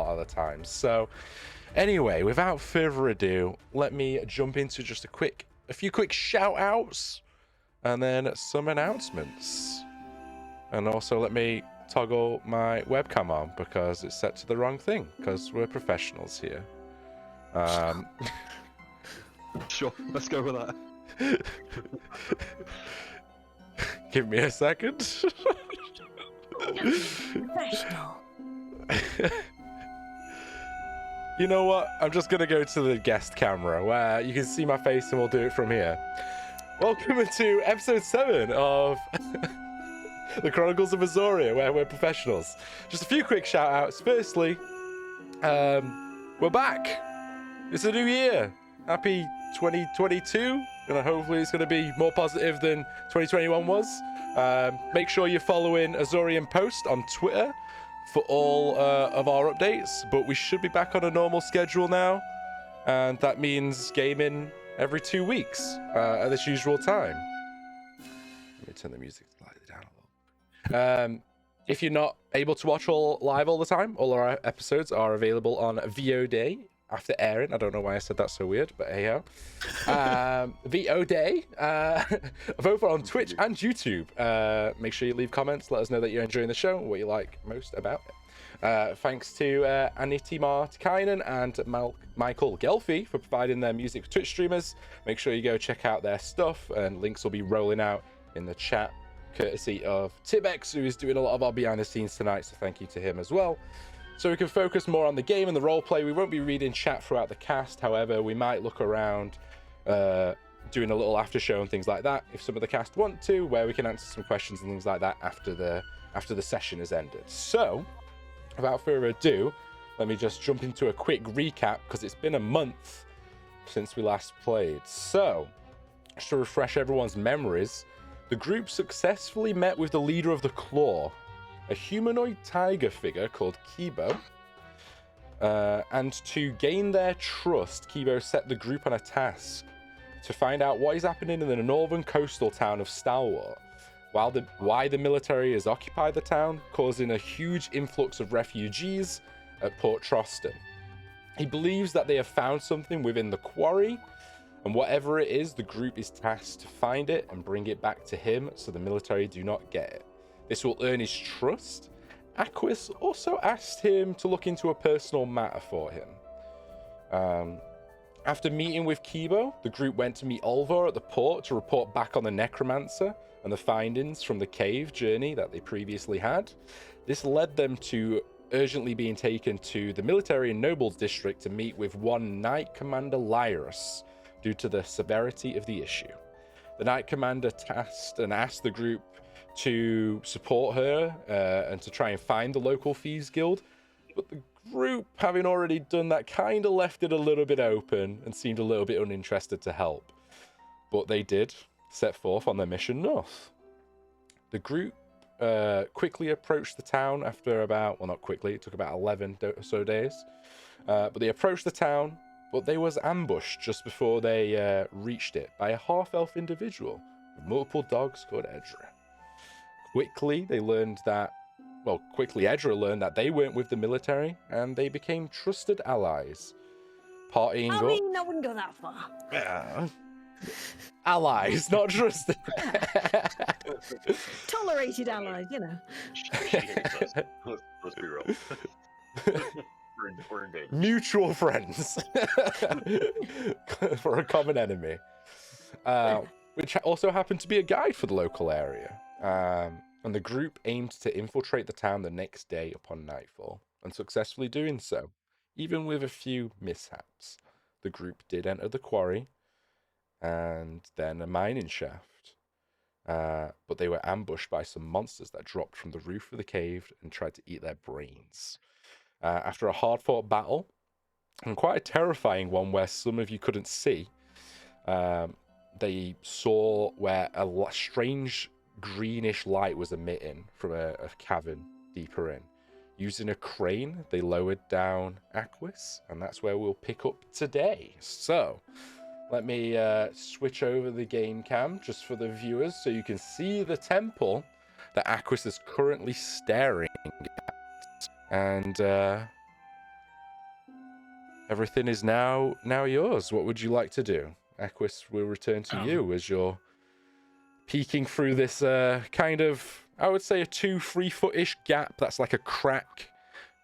lot of the time. So anyway, without further ado, let me jump into just a few quick shout outs and then some announcements. And also let me toggle my webcam on because it's set to the wrong thing because we're professionals here. Sure, let's go with that. Give me a second. Professional. You know what? I'm just going to go to the guest camera where you can see my face and we'll do it from here. Welcome to episode 7 of the Chronicles of Azoria, where we're professionals. Just a few quick shout outs. Firstly, we're back. It's a new year. Happy 2022. And hopefully it's going to be more positive than 2021 was. Make sure you're following Azorianpost on Twitter for all of our updates. But we should be back on a normal schedule now. And that means gaming every 2 weeks at this usual time. Let me turn the music slightly down a little. If you're not able to watch live all the time, all our episodes are available on VOD after airing. I don't know why I said that so weird, but hey ho. VOD, both on Twitch and YouTube. Make sure you leave comments. Let us know that you're enjoying the show, what you like most about it. Thanks to Antti, Martikainen, and Myrkul Ghelfi for providing their music for Twitch streamers. Make sure you go check out their stuff, and links will be rolling out in the chat, courtesy of Tibex, who is doing a lot of our behind the scenes tonight, so thank you to him as well. So we can focus more on the game and the roleplay. We won't be reading chat throughout the cast, however, we might look around doing a little after show and things like that if some of the cast want to, where we can answer some questions and things like that after the session has ended. So without further ado, let me just jump into a quick recap because it's been a month since we last played. So just to refresh everyone's memories, the group successfully met with the leader of the Claw, a humanoid tiger figure called Kibo. And to gain their trust, Kibo set the group on a task to find out what is happening in the northern coastal town of Stalwart, why the military has occupied the town, causing a huge influx of refugees at Port Troston. He believes that they have found something within the quarry, and whatever it is, the group is tasked to find it and bring it back to him so the military do not get it. This will earn his trust. Aquis also asked him to look into a personal matter for him. After meeting with Kibo, the group went to meet Olvar at the port to report back on the necromancer and the findings from the cave journey that they previously had. This led them to urgently being taken to the military and nobles district to meet with one Knight Commander Lyrus due to the severity of the issue. The Knight Commander tasked and asked the group to support her and to try and find the local thieves guild, but the group, having already done that, kind of left it a little bit open and seemed a little bit uninterested to help. But they did set forth on their mission north. The group quickly approached the town after about, well, not quickly, it took about 11 or so days, but they approached the town, but they was ambushed just before they reached it by a half-elf individual with multiple dogs called Edra. Quickly, Edra learned that they weren't with the military, and they became trusted allies. Partying up. I mean, I wouldn't go that far. Allies, not trusted. Tolerated allies, you know. She hates us. Let's be real. We're engaged. Mutual friends for a common enemy, which also happened to be a guide for the local area. And the group aimed to infiltrate the town the next day upon nightfall, and successfully doing so, even with a few mishaps. The group did enter the quarry and then a mining shaft, but they were ambushed by some monsters that dropped from the roof of the cave and tried to eat their brains. After a hard-fought battle, and quite a terrifying one where some of you couldn't see, they saw where a strange greenish light was emitting from a cavern deeper in. Using a crane, they lowered down Aquis, and that's where we'll pick up today. So, let me switch over the game cam just for the viewers so you can see the temple that Aquis is currently staring at. And everything is now yours. What would you like to do? Equus will return to you as you're peeking through this kind of, I would say, a 2-3 foot-ish gap that's like a crack,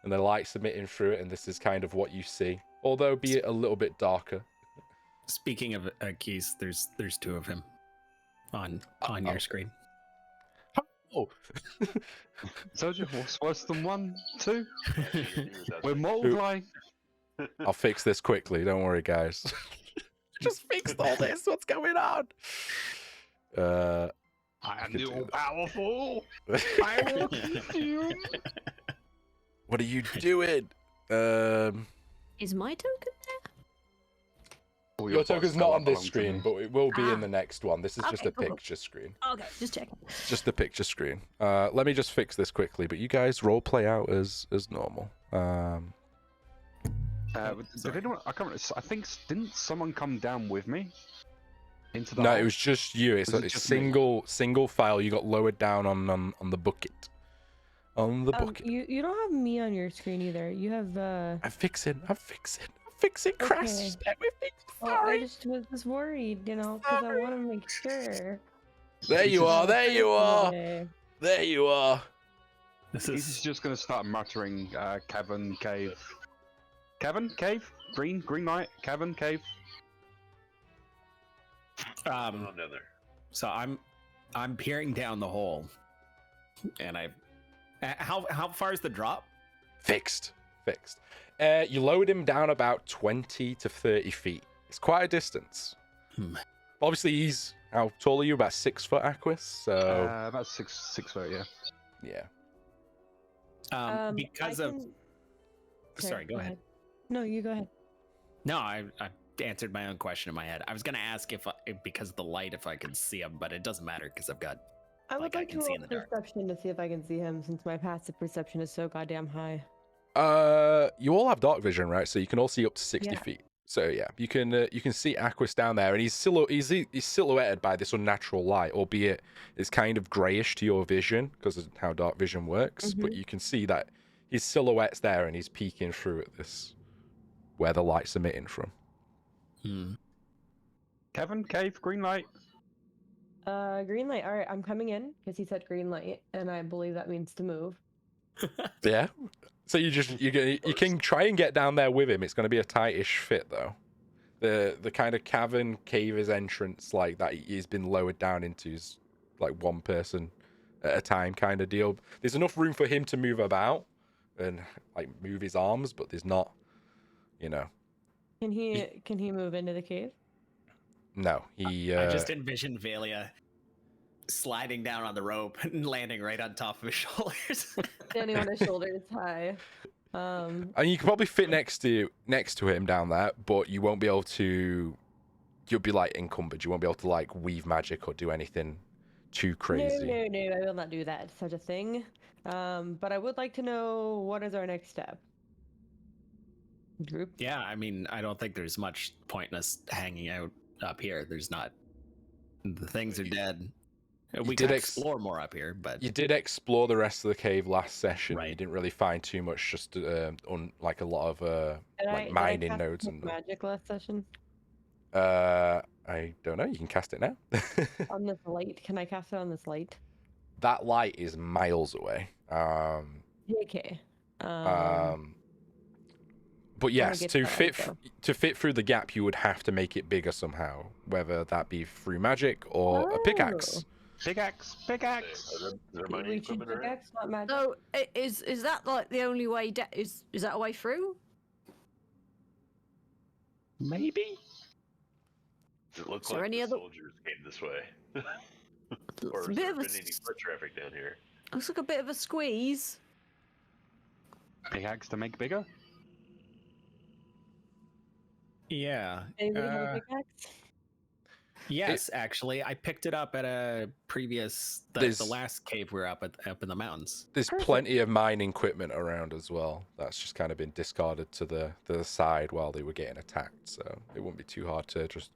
and the light's emitting through it, and this is kind of what you see, although be it a little bit darker. Speaking of keys, there's 2 of him on your screen. Oh. Told you, what's worse than 1, 2? We're multiplying. I'll fix this quickly. Don't worry, guys. Just fixed all this. What's going on? I am the all-powerful. I will keep you. What are you doing? Is my token there? Oh, Your token's not on this belong to screen, me. but it will be in the next one. This is just Okay, a cool. picture screen. Okay, just checking. Just a picture screen. Let me just fix this quickly, but you guys role play out as normal. Did anyone? I can't remember. I think didn't someone come down with me into the? No, hole? it was just you. It's Was a it just me? single file. You got lowered down on the bucket. On the bucket. You don't have me on your screen either. You have I'm fixing. Crash. Okay. Stay with me. Well, I Sorry. just was worried, because I want to make sure. There you are. There you are. Okay. There you are. This He's just gonna start muttering, cavern, cave. Cavern, cave, green light, cavern, cave. What's going on down there? So I'm peering down the hole, and how far is the drop? Fixed. You lowered him down about 20 to 30 feet. It's quite a distance. Obviously, he's, how tall are you? About 6 foot, Aquis? So, About six foot, yeah. yeah. Because I of can- sorry, go ahead. No, you go ahead. No, I answered my own question in my head. I was gonna ask if because of the light, if I could see him, but it doesn't matter because I've got. I would Like, I like can to see roll in the dark. perception to see if I can see him, since my passive perception is so goddamn high. You all have dark vision, right? So you can all see up to 60 Yeah. feet. So yeah, you can see Aquis down there, and he's silhouetted by this unnatural light, albeit it's kind of grayish to your vision because of how dark vision works. But you can see that his silhouette's there, and he's peeking through at this where the light's emitting from. Cavern, cave, green light. Green light. All right, I'm coming in because he said green light, and I believe that means to move. Yeah. So you can try and get down there with him. It's going to be a tightish fit though. The kind of cavern cave's entrance like that he's been lowered down into is like one person at a time kind of deal. There's enough room for him to move about and like move his arms, but there's not, Can he move into the cave? No, he. I just envisioned Valia sliding down on the rope and landing right on top of his shoulders. Standing on his shoulders high. And you can probably fit next to him down there, but you won't be able to. You'll be like encumbered. You won't be able to like weave magic or do anything too crazy. No, I will not do that. Such a thing. But I would like to know, what is our next step? Group? Yeah, I mean, I don't think there's much point in us hanging out up here. There's not. The things are dead. We did could explore more up here, but You did explore the rest of the cave last session. You Right. didn't really find too much, just on like a lot of Did like I mining cast nodes and. magic last session I don't know. You can cast it now. on this light. Can I cast it on this light? That light is miles away. Okay. But yes, get to that fit info. to fit through the gap, you would have to make it bigger somehow, whether that be through magic or a pickaxe. Pickaxe. Is there mining We choose equipment around? pickaxe, not magic. So is that like the only way? Is that a way through? Maybe. Does it look Is there like any the other- soldiers came this way? It's Or a has bit there of a been any foot traffic down here? looks like a bit of a squeeze. Pickaxe to make bigger. yeah. Anybody have a pickaxe? Yes, actually, I picked it up at a previous the There's- last cave we were up in the mountains. There's Perfect. plenty of mining equipment around as well. That's just kind of been discarded to the side while they were getting attacked. So it wouldn't be too hard to just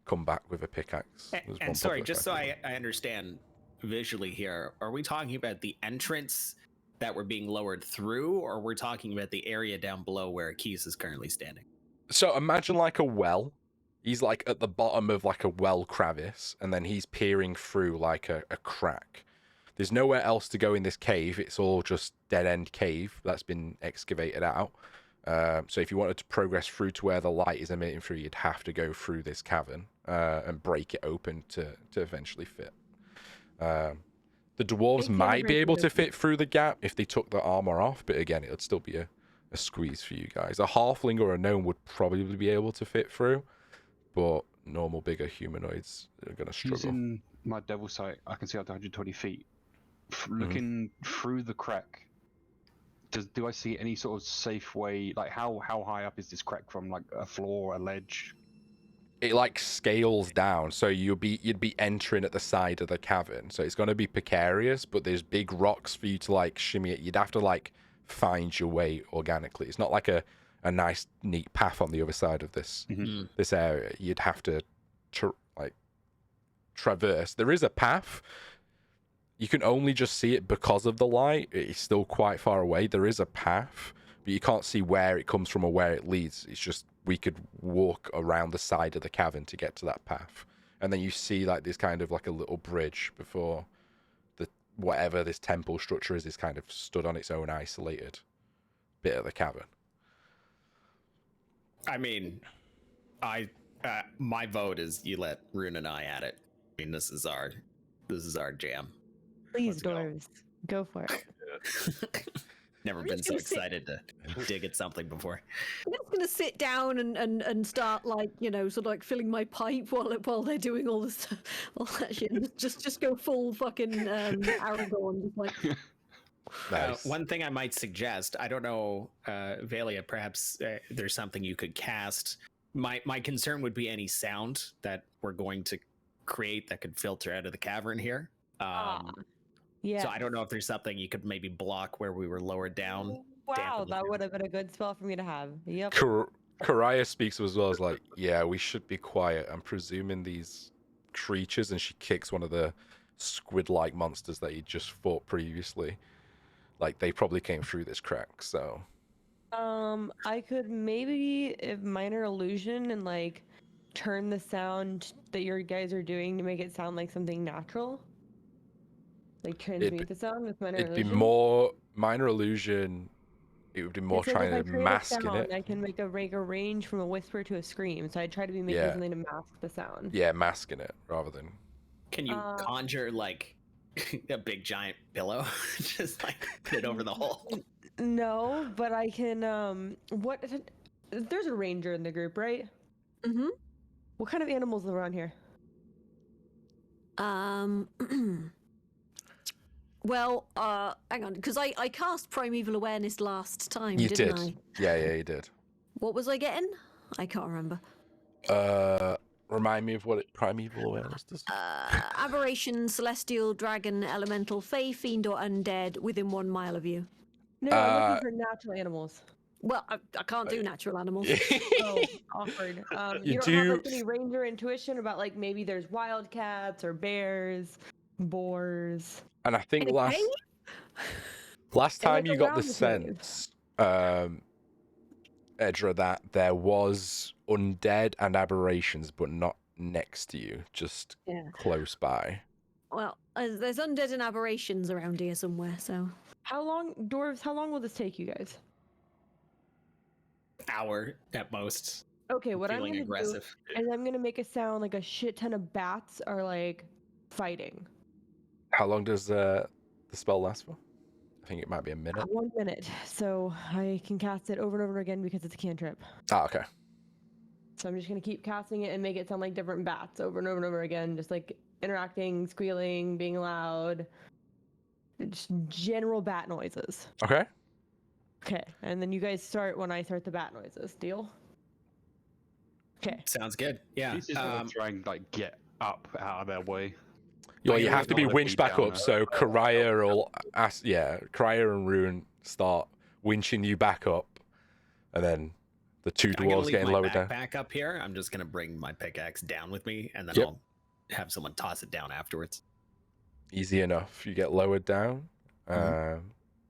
come back with a pickaxe. There's one And sorry, public just so record. I understand visually here, are we talking about the entrance that we're being lowered through, or we're talking about the area down below where Keys is currently standing? So imagine like a well. He's like at the bottom of like a well crevice, and then he's peering through like a crack. There's nowhere else to go in this cave. It's all just dead end cave that's been excavated out. So if you wanted to progress through to where the light is emitting through, you'd have to go through this cavern and break it open to eventually fit. The dwarves might be able to fit through the gap if they took the armor off, but again, it would still be a squeeze for you guys. A halfling or a gnome would probably be able to fit through, but normal bigger humanoids are going to struggle. Using my devil sight, I can see up to 120 feet. Looking through the crack, do I see any sort of safe way? Like how high up is this crack from? Like a floor, a ledge? It like scales down, so you'd be entering at the side of the cavern, so it's going to be precarious, but there's big rocks for you to like shimmy it. You'd have to like find your way organically. It's not like a nice neat path on the other side of this this area. You'd have to traverse. There is a path. You can only just see it because of the light. It's still quite far away. There is a path, but you can't see where it comes from or where it leads. It's just we could walk around the side of the cavern to get to that path. And then you see like this kind of like a little bridge before the whatever this temple structure is kind of stood on its own isolated bit of the cavern. I mean, my vote is you let Rune and I at it. I mean, this is our jam. Please, Let's go. dwarves, go for it. Never been so excited to dig at something before. I'm just gonna sit down and start like sort of like filling my pipe while they're doing all this all that shit. Just go full fucking Aragorn, just like. Nice. One thing I might suggest, I don't know, Valia, perhaps there's something you could cast. My concern would be any sound that we're going to create that could filter out of the cavern here. Yeah. So I don't know if there's something you could maybe block where we were lowered down. Wow, that would have been a good spell for me to have. Yep. Karaya speaks as well as like, yeah, we should be quiet. I'm presuming these creatures, and she kicks one of the squid-like monsters that he just fought previously. Like they probably came through this crack, so. I could maybe, if minor illusion and like turn the sound that your guys are doing to make it sound like something natural. Like transmute the sound with minor illusion. It'd be more minor illusion. It would be more trying to mask it. I can make a range from a whisper to a scream. So I'd try to be making something to mask the sound. Yeah, masking it rather than. Can you conjure like a big giant pillow, just like put it over the hole? No, but I can. What? There's a ranger in the group, right? Mm-hmm. What kind of animals are around here? Well, hang on, because I cast Primeval Awareness last time, You didn't did. I? Yeah, you did. What was I getting? I can't remember. Remind me of what Primeval Awareness does. Aberration, celestial, dragon, elemental, fey, fiend, or undead within 1 mile of you. No, I'm looking for natural animals. Well, I can't do natural animals. Oh, awkward. You don't have like any ranger intuition about like maybe there's wildcats or bears, boars. And I think last time you got the sense, Edra, that there was undead and aberrations, but not next to you, just close by. Well, there's undead and aberrations around here somewhere, so. How long, dwarves, how long will this take you guys? Hour at most. Okay, what I'm Feeling gonna aggressive. do is I'm gonna make a sound like a shit ton of bats are like fighting. How long does the spell last for? I think it might be a minute. 1 minute, so I can cast it over and over again because it's a cantrip. Ah, okay. So I'm just gonna keep casting it and make it sound like different bats over and over and over again, just like interacting, squealing, being loud, just general bat noises. Okay. Okay, and then you guys start when I start the bat noises. Deal? Okay. Sounds good. Yeah. He's just gonna try and like get up out of their way. Yeah, you have to be winched back up, so Karaya will ask. Yeah, Karaya and Rune start winching you back up, and then the two dwarves getting lowered down. Back up here. I'm just gonna bring my pickaxe down with me, and then I'll have someone toss it down afterwards. Easy enough. You get lowered down.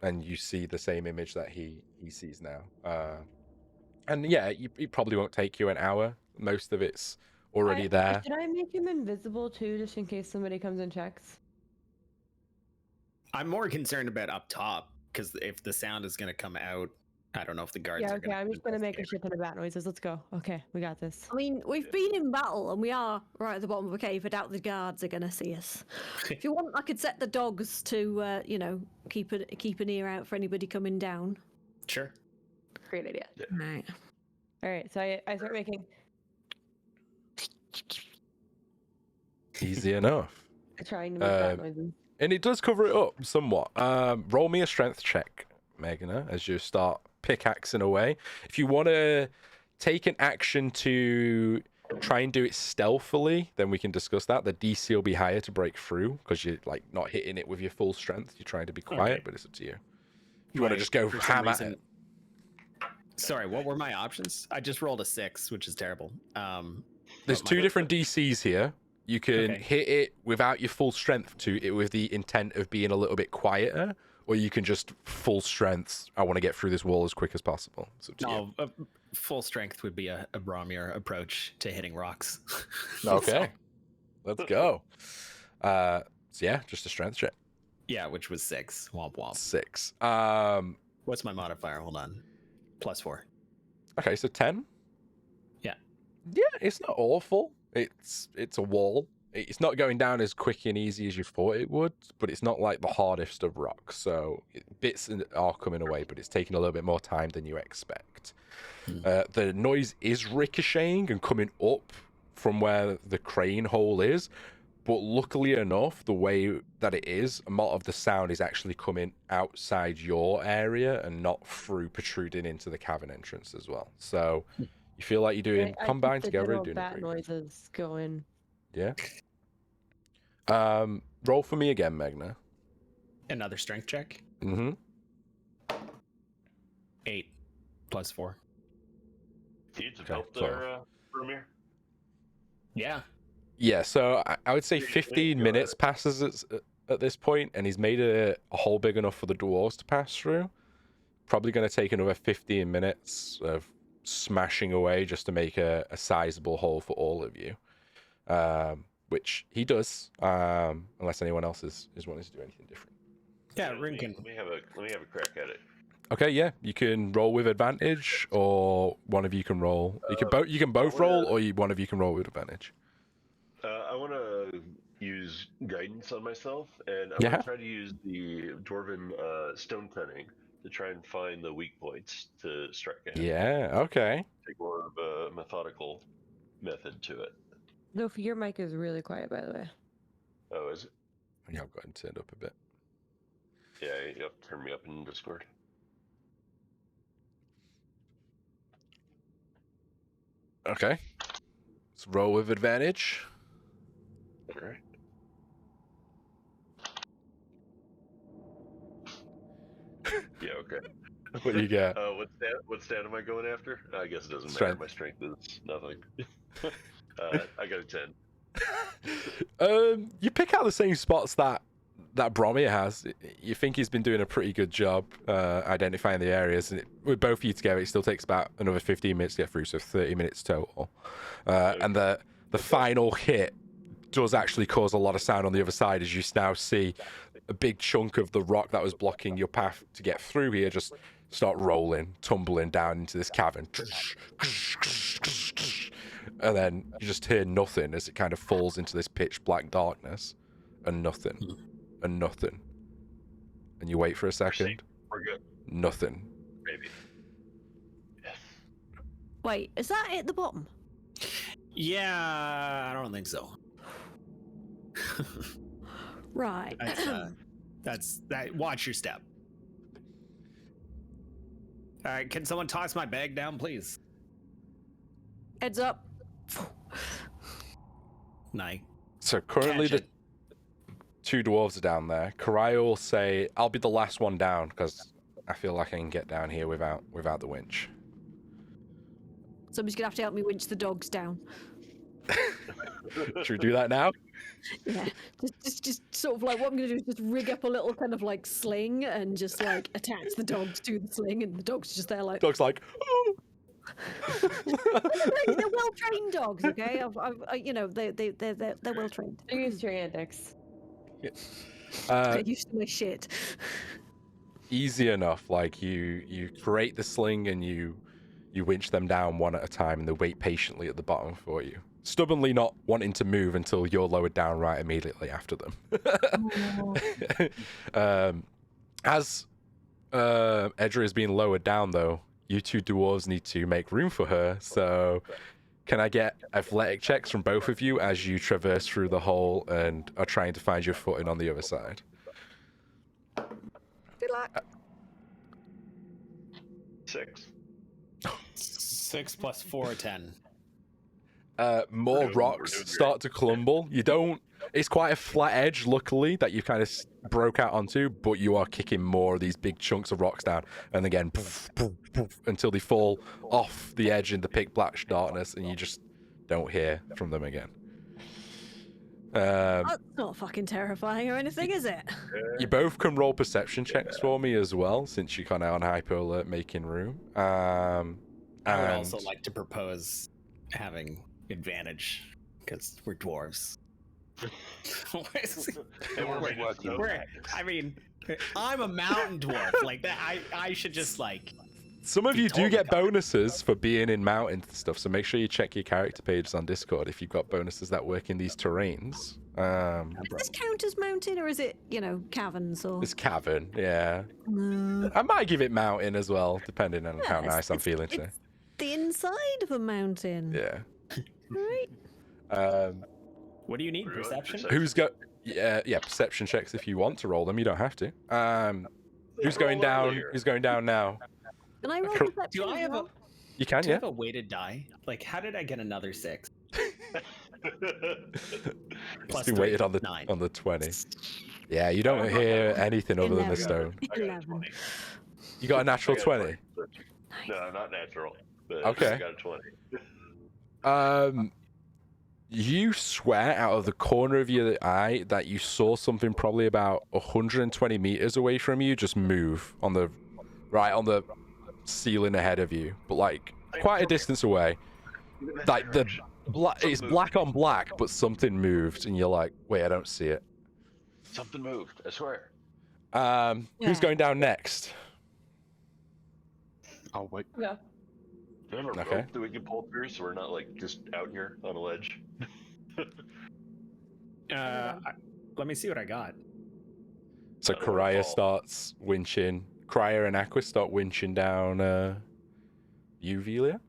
and you see the same image that he sees now. And yeah, it probably won't take you an hour. Most of it's already there. Should I make him invisible too, just in case somebody comes and checks? I'm more concerned about up top because if the sound is going to come out, I don't know if the guards Yeah, are okay, going to. I'm just gonna make a shit ton of bat noises. Let's go. Okay, we got this. I mean, we've been in battle and we are right at the bottom of a cave. I doubt the guards are going to see us. If you want, I could set the dogs to, keep an ear out for anybody coming down. Sure. Great idea. Right. All right, so I start making. Easy enough. Trying to make bat noises. And it does cover it up somewhat. Roll me a strength check, Meghna, as you start pickaxing away. If you want to take an action to try and do it stealthily, then we can discuss that. The DC will be higher to break through because you're like not hitting it with your full strength. You're trying to be quiet, Okay. but it's up to you. If you want to just go For some ham at reason- it. Sorry, what were my options? I just rolled a 6, which is terrible. There's but two my- different DCs here. You can Okay. hit it without your full strength to it with the intent of being a little bit quieter, or you can just full strength. I want to get through this wall as quick as possible. It's up to you. No, full strength would be a Bromir approach to hitting rocks. Okay, let's go. So yeah, just a strength check. Yeah, which was 6. Womp womp. 6. What's my modifier? Hold on. +4. Okay, so 10. Yeah. Yeah, it's not awful. It's a wall. It's not going down as quick and easy as you thought it would, but it's not like the hardest of rocks. So bits are coming away, but it's taking a little bit more time than you expect. The noise is ricocheting and coming up from where the crane hole is, but luckily enough, the way that it is, a lot of the sound is actually coming outside your area and not through protruding into the cavern entrance as well. So you feel like you're doing I combined keep the together, general doing bat it pretty good. noises going. Yeah. Roll for me again, Meghna. Another strength check. 8 +4. Needs some Okay, help so- there, Bromir? Yeah. Yeah, so I would say Yeah, 15 go minutes passes at this point, and he's made a hole big enough for the dwarves to pass through. Probably going to take another 15 minutes of smashing away just to make a sizable hole for all of you, which he does, unless anyone else is wanting to do anything different. Yeah, Let me Rinkin. have a crack at it. Okay, yeah, you can roll with advantage, or one of you can roll. You can both roll, or one of you can roll with advantage. I want to use guidance on myself, and I Yeah. want to try to use the dwarven stone cutting to try and find the weak points to strike at. Yeah, okay. Take more of a methodical method to it. Sophie, your mic is really quiet, by the way. Oh, is it? Yeah, I've got it turned up a bit. Yeah, you have to turn me up in Discord. Okay. Let's roll with advantage. All right. Yeah, okay. What do you get? What stat am I going after? I guess it doesn't Strength. matter. My strength is nothing. I got a 10. You pick out the same spots that Bromir has. You think he's been doing a pretty good job identifying the areas, and with both of you together, it still takes about another 15 minutes to get through, so 30 minutes total. And the final hit does actually cause a lot of sound on the other side, as you now see a big chunk of the rock that was blocking your path to get through here just start rolling, tumbling down into this cavern. And then you just hear nothing as it kind of falls into this pitch black darkness, and nothing, and nothing. And you wait for a second, We're good. nothing. Maybe. Yes. Wait, is that at the bottom? Yeah, I don't think so. Right. That's that. Watch your step. All right, can someone toss my bag down, please? Heads up. Night. So currently Catch the it. two dwarves are down there. Karai will say, "I'll be the last one down because I feel like I can get down here without the winch." Somebody's gonna have to help me winch the dogs down. Should we do that now? Yeah, just sort of like what I'm gonna do is just rig up a little kind of like sling and just like attach the dogs to the sling, and the dog's just there like. Dog's like, oh. They're well trained dogs, okay? You know, they're well trained. They're used to your antics. They're used to my shit. Easy enough. Like you create the sling and you winch them down one at a time, and they wait patiently at the bottom for you, stubbornly not wanting to move until you're lowered down right immediately after them. As Edra is being lowered down, though, you two dwarves need to make room for her. So can I get athletic checks from both of you as you traverse through the hole and are trying to find your footing on the other side? Good luck. 6. 6 plus 4, 10. More rocks start to crumble. You don't. It's quite a flat edge, luckily, that you kind of broke out onto, but you are kicking more of these big chunks of rocks down, and again, poof, poof, poof, until they fall off the edge in the pitch black darkness, and you just don't hear from them again. That's not fucking terrifying or anything, is it? You both can roll perception checks for me as well, since you're kind of on hyper alert, making room. I would also like to propose having advantage because we're dwarves. I mean, I'm a mountain dwarf. Like that, I should just like. Some of you do totally get covered. bonuses for being in mountains and stuff, so make sure you check your character pages on Discord if you've got bonuses that work in these terrains. Does this count as mountain, or is it, you know, caverns or? It's cavern, yeah. I might give it mountain as well, depending on how Yeah, nice I'm feeling today. it's the inside of a mountain. Yeah. Right. What do you need? Really? Perception? Who's got? Yeah, perception checks if you want to roll them. You don't have to. Who's going down? Who's going down now? Can I roll Cool. perception? Do I as have well? You can, Do I yeah. have a weighted die? Like, how did I get another 6? Plus You 3, waited on the 9. 20. Yeah, you don't hear anything other than the 11. stone. I got a 11. 20. You got a natural I got a 20. No, not natural. But Okay. I got a 20. You swear out of the corner of your eye that you saw something probably about 120 meters away from you just move on the ceiling ahead of you, but like quite a distance away. Like it's black on black, but something moved, and you're like, wait, I don't see it. Something moved, I swear. Who's going down next? Oh wait. Yeah. Do you have a Okay. rope that we can pull through so we're not like just out here on a ledge? Let me see what I got. So I don't wanna Karaya fall. starts winching. Karaya and Aqua start winching down you, Velia.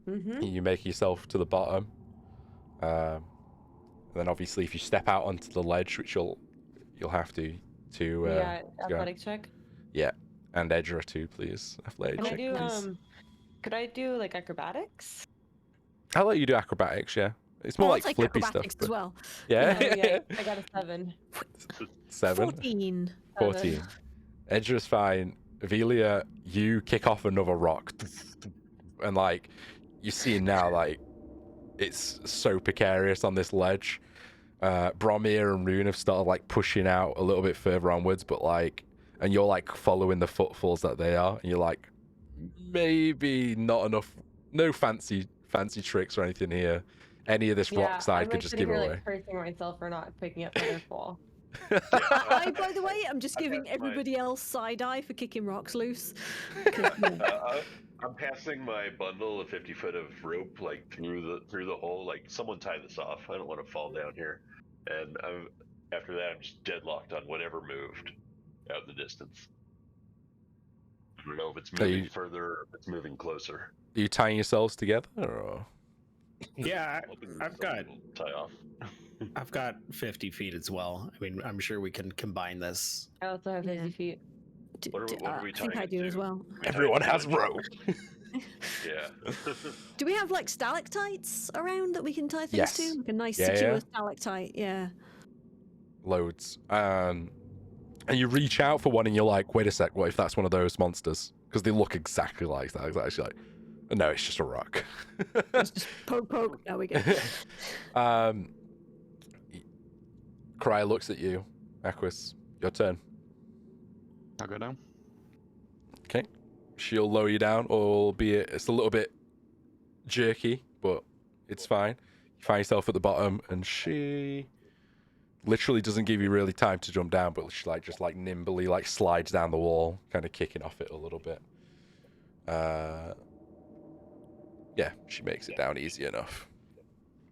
Mm-hmm. You make yourself to the bottom. And then obviously if you step out onto the ledge, which you'll have to Yeah, go. athletic check. Yeah. And Edra too, please. Athletic Can I check, do please. could I do like acrobatics? I'll let you do acrobatics, yeah. It's more Oh, I'll like take flippy stuff. acrobatics as But... well. Yeah. Oh, yeah, I got a 7. 7. 14. 14. Edra's fine. Velia, you kick off another rock. And like you see now, like it's so precarious on this ledge. Bromir and Rune have started like pushing out a little bit further onwards, but like, and you're like following the footfalls that they are, and you're like, maybe not enough, no fancy tricks or anything here. Any of this rock side I'm could like just sitting give here, away. like cursing myself for not picking up Featherfall. By the way, I'm just giving everybody else side eye for kicking rocks loose. 'Cause, you know, I'm passing my bundle of 50 foot of rope like through the hole. Like someone tie this off. I don't want to fall down here. And after that, I'm just deadlocked on whatever moved out in the distance. I don't know if it's So moving you- further or if it's moving closer. Are you tying yourselves together, or? Yeah, Hoping I've got something will tie off. I've got 50 feet as well. I mean, I'm sure we can combine this. I also have 50 Yeah. feet. What are we I think tying I it do to? as well. We tie Everyone it to has a rope. Yeah. Do we have like stalactites around that we can tie things Yes. to? Like a nice Yeah, secure yeah. stalactite, yeah. Loads. And you reach out for one, and you're like, wait a sec, what if that's one of those monsters? Because they look exactly like that. It's actually like, no, it's just a rock. It's just poke. There we go. Cry looks at you. Aquis, your turn. I'll go down. Okay. She'll lower you down, albeit it's a little bit jerky, but it's fine. You find yourself at the bottom, and she literally doesn't give you really time to jump down, but she just nimbly slides down the wall, kind of kicking off it a little bit. Yeah, she makes it down easy enough.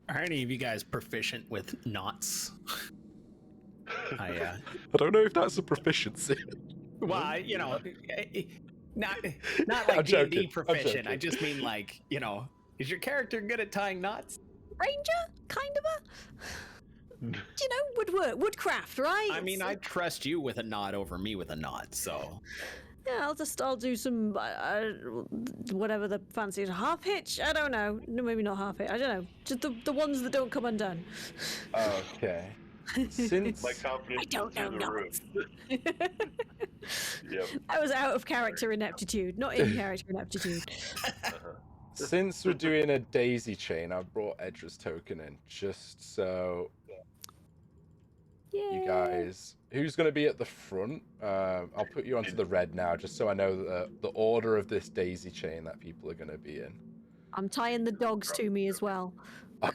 Are any of you guys proficient with knots? I don't know if that's a proficiency. Well, not like D&D proficient. I just mean is your character good at tying knots? Ranger, kind of woodcraft, right? I mean, I trust you with a knot over me with a knot, so. Yeah, I'll do some whatever the fancy half hitch. I don't know. No, maybe not half hitch. I don't know. Just the ones that don't come undone. Okay. Since My confidence I don't is through know the roof. Yep. I was out of character ineptitude, not in character ineptitude. Since we're doing a daisy chain, I brought Edra's token in just so you guys. Who's going to be at the front? I'll put you onto the red now, just so I know the order of this daisy chain that people are going to be in. I'm tying the dogs to me as well.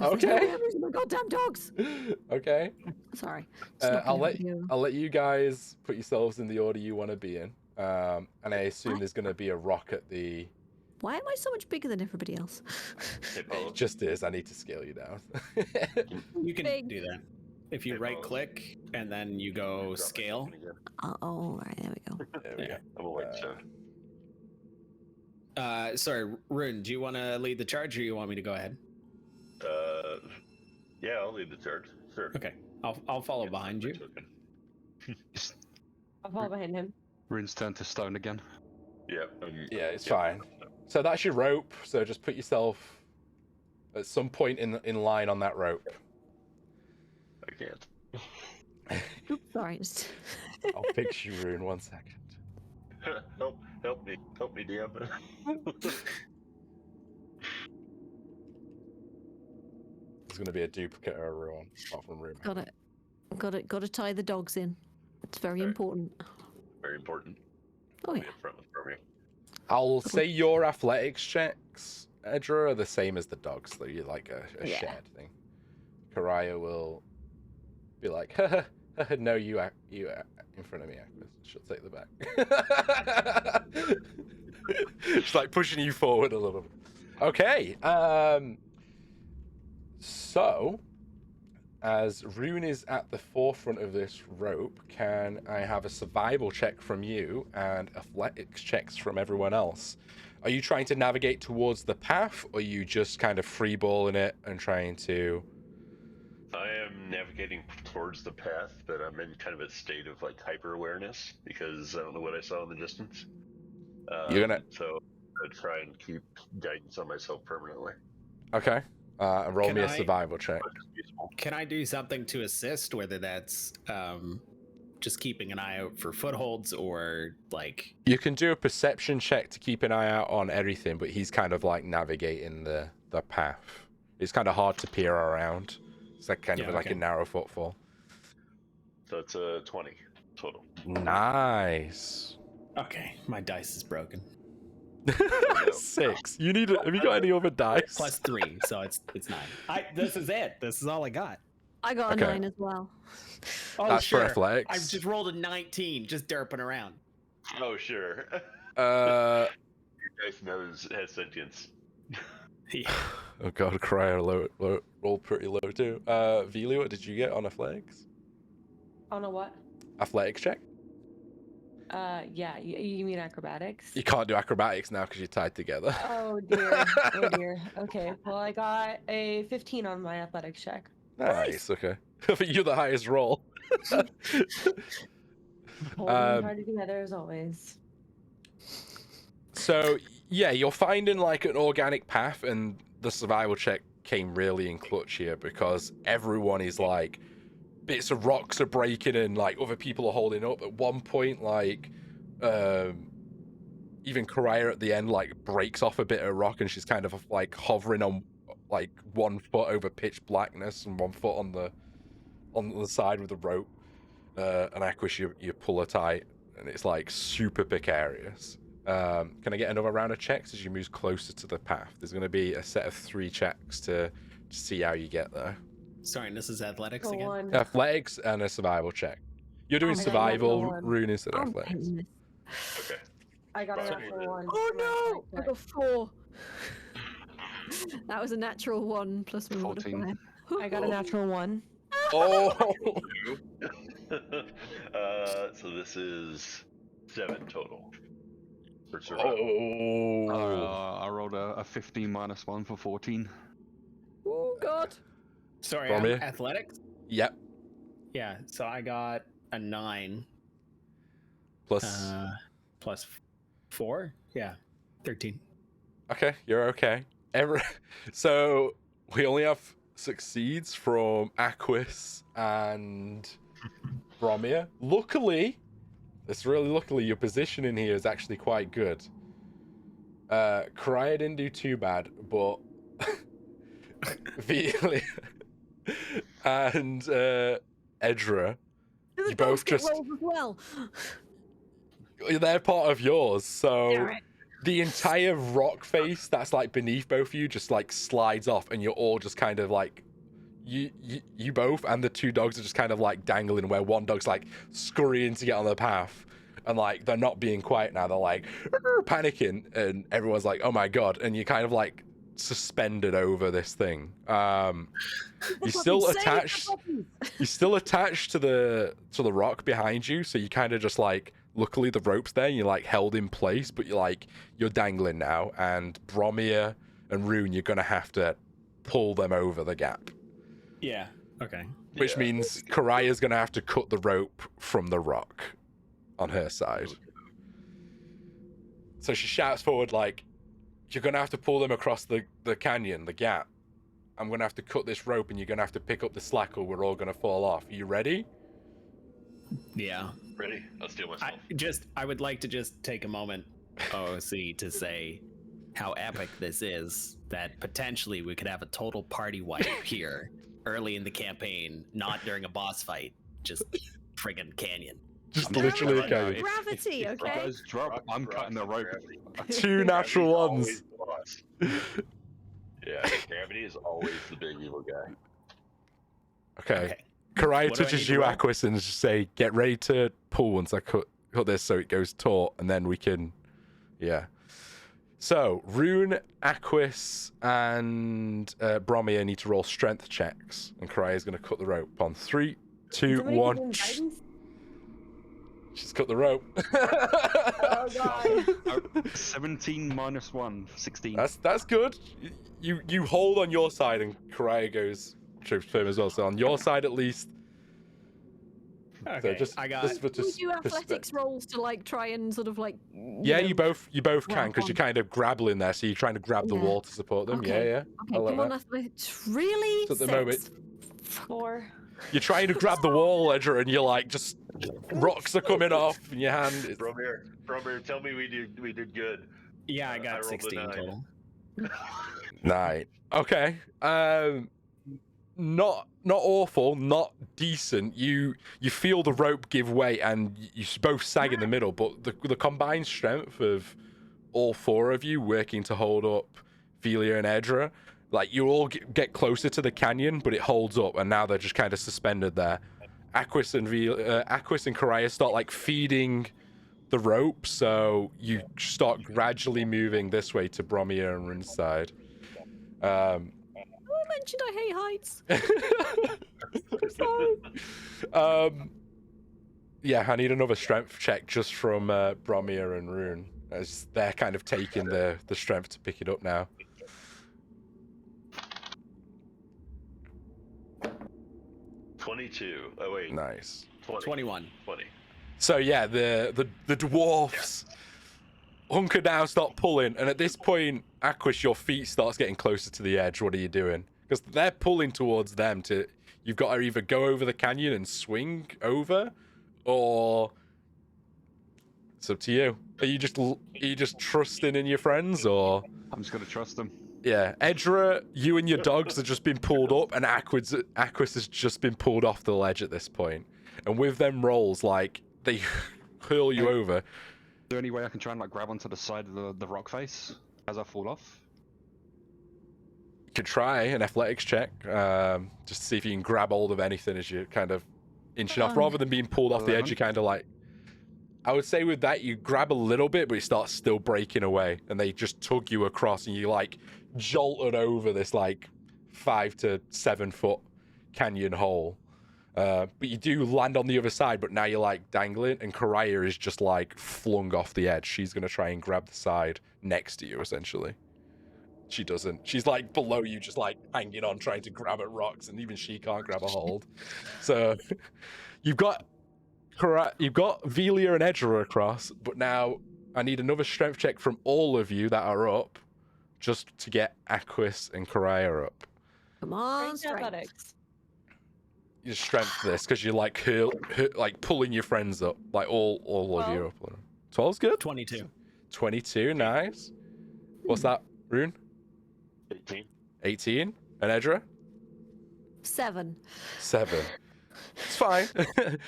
Okay. My goddamn dogs. Okay. Sorry. I'll let you guys put yourselves in the order you want to be in. And I assume there's going to be a rock at the. Why am I so much bigger than everybody else? It just is. I need to scale you down. You can do that. If you right click and then you go scale. Oh, right, there we go. There we go. I'm a white stone. Sorry, Rune, do you want to lead the charge or you want me to go ahead? Yeah, I'll lead the charge. Sure. Okay, I'll follow behind you. I'll follow behind him. Rune's turned to stone again. Yeah. Yeah, it's fine. So that's your rope. So just put yourself at some point in line on that rope. I can't. Oops, sorry. I'll fix you, Rune. 1 second. help me, DM. There's gonna be a duplicate of Rune, apart from Rune. Got to tie the dogs in. It's very important. Very important. Oh yeah. From me. I'll say your athletics checks, Edra, are the same as the dogs. So you're like a shared thing. Karaya will be like, no, you in front of me, Aquis. She'll take the back. She's like pushing you forward a little bit. Okay. So, as Rune is at the forefront of this rope, can I have a survival check from you and athletics checks from everyone else? Are you trying to navigate towards the path, or are you just kind of freeballing it and trying to... I am navigating towards the path, but I'm in kind of a state of hyper awareness because I don't know what I saw in the distance. You're gonna... So I try and keep guidance on myself permanently. Okay. Roll me a survival check. Can I do something to assist, whether that's just keeping an eye out for footholds or You can do a perception check to keep an eye out on everything, but he's kind of navigating the path. It's kind of hard to peer around. It's kind of a narrow footfall. So it's a 20 total. Nice. Okay, my dice is broken. 6. You need. Have you got any other dice? +3, so it's 9. This is it. This is all I got. I got a 9 as well. Oh, that's sure. for athletics. I just rolled a 19, just derping around. Oh, sure. Your dice has sentience. Yeah. Oh god, Cryo rolled pretty low too. Vili, what did you get on athletics? On a what? Athletics check? Yeah, you mean acrobatics? You can't do acrobatics now because you're tied together. Oh dear, oh dear. Okay, well I got a 15 on my athletics check. Nice, okay. But you're the highest roll. Holding party together as always. So, yeah, you're finding an organic path, and the survival check came really in clutch here because everyone is bits of rocks are breaking and other people are holding up. At one point, even Karaya at the end breaks off a bit of rock, and she's kind of hovering on 1 foot over pitch blackness and 1 foot on the on the side with the rope, and Aquis, you pull her tight, and it's like super precarious. Can I get another round of checks as you move closer to the path? There's going to be a set of 3 checks to see how you get there. Sorry, and this is athletics For again. one. Athletics and a survival check. You're doing Oh, survival, one. Rune instead of Oh, athletics. goodness. Okay. I got a Sorry. natural one. Oh for my no! I check. got 4. That was a natural 1 plus my 14. modifier. I got a natural 1. Oh! So this is 7 total for survival. Oh! I rolled a 15 minus 1 for 14. Oh god! Sorry, From here? athletics? Yep. Yeah, so I got a 9 Plus. plus 4. Yeah, 13. Okay, you're okay. So we only have succeeds from Aquis and Bromir. Luckily, your position in here is actually quite good. Karaya didn't do too bad, but Velia and Edra, Do the You both basket just- rolls as well. they're part of yours, so Damn it. the entire rock face that's like beneath both of you just like slides off, and you're all just kind of like you both and the 2 dogs are just kind of like dangling, where one dog's like scurrying to get on the path, and like they're not being quiet now, they're like panicking, and everyone's like, oh my god, and you're kind of like suspended over this thing. You're still attached to the rock behind you, so you kind of just like, luckily the rope's there and you're like held in place, but you're dangling now, and Bromir and Rune, you're gonna have to pull them over the gap, Yeah, okay. which means Karaya's gonna have to cut the rope from the rock on her side. So she shouts forward like, you're gonna have to pull them across the canyon, the gap. I'm gonna have to cut this rope, and you're gonna have to pick up the slack, or we're all gonna fall off. Are you ready? Yeah. Ready? I'll steal myself. I would like to just take a moment, OC, to say how epic this is, that potentially we could have a total party wipe here early in the campaign, not during a boss fight, just friggin' canyon. Just I'm literally a telling you, canyon. Gravity, If okay? guys drop, I'm cutting the rope. 2 natural Gravity's ones. always the boss. Yeah, gravity is always the big evil guy. Okay. Karaya What do I touches need to you, roll? Aquis, and just say, get ready to pull once I cut this so it goes taut, and then we can, yeah. So, Rune, Aquis, and Bromir need to roll strength checks, and Karaya's going to cut the rope on 3, 2, Somebody 1. give him guidance? She's cut the rope. Oh god. 17 minus 1, 16. That's good. You hold on your side, and Karaya goes trips firm as well. So on your side at least. Okay, So just I got. just for Can we just do athletics rolls to like try and sort of like? yeah, know- you both can grab because you're on. kind of grappling there, so you're trying to grab the Yeah. wall to support them. Okay. Yeah. Okay, I like come on, that. athletics. Really? So at the 6. moment- 4. You're trying to grab the wall, Edra, and you're like just rocks are coming off in your hand. It's- Bromir, tell me we did good. Yeah, I I got rolled a 16 9. total. Right. Okay. Not awful, not decent. You feel the rope give way, and you both sag in the middle. But the combined strength of all 4 of you working to hold up Velia and Edra, like you all get closer to the canyon, but it holds up, and now they're just kind of suspended there. Aquis and Karaya start like feeding the rope, so you start gradually moving this way to Bromir and Rune's side. I mentioned I hate heights. Yeah, I need another strength check just from Bromir and Rune, as they're kind of taking the strength to pick it up now. $22. Oh wait. Nice. 20. 21. 20. So yeah, the dwarfs hunker down, start pulling, and at this point, Aquis, your feet starts getting closer to the edge. What are you doing? Because they're pulling towards them. You've got to either go over the canyon and swing over, or it's up to you. Are you just trusting in your friends, or? I'm just gonna trust them. Yeah, Edra, you and your dogs have just been pulled up, and Aquis has just been pulled off the ledge at this point. And with them rolls, like, they hurl you over. Is there any way I can try and like grab onto the side of the rock face as I fall off? You could try an athletics check, just to see if you can grab hold of anything as you're kind of inching off, rather than being pulled off the edge. You kind of like, I would say with that, you grab a little bit, but you start still breaking away, and they just tug you across, and you like jolted over this like 5 to 7 foot canyon hole. But you do land on the other side, but now you're like dangling, and Karaya is just like flung off the edge. She's gonna try and grab the side next to you, essentially. She doesn't. She's like below you, just like hanging on, trying to grab at rocks, and even she can't grab a hold. So you've got Velia and Edra across, but now I need another strength check from all of you that are up, just to get Aquis and Karaya up. Come on, Strength strength. athletics. You strength this because you're like like pulling your friends up, like all of you up. 12's good. 22. 22, nice. What's that, Rune? 18. 18. And Edra? 7. 7. It's fine. I'm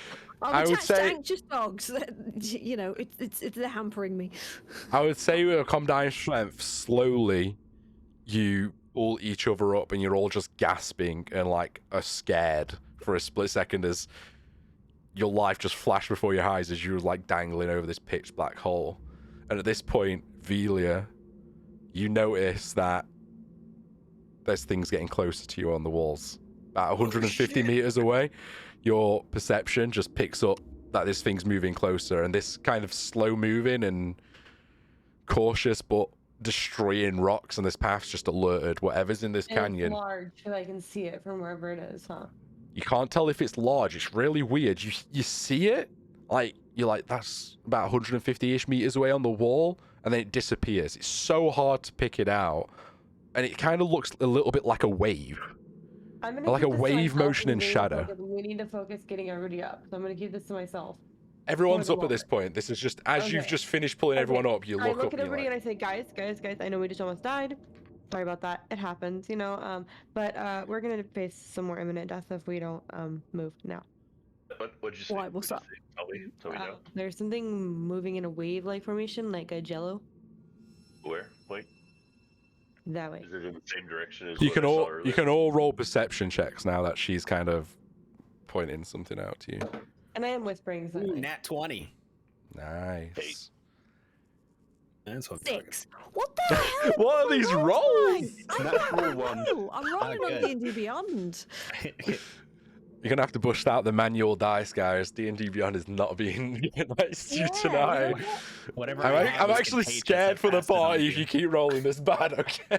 I would attached to say- anxious dogs. You know, they're hampering me. I would say with a combined strength, slowly you pull each other up, and you're all just gasping and like are scared for a split second as your life just flashed before your eyes as you were like dangling over this pitch black hole. And at this point, Velia, you notice that there's things getting closer to you on the walls. About 150 meters away, your perception just picks up that this thing's moving closer, and this kind of slow moving and cautious but destroying rocks on this path's just alerted whatever's in this canyon. It's large, so I can see it from wherever it is, huh? You can't tell if it's large. It's really weird. You see it, like you're like, that's about 150-ish meters away on the wall, and then it disappears. It's so hard to pick it out, and it kind of looks a little bit like a wave. I'm gonna Like keep a this to wave myself motion in and we need to shadow. We need to focus getting everybody up, so I'm gonna keep this to myself. Everyone's the up at this water. point. This is just as you've Okay. just finished pulling everyone up, you I look look up at and you're everybody like, and I say, guys, I know we just almost died. Sorry about that. It happens, you know. But we're gonna face some more imminent death if we don't move now. What'd you say? Why, what's What'd up? you say? Tell me now. There's something moving in a wave-like formation, like a jello. Where? Wait. That way. Is it in the same direction as you what can I saw all earlier? you can all roll perception checks now that she's kind of pointing something out to you. And I am whispering. So Ooh, nat 20. Nice. That's what 6. What the hell? What are these rolls? Natural one. I'm rolling on good. D&D Beyond. You're gonna have to bust out the manual dice, guys. D&D Beyond is not being nice to you tonight. Whatever. I'm, I ac- have I'm is actually contagious scared at for the fast and party if ugly. you keep rolling this bad, okay?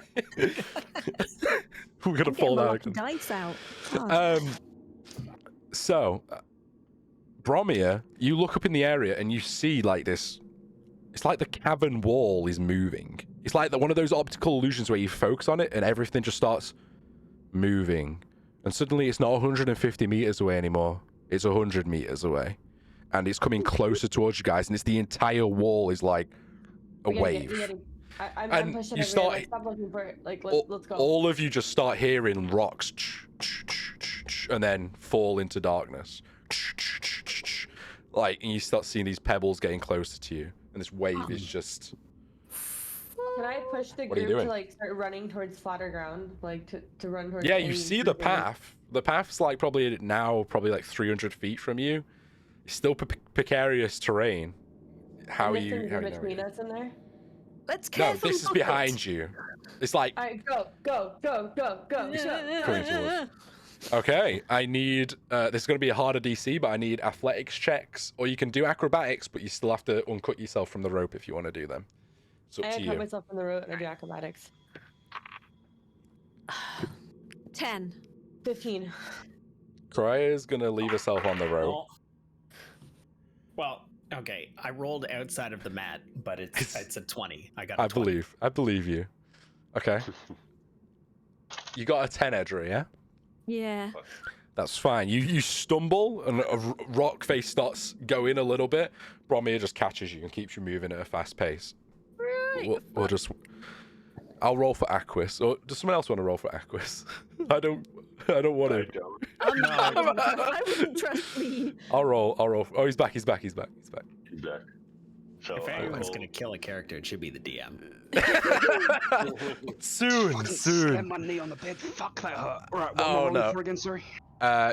We're gonna I'm fall getting my down. lucky dice out. God. So, Bromir, you look up in the area and you see like this. It's like the cavern wall is moving. It's like one of those optical illusions where you focus on it and everything just starts moving. And suddenly it's not 150 meters away anymore. It's 100 meters away. And it's coming closer towards you guys. And it's the entire wall is like a wave. I'm And pushing you everybody. start- Like, stop looking for it. Like, all, let's go. all of you just start hearing rocks and then fall into darkness. Like, and you start seeing these pebbles getting closer to you. And this wave is just... Can I push the What are you group doing? to like start running towards flatter ground, like to run towards? Yeah, you any see the group of us? path. The path's like probably like 300 feet from you. It's still precarious terrain. How are And this you... thing's How in are you between navigating? us in there? Let's No, carefully this is look it. behind you. It's like... Alright, go. Coming towards. Okay, I need... this is going to be a harder DC, but I need athletics checks. Or you can do acrobatics, but you still have to uncut yourself from the rope if you want to do them. It's up I to cut you. myself on the road and I do acrobatics. 10. 15. Kraya's going to leave herself on the rope. Well, okay. I rolled outside of the mat, but it's a 20. I got. I A 20. believe you. Okay. You got a 10, Edra, yeah? Yeah. That's fine. You stumble and a rock face starts going a little bit. Bromir just catches you and keeps you moving at a fast pace. Right. We'll just... I'll roll for Aquis. Or does someone else want to roll for Aquis? I don't want I to. don't. I wouldn't trust me. I'll roll. Oh, he's back. He's back. Exactly. So If I anyone's will- gonna kill a character, it should be the DM. soon. Slam my knee on the bed. Fuck that hurt. Right, what am I Oh, rolling no. for again? Sorry.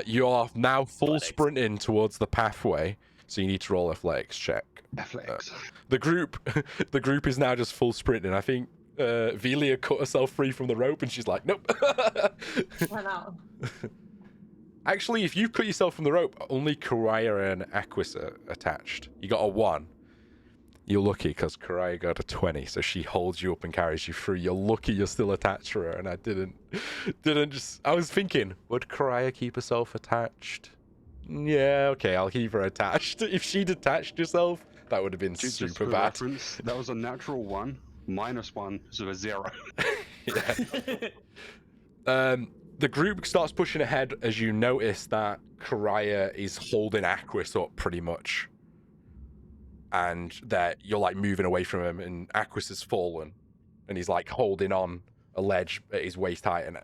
You're now full Athletics. sprinting towards the pathway, so you need to roll athletics check. Athletics. The group is now just full sprinting. I think Velia cut herself free from the rope, and she's like, nope. Run out. Actually, if you cut yourself from the rope, only Karaya and Aquis are attached. You got a 1. You're lucky because Karaya got a 20, so she holds you up and carries you through. You're lucky you're still attached to her, and I didn't just. I was thinking, would Karaya keep herself attached? Yeah, okay, I'll keep her attached. If she'd attached herself, that would have been Just super for bad. reference, that was a natural 1, -1, so a 0. The group starts pushing ahead as you notice that Karaya is holding Aquis up pretty much. And that you're like moving away from him, and Aquis has fallen. And he's like holding on a ledge at his waist height, and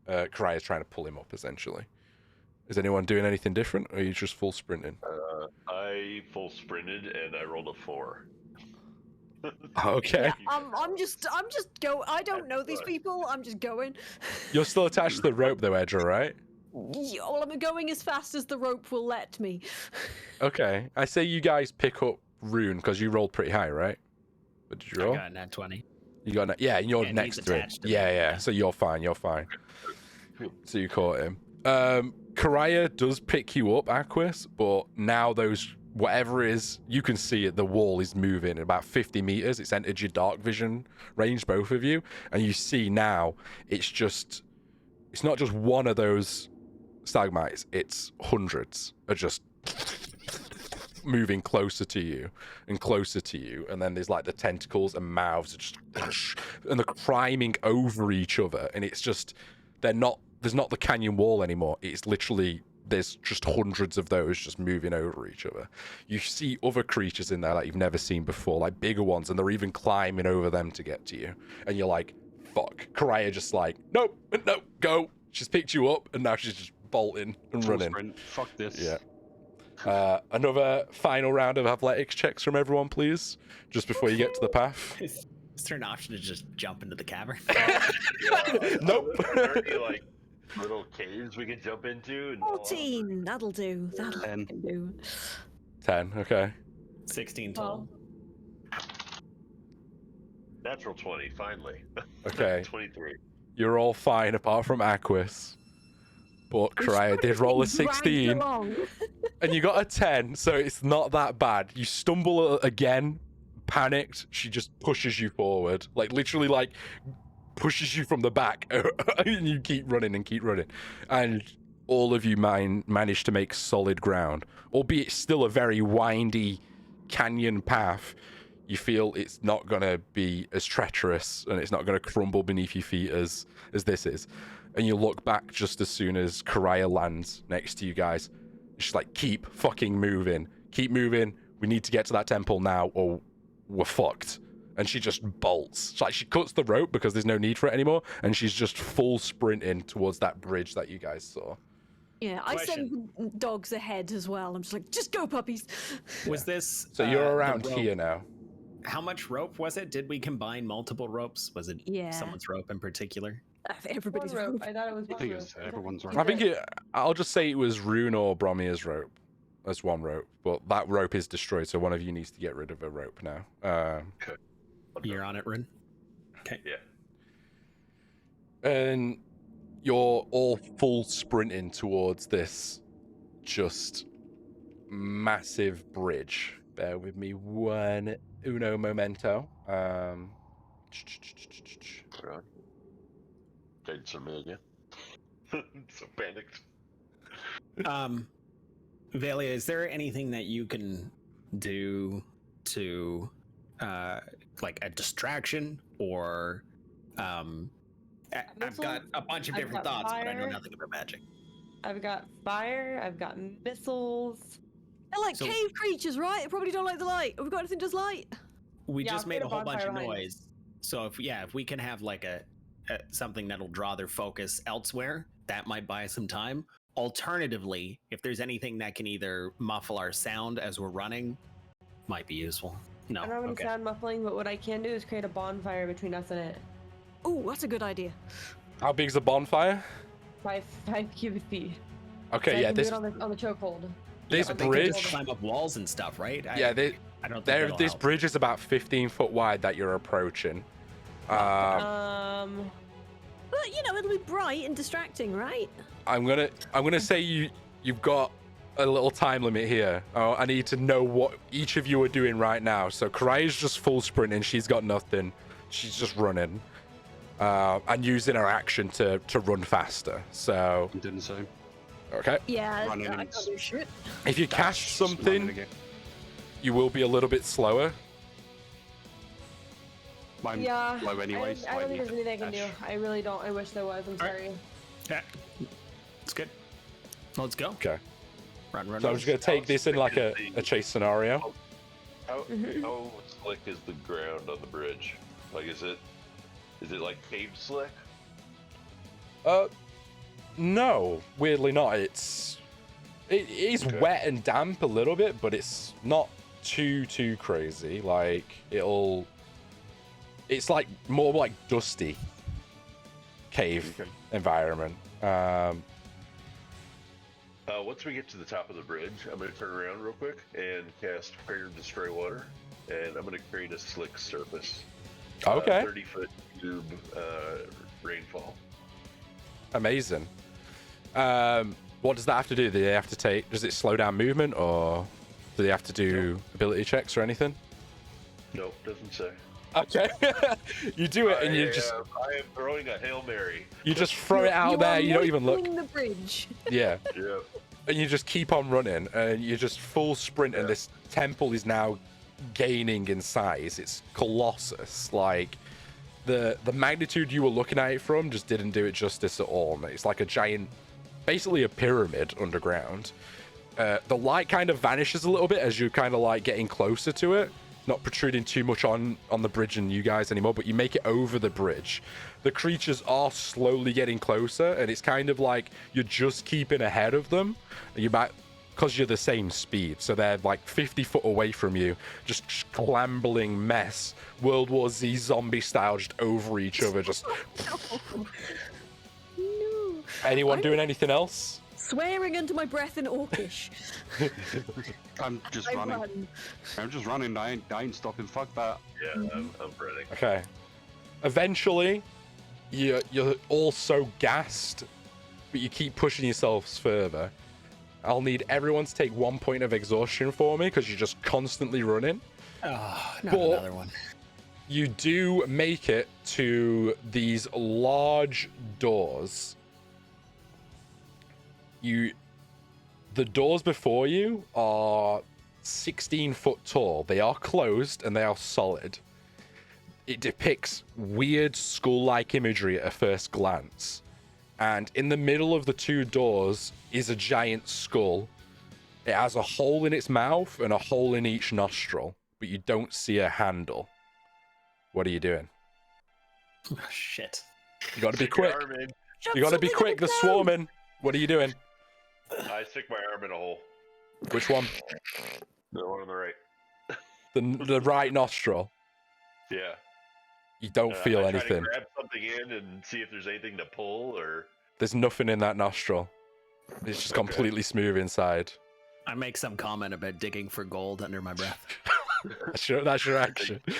Karaya's trying to pull him up essentially. Is anyone doing anything different, or are you just full sprinting? I full sprinted and I rolled a 4. Okay. Yeah, I'm just go. I don't know these people. I'm just going. You're still attached to the rope though, Edra, right? Yeah, well, I'm going as fast as the rope will let me. Okay. I say you guys pick up Rune because you rolled pretty high, right? What did you roll? I got a nat 20. You got yeah, and you're And next he's to it. attached to Yeah, me. yeah. So you're fine. So you caught him. Karaya does pick you up, Aquis, but now those whatever it is, you can see it. The wall is moving at about 50 meters. It's entered your dark vision range, both of you, and you see now it's not just one of those stalagmites. It's hundreds are just moving closer to you and closer to you, and then there's like the tentacles and mouths are just and they're climbing over each other, and it's just there's not the canyon wall anymore. It's literally there's just hundreds of those just moving over each other. You see other creatures in there that you've never seen before, like bigger ones, and they're even climbing over them to get to you, and you're like, fuck. Karaya just like, nope, go. She's picked you up, and now she's just bolting and Full running. sprint. Fuck this. Yeah. Another final round of athletics checks from everyone, please, just before you get to the path. Is there an option to just jump into the cavern? Nope. Are there any like little caves we can jump into? And 14. That'll do. That'll 10. fucking do. 10, okay. 16 total. Natural 20, finally. Okay. 23. You're all fine apart from Aquis. But Karaya did roll a 16, and you got a 10, so it's not that bad. You stumble again, panicked. She just pushes you forward, like literally, like pushes you from the back, and you keep running and keep running, and all of you manage to make solid ground, albeit still a very windy canyon path. You feel it's not gonna be as treacherous, and it's not gonna crumble beneath your feet as this is. And you look back just as soon as Karaya lands next to you guys. She's like, keep fucking moving. Keep moving. We need to get to that temple now or we're fucked. And she just bolts. It's like she cuts the rope because there's no need for it anymore. And she's just full sprinting towards that bridge that you guys saw. Yeah, I send the dogs ahead as well. I'm just like, just go, puppies. Was this... So you're the around rope- here now. How much rope was it? Did we combine multiple ropes? Was it Yeah. someone's rope in particular? Everybody's One rope. rope. I thought it was I one think rope. it's everyone's You rope. I think said- I'll just say it was Rune or Bromia's rope as one rope. But that rope is destroyed, so one of you needs to get rid of a rope now. You're on it, Rin. Okay. Yeah. And you're all full sprinting towards this just massive bridge. Bear with me uno momento. Right. Did some again. So panicked. Velia, is there anything that you can do to like a distraction or I've got a bunch of I've different got thoughts, but I know fire. nothing about magic. I've got fire. I've got missiles. They're like So- cave creatures, right? They probably don't like the light. Have we got anything that does light? We Yeah, just I'll made put a a whole bunch of bonfire behind us. noise. So if we can have like a something that'll draw their focus elsewhere, that might buy some time. Alternatively, if there's anything that can either muffle our sound as we're running, might be useful. No, I don't have any okay. sound muffling, but what I can do is create a bonfire between us and it. Oh, that's a good idea. How big's the bonfire? 5 cubic feet. Okay, So I yeah, can do this it on the chokehold. this But they could just bridge. climb up walls and stuff, right? Yeah, I don't think that'll this help. bridge is about 15 foot wide that you're approaching. But you know, it'll be bright and distracting, right? I'm gonna say you've got a little time limit here. Oh, I need to know what each of you are doing right now. So Karaya's just full sprinting. She's got nothing. She's just running, and using her action to run faster. So I'm doing the same. okay, Yeah, Running I and can't do shit. if you cast Just running something, again. you will be a little bit slower. Mine Yeah. low anyway. so I don't think need there's anything I can do. dash. I really don't. I wish there was. I'm Alright. sorry. Yeah, it's good. Let's go. Okay, Run. so I'm just gonna take this in like a chase scenario. How slick is the ground on the bridge? Like, is it like paved slick? No, weirdly not. It is Okay. wet and damp a little bit, but it's not too crazy. Like it's like more like dusty cave Okay. environment. Once we get to the top of the bridge, I'm going to turn around real quick and cast Prayer Destroy Water, and I'm going to create a slick surface. Okay, 30-foot cube rainfall. amazing. What does that have to do? Do they have to take? Does it slow down movement, or do they have to do ability checks or anything? Nope, doesn't say. Okay, you do it and I am throwing a Hail Mary. you just throw it out there. You don't even look. The bridge. Yeah. Yep. And you just keep on running, and you just full sprint, and this temple is now gaining in size. It's colossus. Like the magnitude you were looking at it from just didn't do it justice at all. It's like a giant, basically a pyramid underground. The light kind of vanishes a little bit as you're kind of like getting closer to it, not protruding too much on the bridge and you guys anymore, but you make it over the bridge. The creatures are slowly getting closer, and it's kind of like you're just keeping ahead of them. You might, because you're the same speed, so they're like 50 foot away from you, just clambling mess, World War Z zombie style, just over each other. Just No. anyone I'm doing anything else? Swearing under my breath in Orcish. I'm just I running. run. I'm just running. I ain't stopping. Fuck that. Yeah, I'm running. Okay. Eventually, you're all so gassed, but you keep pushing yourselves further. I'll need everyone to take 1 point of exhaustion for me because you're just constantly running. Oh, not But- another one. You do make it to these large doors. The doors before you are 16 foot tall. They are closed and they are solid. It depicts weird skull-like imagery at a first glance. And in the middle of the two doors is a giant skull. It has a hole in its mouth and a hole in each nostril, but you don't see a handle. What are you doing? Oh, shit. You gotta be Stick your quick. arm in. Shove You gotta be something quick. in They're the ground. swarming. What are you doing? I stick my arm in a hole. Which one? The one on the right. The right nostril. Yeah. You don't feel I try anything. to grab something in and see if there's anything to pull or. There's nothing in that nostril. It's just Okay. completely smooth inside. I make some comment about digging for gold under my breath. That's your action. It,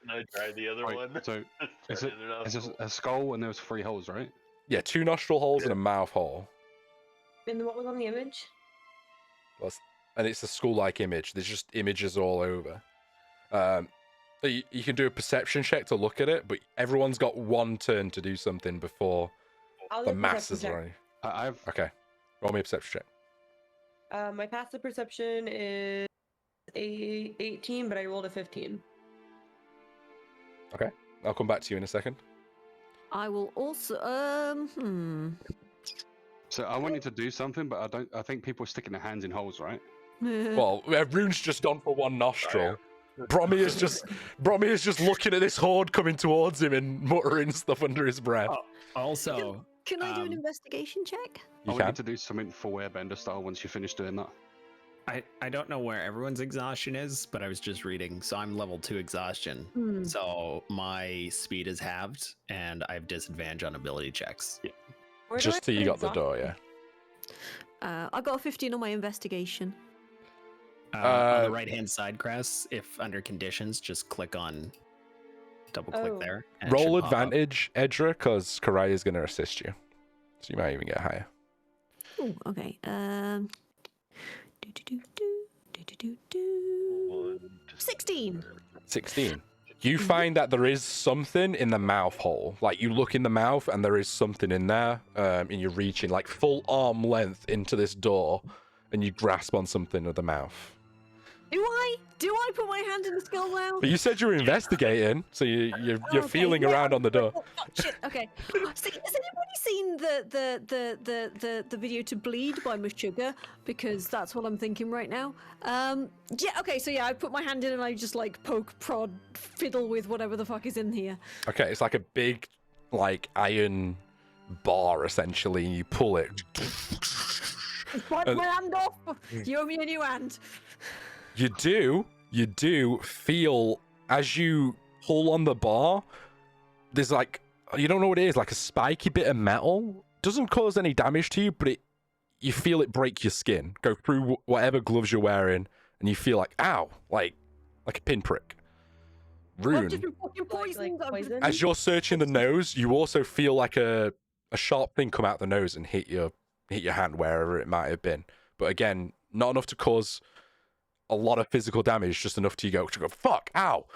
and I try the other Right, one. so is Try it? the other It's just nostril. a skull and there was 3 holes, right? Yeah, 2 nostril holes and a mouth hole. And what was on the image? And it's a skull-like image. There's just images all over. You can do a perception check to look at it, but everyone's got 1 turn to do something before I'll the do a masses perception are check. ready. I've Okay. Roll me a perception check. My passive perception is 18, but I rolled a 15. I'll come back to you in a second. I will also. So I want you to do something, but I think people are sticking their hands in holes, right? Well, Rune's just gone for 1 nostril. Brommy is just looking at this horde coming towards him and muttering stuff under his breath. Also, Can I do an investigation check? You We can. need to do something for Airbender style once you finish doing that. I don't know where everyone's exhaustion is, but I was just reading. So I'm level 2 exhaustion. Hmm. So my speed is halved, and I have disadvantage on ability checks. Where do Just I till you put got the door, yeah. I got a 15 on my investigation. On the right-hand side, Cress, if under conditions, just click on, double-click Oh. there. and it Roll should pop up. advantage, Edra, because Karai is going to assist you. So you might even get higher. Oh, okay. Do. 16. 16. You find that there is something in the mouth hole. Like, you look in the mouth and there is something in there, and you're reaching like full arm length into this door, and you grasp on something with the mouth. Do I put my hand in the skull now? But you said you were investigating, so you're Okay, feeling yeah, around on the door. Oh, shit. Okay. See, has anybody seen the video to Bleed by Meshuggah? Because that's what I'm thinking right now. Yeah. Okay. So yeah, I put my hand in and I just like poke, prod, fiddle with whatever the fuck is in here. Okay, it's like a big, like, iron bar, essentially, and you pull it. Wipe my hand off. You owe me a new hand. You do feel, as you pull on the bar, there's like, you don't know what it is, like a spiky bit of metal. Doesn't cause any damage to you, but you feel it break your skin, go through whatever gloves you're wearing, and you feel like, ow, like a pinprick. I've Rune, just been fucking poisoned. poison? as you're searching the nose, you also feel like a sharp thing come out the nose and hit your hand wherever it might have been. But again, not enough to cause a lot of physical damage, just enough to go, fuck, ow.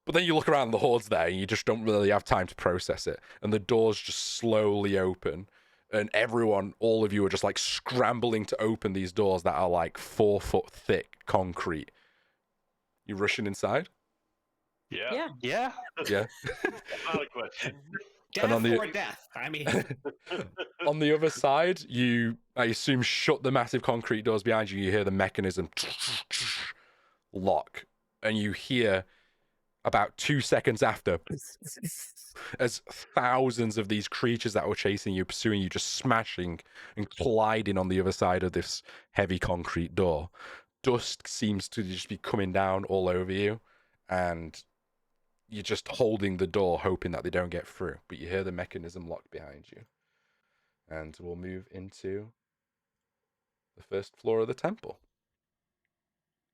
But then you look around the horde's there and you just don't really have time to process it. And the doors just slowly open. And everyone, all of you are just like scrambling to open these doors that are like 4 foot thick concrete. You rushing inside? Yeah. Yeah. Yeah. Not a question. Death And on the- or death. I mean, On the other side, I assume, shut the massive concrete doors behind you. You hear the mechanism lock. And you hear, about 2 seconds after, as thousands of these creatures that were chasing you, pursuing you, just smashing and colliding on the other side of this heavy concrete door. Dust seems to just be coming down all over you, and you're just holding the door, hoping that they don't get through. But you hear the mechanism lock behind you. And we'll move into the first floor of the temple.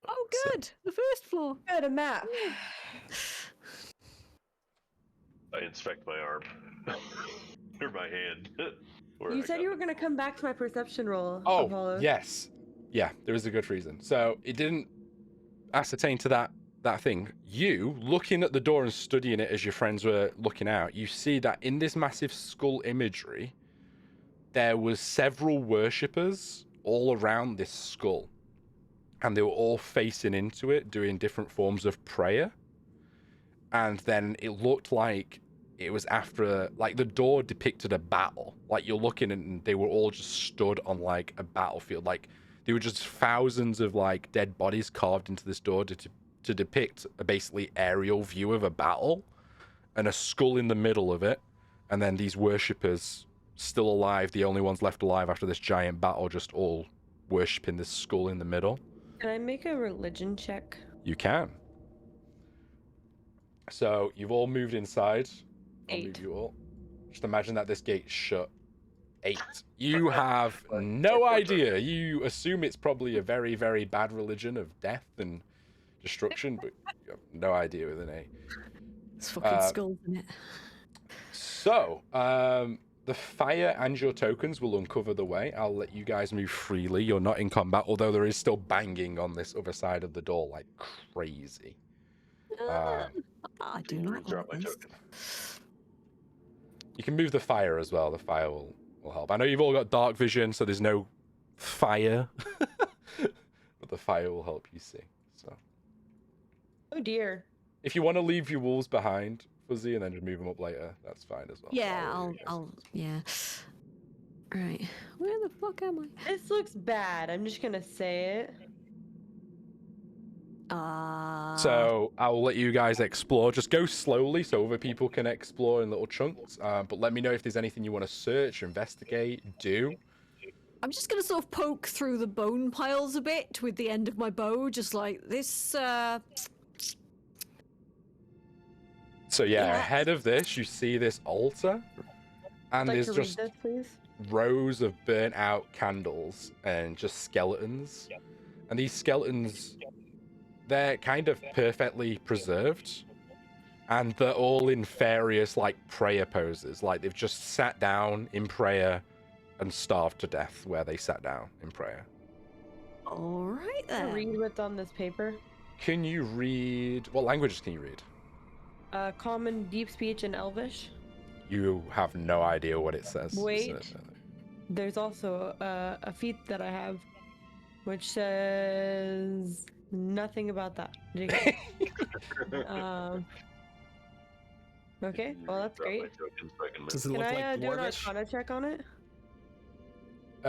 Oh, So- good. The first floor. Good, a map. I inspect my arm or my hand. You said you were gonna come back to my perception roll. Oh, Apollo. yes. Yeah, there is a good reason. So it didn't ascertain to that thing. You, looking at the door and studying it as your friends were looking out, you see that in this massive skull imagery, there was several worshippers all around this skull. And they were all facing into it, doing different forms of prayer. And then it looked like it was after, like, the door depicted a battle. Like, you're looking and they were all just stood on, like, a battlefield. Like, there were just thousands of, like, dead bodies carved into this door to depict a basically aerial view of a battle. And a skull in the middle of it. And then these worshippers still alive, the only ones left alive after this giant battle, just all worshipping this skull in the middle. Can I make a religion check? You can. So you've all moved inside. I'll move 8. you all. Just imagine that this gate's shut. 8. You have no idea. You assume it's probably a very, very bad religion of death and destruction, but you have no idea with an 8. It's fucking skulls, isn't it? So, the fire and your tokens will uncover the way. I'll let you guys move freely. You're not in combat, although there is still banging on this other side of the door like crazy. I do not Drop like my this. token. You can move the fire as well. The fire will help. I know you've all got dark vision, so there's no fire. But the fire will help you see. So Oh dear. if you want to leave your wolves behind, Fuzzy, and then just move them up later, that's fine as well. Yeah, yeah. Right. Where the fuck am I? This looks bad. I'm just gonna say it. So I'll let you guys explore. Just go slowly so other people can explore in little chunks. But let me know if there's anything you want to search, investigate, do. I'm just gonna sort of poke through the bone piles a bit with the end of my bow, just like this. So yeah, Yeah. ahead of this, you see this altar, and Like there's to read just this, please. rows of burnt out candles and just skeletons. And these skeletons, they're kind of perfectly preserved, and they're all in various like prayer poses. Like they've just sat down in prayer and starved to death where they sat down in prayer. All right Can I then. read what's on this paper. Can you read? What languages can you read? Common, deep speech, and Elvish. You have no idea what it says. Wait. There's also a feat that I have, which says nothing about that. Okay, well that's Drop my great. tokens so I can Does it move. Can look I like do an dwarvish? Arcana check on it?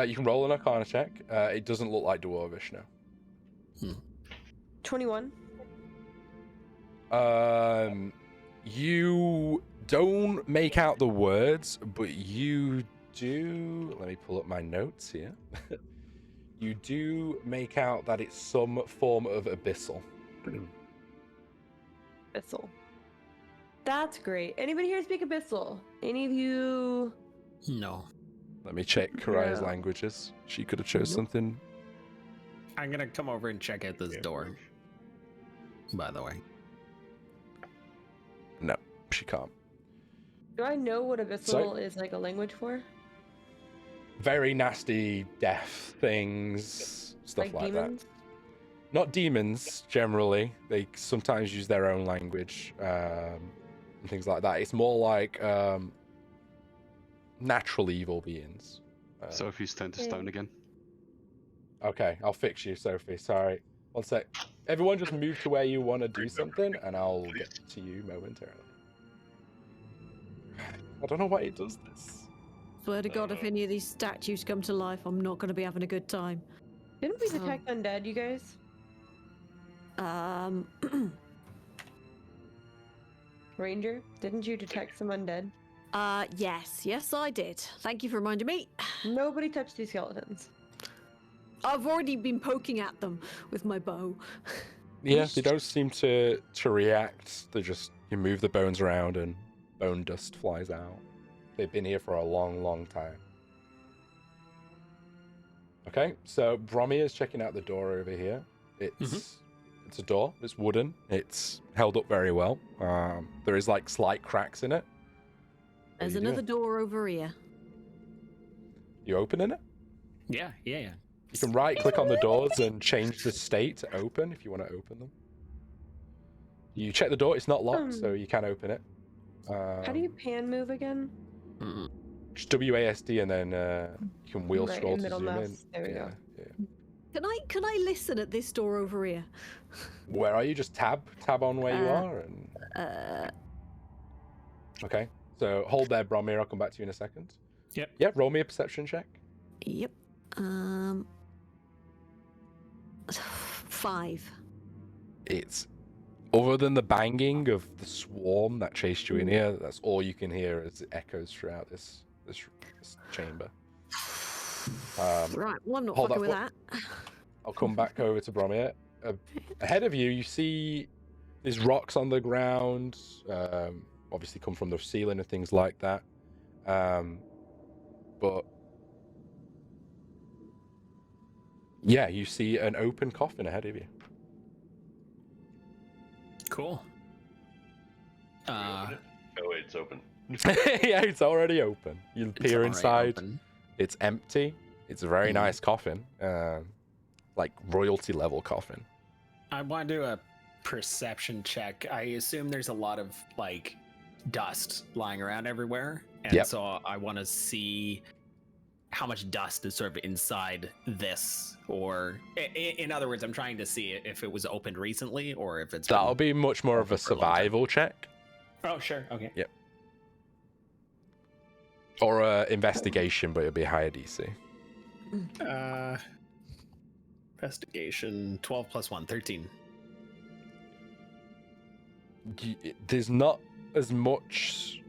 You can roll an Arcana check. It doesn't look like Dwarvish, no. 21. You don't make out the words, but you do. Let me pull up my notes here. You do make out that it's some form of abyssal. Abyssal. That's great. Anybody here speak Abyssal? Any of you? No. Let me check Karaya's No. languages. She could have chose Nope. something. I'm gonna come over and check out this door. By the way. No, she can't. Do I know what Abyssal is like a language for? Very nasty death things, stuff like that. demons? Not demons, generally. They sometimes use their own language and things like that. It's more like natural evil beings. Sophie's turned to stone again. Okay, I'll fix you, Sophie. Sorry. One sec. Everyone just move to where you want to do something, and I'll get to you momentarily. I don't know why it does this. Swear to God, if any of these statues come to life, I'm not going to be having a good time. Didn't we detect undead, you guys? Ranger, didn't you detect some undead? Yes, I did. Thank you for reminding me. Nobody touched these skeletons. I've already been poking at them with my bow. Yeah, they don't seem to react. They just, you move the bones around and bone dust flies out. They've been here for a long, long time. Okay, so Bromia's checking out the door over here. It's a door. It's wooden. It's held up very well. There is like slight cracks in it. What There's are you another doing? door over here. You opening it? Yeah. You can right click on the doors and change the state to open if you want to open them. You check the door, it's not locked, so you can open it. How do you pan move again? Just WASD and then you can wheel Right, scroll to middle zoom in. mouse. There we go. Yeah. Can I listen at this door over here? Where are you? Just tab on where you are and okay. So hold there, Bromir. I'll come back to you in a second. Yep. Yeah, roll me a perception check. Yep. 5. It's other than the banging of the swarm that chased you in here, that's all you can hear as it echoes throughout this chamber. Right, well, I'm not hold fucking that with that. I'll come back over to Bromir. Ahead of you, you see these rocks on the ground, obviously come from the ceiling and things like that. But yeah, you see an open coffin ahead of you. Cool. Can we open it? Oh wait, it's open. Yeah, it's already open. You It's peer already inside. open. It's empty. It's a very nice coffin, like royalty level coffin. I want to do a perception check. I assume there's a lot of like dust lying around everywhere, and Yep. so I want to see how much dust is sort of inside this, or in other words, I'm trying to see if it was opened recently or if it's. That'll be much more of a for a long time. survival check Oh, sure. Okay. or a investigation, but it'll be higher DC. Investigation 12 plus 1, 13. there's not as much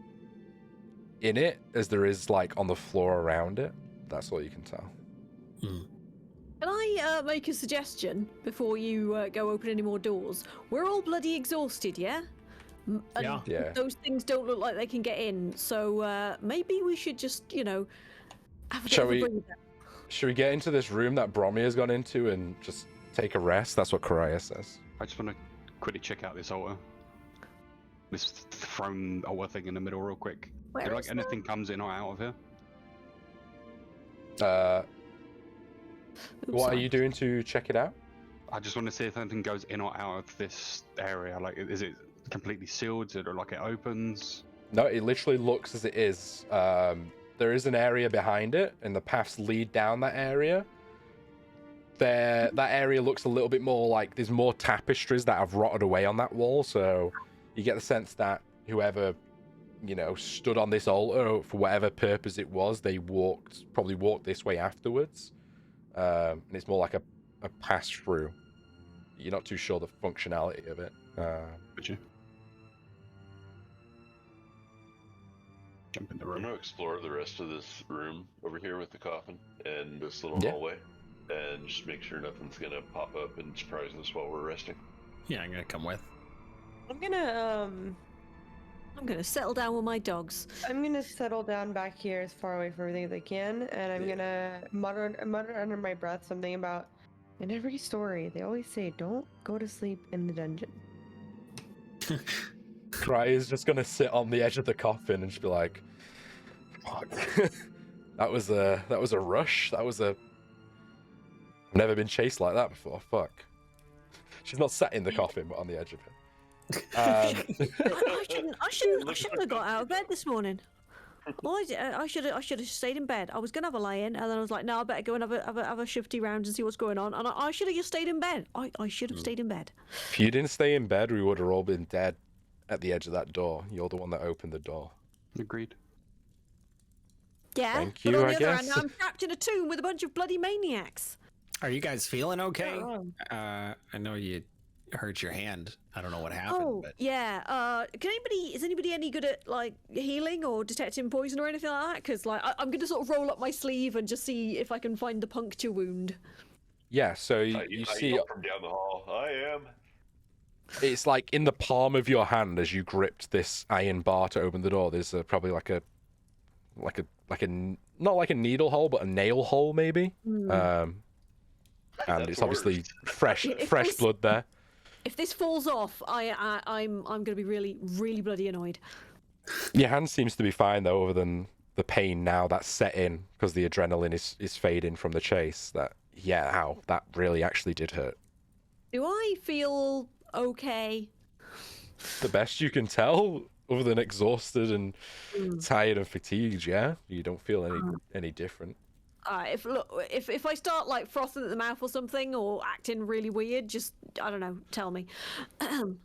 in it as there is like on the floor around it. That's all you can tell. Can I make a suggestion before you go open any more doors? We're all bloody exhausted, yeah? And Yeah. those things don't look like they can get in, so maybe we should just, have a bit Shall of a we- breather. Should we get into this room that Bromia's gone into and just take a rest? That's what Karaya says. I just want to quickly check out this altar. This throne altar thing in the middle, real quick. Where If is like anything comes in or out of here. Oops, What are sorry. you doing to check it out? I just want to see if anything goes in or out of this area. Like, is it completely sealed? Is it like it opens? No, it literally looks as it is. There is an area behind it, and the paths lead down that area. That area looks a little bit more like there's more tapestries that have rotted away on that wall, so you get the sense that whoever, stood on this altar for whatever purpose it was, they probably walked this way afterwards. And it's more like a pass through. You're not too sure the functionality of it. Would you? Jump in the I'm room. gonna explore the rest of this room over here with the coffin and this little Yeah. hallway, and just make sure nothing's gonna pop up and surprise us while we're resting. Yeah, I'm gonna come with. I'm gonna settle down with my dogs. settle down back here as far away from everything as I can, and I'm gonna mutter under my breath something about. In every story, they always say, "Don't go to sleep in the dungeon." Karya's just gonna sit on the edge of the coffin and just be like, "Fuck, that was a rush. I've never been chased like that before. Fuck." She's not sat in the coffin, but on the edge of it. I shouldn't have got out of bed this morning. Well, I should have stayed in bed. I was gonna have a lie-in, and then I was like, no, I better go and have a shifty round and see what's going on. And I should have just stayed in bed. I should have stayed in bed. If you didn't stay in bed, we would have all been dead at the edge of that door. You're the one that opened the door. Agreed. Yeah. Thank but you, on I the other hand, guess. I'm trapped in a tomb with a bunch of bloody maniacs. Are you guys feeling okay? Oh. I know you hurt your hand. I don't know what happened, Oh, but yeah. Is anybody any good at like healing or detecting poison or anything like that? Because I'm gonna sort of roll up my sleeve and just see if I can find the puncture wound. Yeah, so you I see yell from down the hall, I am. it's like in the palm of your hand as you gripped this iron bar to open the door. There's probably like a not like a needle hole, but a nail hole maybe. And That's it's obviously worse. fresh blood there. If this falls off, I'm gonna be really, really bloody annoyed. Your hand seems to be fine though, other than the pain now that's set in because the adrenaline is fading from the chase. That really actually did hurt. Do I feel okay? The best you can tell, other than exhausted and tired and fatigued, yeah, you don't feel any different. If I start like frothing at the mouth or something or acting really weird, just I don't know, tell me.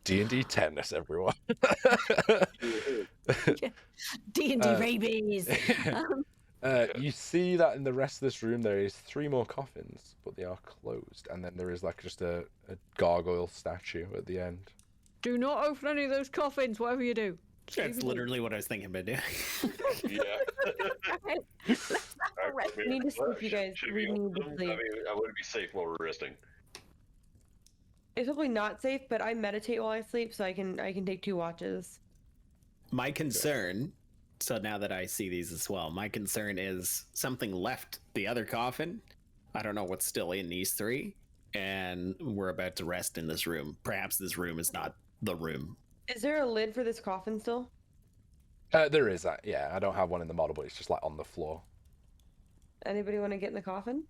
D&D tennis, everyone. D&D rabies. You see that in the rest of this room there is 3 more coffins, but they are closed, and then there is like just a gargoyle statue at the end. Do not open any of those coffins, whatever you do. that's literally what I was thinking about doing. Yeah. We need to sleep, you guys. Should We we need open to them? sleep. I mean, I wouldn't be safe while we're resting. It's probably not safe, but I meditate while I sleep, so I can take 2 watches. My concern, so now that I see these as well, my concern is something left the other coffin. I don't know what's still in these 3, and we're about to rest in this room. Perhaps this room is not the room. Is there a lid for this coffin still? There is that, yeah. I don't have one in the model, but it's just like on the floor. Anybody want to get in the coffin?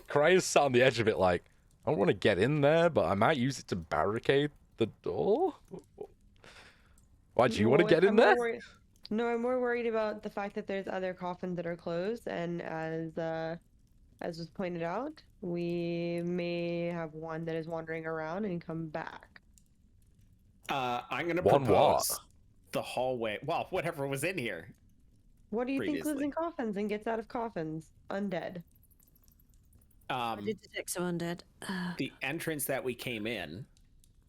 Karaya's sat on the edge of it like, I don't want to get in there, but I might use it to barricade the door. Why do you want to get in there? No, I'm more worried about the fact that there's other coffins that are closed, and as was pointed out, we may have one that is wandering around and come back. I'm gonna One propose what? the hallway. Well, whatever was in here. What do you think lives Previously. in coffins and gets out of coffins? Undead. I did detect some undead. The entrance that we came in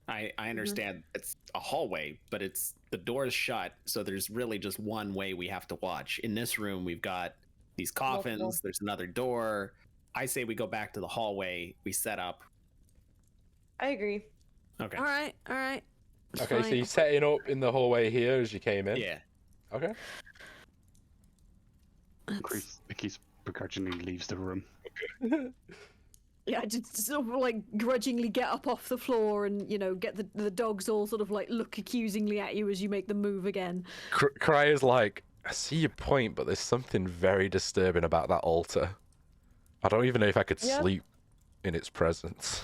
I understand it's a hallway, but the door is shut, so there's really just one way we have to watch. In this room, we've got these coffins. Multiple. There's another door. I say we go back to the hallway. We set up. I agree. Okay. All right, all right. It's Okay, so fine. you're setting up in the hallway here as you came in. Yeah. Okay. Mickey's begrudgingly leaves the room. Yeah, I just sort of like grudgingly get up off the floor and get the dogs all sort of like look accusingly at you as you make the move again. Crier's like, I see your point, but there's something very disturbing about that altar. I don't even know if I could Yeah. sleep in its presence.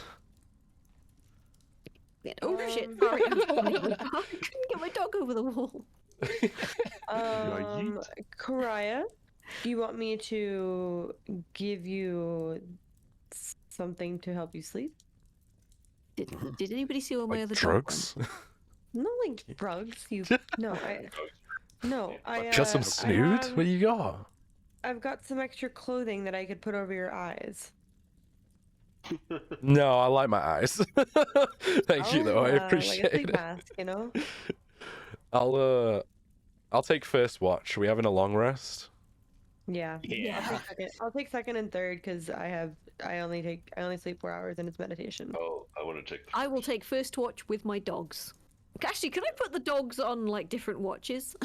Yeah, oh shit! Sorry, I couldn't get my dog over the wall. Karaya, do you want me to give you something to help you sleep? Did anybody see all my Like other drugs? Not like drugs. I Just some snood? have- What you got? I've got some extra clothing that I could put over your eyes. No, I like my eyes. Thank you, though. I appreciate like a sleep it. mask, you know? I'll take first watch. Are we having a long rest? Yeah. Yeah. I'll take second and third because I only sleep 4 hours and it's meditation. Oh, I want to take. I will take first watch with my dogs. Actually, can I put the dogs on like different watches?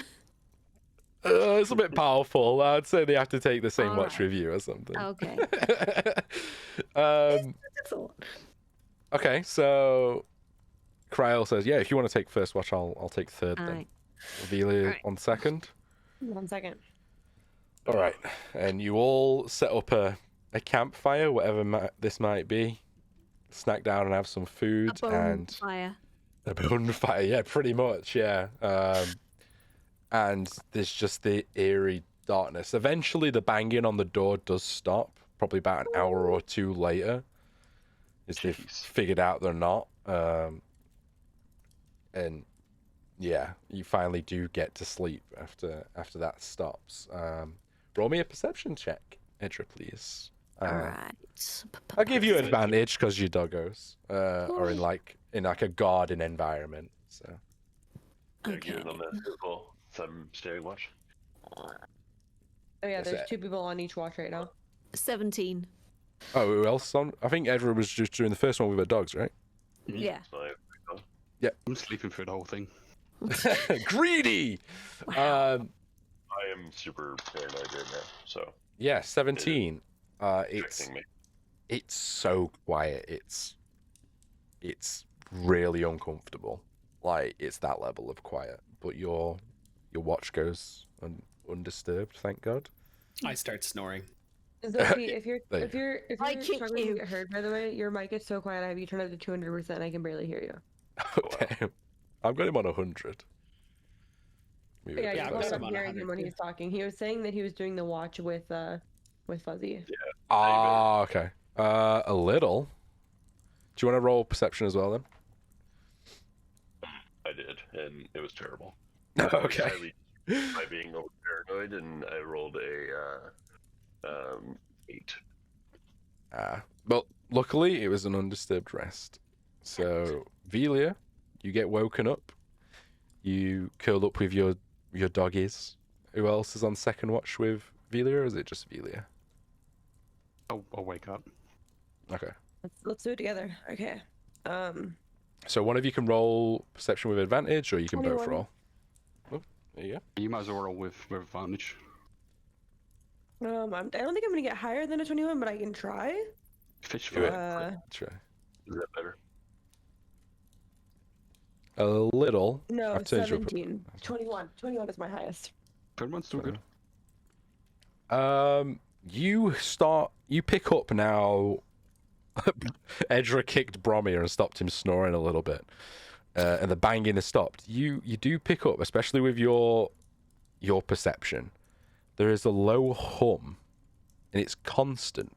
It's a bit powerful. I'd say they have to take the same watch Alright. with you or something. Okay. um, Thought. okay, so Cryle says, yeah, if you want to take first watch, I'll take third then. Alright. Velia Alright. on second. 1 second. All right, and you all set up a campfire, whatever this might be. Snack down and have some food A and bonfire. a bonfire. Yeah, pretty much. Yeah. And there's just the eerie darkness. Eventually, the banging on the door does stop. Probably about an hour or two later, as they've Jeez. figured out they're not. And yeah, you finally do get to sleep after that stops. Roll me a perception check, Edra, please. Alright. I'll give you advantage because your doggos are in like a garden environment. So Yeah, Okay. given on that circle, so I'm staring watch. Oh yeah, That's there's it. 2 people on each watch right now. 17. oh, who else on? I think Edra was just doing the first one with her dogs, right? Yeah. So I, I'm sleeping through the whole thing. Greedy. I am super paranoid right now, so Yeah, 17. It's affecting me. it's so quiet. It's really uncomfortable. Like it's that level of quiet. But your watch goes undisturbed, thank God. I start snoring. Zoe, if you're There you if you're if I you're kick struggling you. to get heard, by the way, your mic is so quiet. I have you turned up to 200% and I can barely hear you. Damn. I've got him on 100. Maybe a Yeah, bit yeah, I I've got wasn't him on hearing him when he 100 was talking. He was saying that he was doing the watch with Fuzzy. Ah, okay. A little. Do you want to roll perception as well then? I did, and it was terrible. Okay. Highly by being over paranoid, and I rolled a 8. But luckily, it was an undisturbed rest. So, Velia, you get woken up. You curl up with your doggies. Who else is on second watch with Velia, or is it just Velia? I'll wake up. Okay. Let's do it together. Okay. So one of you can roll perception with advantage, or you can both 21. roll. Oh, there you go. You might as well roll with advantage. I don't think I'm gonna get higher than a 21, but I can try. Fish Do it. fry. Try. Is that better? A little. No, I've turned you up. 17. 21. 21 is my highest. Third one's still good. You pick up now. Edra kicked Bromir and stopped him snoring a little bit, and the banging has stopped. You do pick up, especially with your perception. There is a low hum, and it's constant.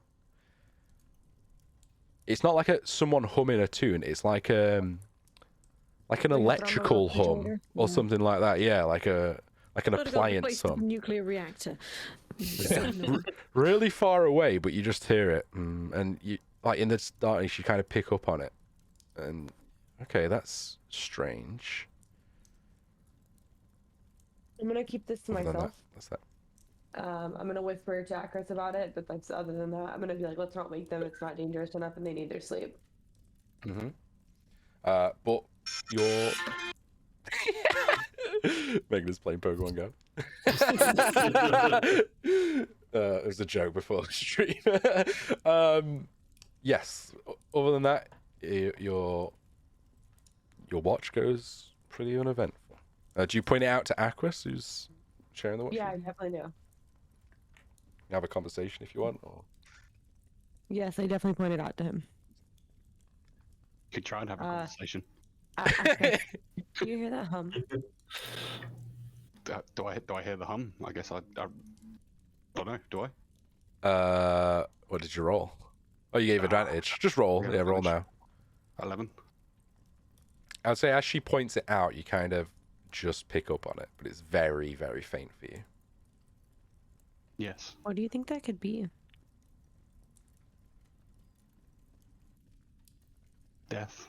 It's not like someone humming a tune. It's like an electrical hum refrigerator? or Yeah. something like that. Yeah, like an What about the appliance place with the hum. nuclear reactor. Really far away, but you just hear it, and you like in the darkness you kind of pick up on it, and Okay, that's strange. I'm gonna keep this to Other than that, myself. that's that. I'm gonna whisper to Akris about it, but that's other than that, I'm gonna be like, let's not wake them. It's not dangerous enough, and they need their sleep. Mm-hmm. But you're Megan playing Pokemon Go. It was a joke before the stream. Yes. Other than that, your watch goes pretty uneventful. Do you point it out to Akris, who's sharing the watch? Yeah, I with you? definitely do. Have a conversation if you want. Or... Yes, I definitely pointed out to him. Could try and have a conversation. Akris, do you hear that hum? Do I hear the hum? I guess I don't know. Do I? What did you roll? Oh, you gave advantage. Just roll. Yeah, Yeah, roll advantage. now. 11. I would say as she points it out, you kind of just pick up on it, but it's very, very faint for you. Yes. What do you think that could be? Death.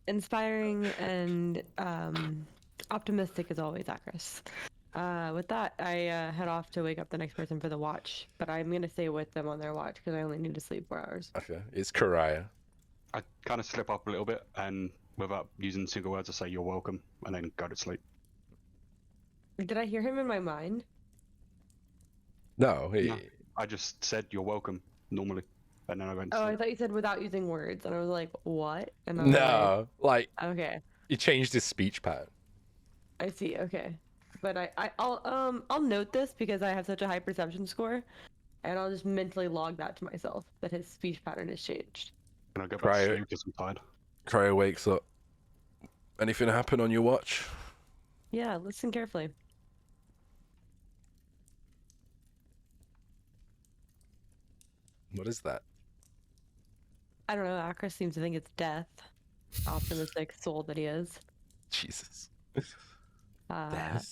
Inspiring and optimistic as always, Akris. With that, I head off to wake up the next person for the watch, but I'm gonna stay with them on their watch because I only need to sleep 4 hours. Okay, it's Karaya. I kind of slip up a little bit and without using single words, I say you're welcome and then go to sleep. Did I hear him in my mind? No, No, I just said you're welcome normally, and then I went. To Oh, I sleep. thought you said without using words, and I was like, what? And I was no, like like, okay, he changed his speech pattern. I see. Okay, but I'll note this because I have such a high perception score, and I'll just mentally log that to myself that his speech pattern has changed. And I go back Right. to sleep because I'm tired. Karaya wakes up. Anything happen on your watch? Yeah, listen carefully. What is that? I don't know. Akris seems to think it's death. Optimistic soul that he is. Jesus.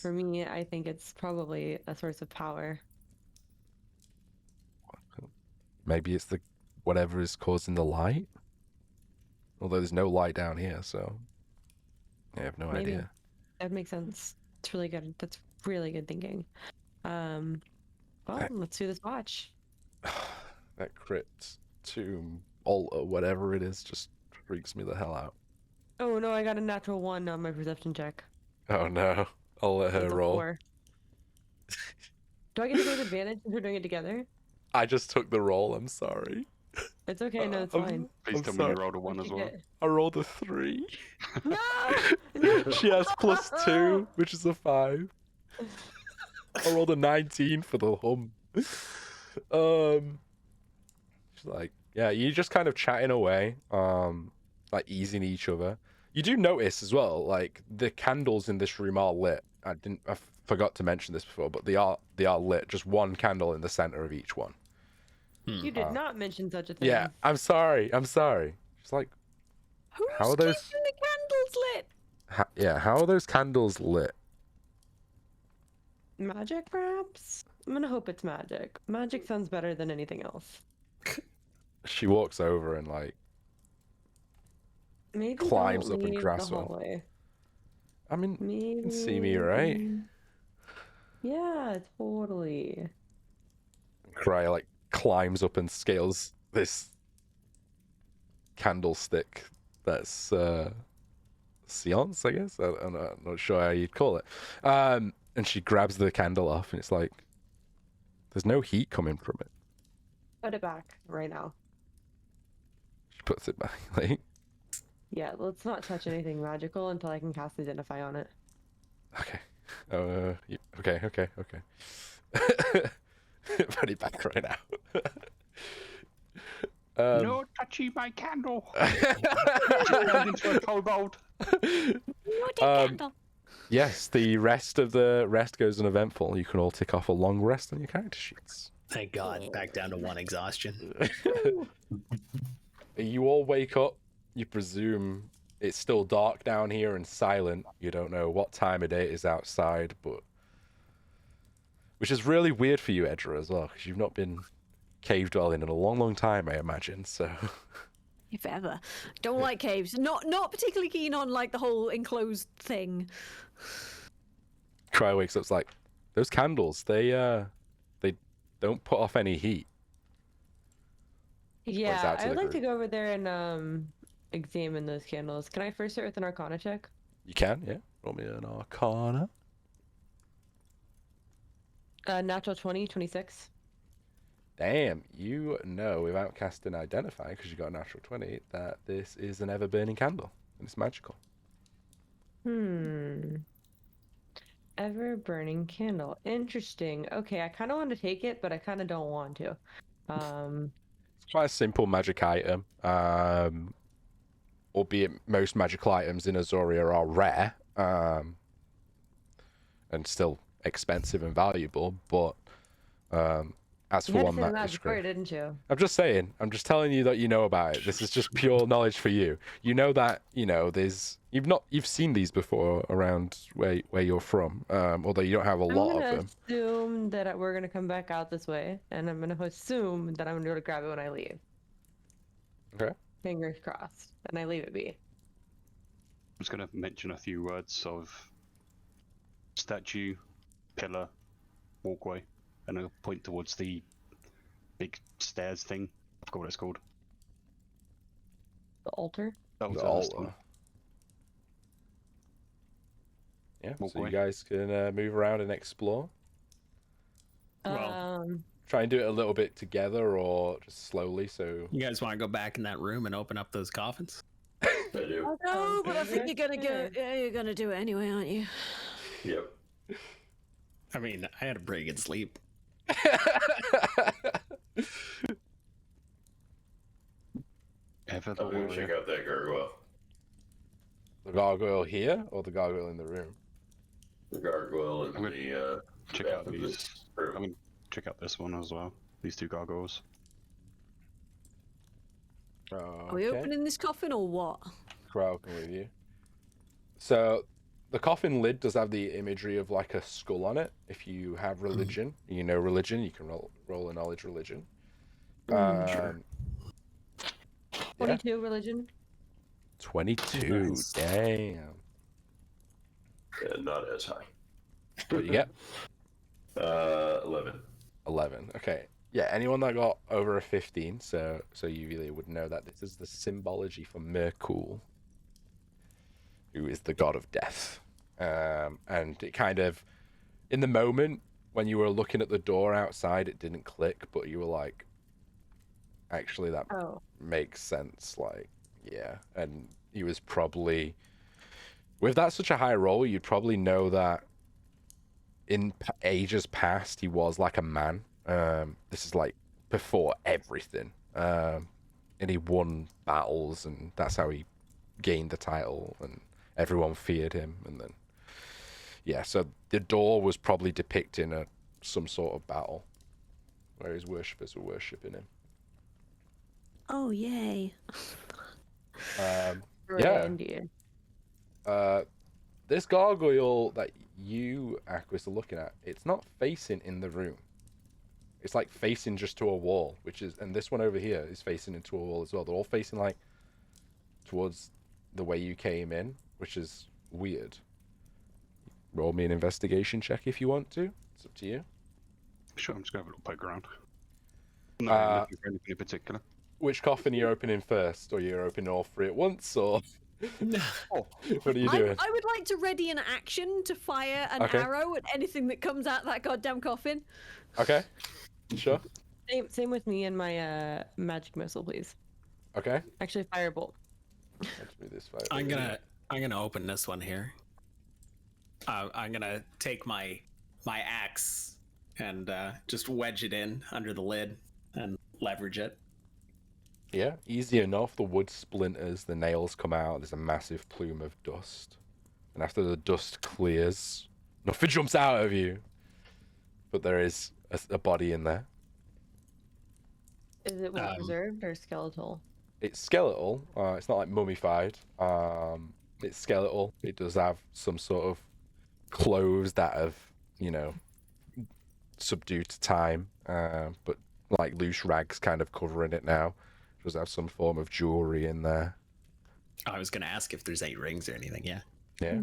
For me, I think it's probably a source of power. Maybe it's the whatever is causing the light. Although there's no light down here, so I have no Maybe. idea. That makes sense. It's really good. That's really good thinking. Well, let's do this watch. That crit tomb altar, whatever it is, just freaks me the hell out. Oh no, I got a natural 1 on my perception check. Oh no, I'll let So her it's a roll. 4. Do I get to take advantage if we're doing it together? I just took the roll. I'm sorry. It's okay. No, it's I'm- fine. Please I'm tell me sorry. you rolled a 1 as well. I rolled a 3. No! No! She has +2, which is a 5. I rolled a 19 for the hum. She's like, yeah, you're just kind of chatting away, like easing each other. You do notice as well, like the candles in this room are lit. I forgot to mention this before, but they are lit. Just one candle in the center of each one. You did not mention such a thing. Yeah, I'm sorry. She's like, Who's How are those- keeping the candles lit? how are those candles lit? Magic, perhaps? I'm gonna hope it's magic. Magic sounds better than anything else. She walks over and like Maybe climbs don't up and leave grabs the one. hallway. I mean, Maybe. you can see me, right? Yeah, totally. Cry like climbs up and scales this candlestick that's seance, I guess. I'm not sure how you'd call it. And she grabs the candle off, and it's like there's no heat coming from it. Put it back right now. She puts it back. Like, Yeah, let's not touch anything magical until I can cast Identify on it. okay, okay. Put it back right now. No touchy my candle. Turned into a kobold. Not a candle. Yes, the rest goes uneventful. You can all tick off a long rest on your character sheets. Thank God, back down to 1 exhaustion. You all wake up. You presume it's still dark down here and silent. You don't know what time of day it is outside, but which is really weird for you, Edra, as well, because you've not been cave dwelling in a long, long time, I imagine. So if ever. Don't like caves. Not particularly keen on like the whole enclosed thing. Cry wakes up, it's like, those candles, they don't put off any heat. Yeah, out to I'd the like to group. go over there and examine those candles. Can I first start with an Arcana check? You can, yeah. Roll me an Arcana. Natural 20, 26. Damn, you know without casting Identify, because you got a natural 20, that this is an ever-burning candle, and it's magical. Ever burning candle. Interesting. Okay, I kind of want to take it, but I kind of don't want to. It's quite a simple magic item. Albeit most magical items in Azoria are rare, and still expensive and valuable, but as You for had to one say the that is magic word, great. didn't you? I'm just saying, I'm just telling you that you know about it. This is just pure knowledge for you. You know that, you've seen these before around where you're from, although you don't have a lot of I'm gonna them. assume that we're gonna come back out this way, and I'm gonna assume that I'm gonna go to grab it when I leave. Okay. Fingers crossed, and I leave it be. I'm just going to mention a few words of statue, pillar, walkway, and I'll point towards the big stairs thing. I forgot what it's called. The altar. That was The the last altar. one. Yeah, so Walkway. you guys can move around and explore. Well, Try and do it a little bit together or just slowly, so... You guys want to go back in that room and open up those coffins? I do. No, but I think good. you're gonna go. Yeah. Yeah, you're gonna do it anyway, aren't you? Yep. I mean, I had a pretty good sleep. Ever the I'm gonna warrior. check out that gargoyle. The gargoyle here, or the gargoyle in the room? The gargoyle and I'm gonna the check bath out of these. this room. I'm gonna check out this one as well. These two gargoyles. Are we opening this coffin or what? Welcome with you. So, the coffin lid does have the imagery of like a skull on it. If you have religion, you know religion, you can roll a knowledge religion. Sure. 22 religion. 22. Nice. Damn. And not as high. What you get? 11. 11. Okay. Yeah, anyone that got over a 15, so you really would know that this is the symbology for Myrkul, who is the god of death. And it kind of, in the moment when you were looking at the door outside, it didn't click, but you were like, actually, that Oh. makes sense. Like, yeah. And he was probably, with that such a high roll, you'd probably know that in ages past, he was like a man. This is like before everything. And he won battles, and that's how he gained the title, and everyone feared him. And then, yeah, so the door was probably depicting some sort of battle where his worshippers were worshipping him. Oh, yay. Yeah. Randy. This gargoyle that you, Aquis, are looking at, it's not facing in the room. It's like facing just to a wall, and this one over here is facing into a wall as well. They're all facing like towards the way you came in, which is weird. Roll me an investigation check if you want to. It's up to you. Sure, I'm just gonna have a little poke around. No, looking for anything in particular. Which coffin are you opening first, or you're opening all three at once, or what are you doing? I would like to ready an action to fire an Okay. arrow at anything that comes out that goddamn coffin. Okay, sure. Same with me and my magic missile, please. Okay. Actually, firebolt. Let's do this fight. I'm gonna open this one here. I'm gonna take my axe and just wedge it in under the lid and leverage it. Yeah, easy enough. The wood splinters, the nails come out, there's a massive plume of dust. And after the dust clears, nothing jumps out of you. But there is a body in there. Is it well preserved or skeletal? It's skeletal. It's not like mummified. It's skeletal. It does have some sort of clothes that have, subdued to time. But like loose rags kind of covering it now. Does have some form of jewelry in there. I was gonna ask if there's 8 rings or anything. Yeah. Yeah.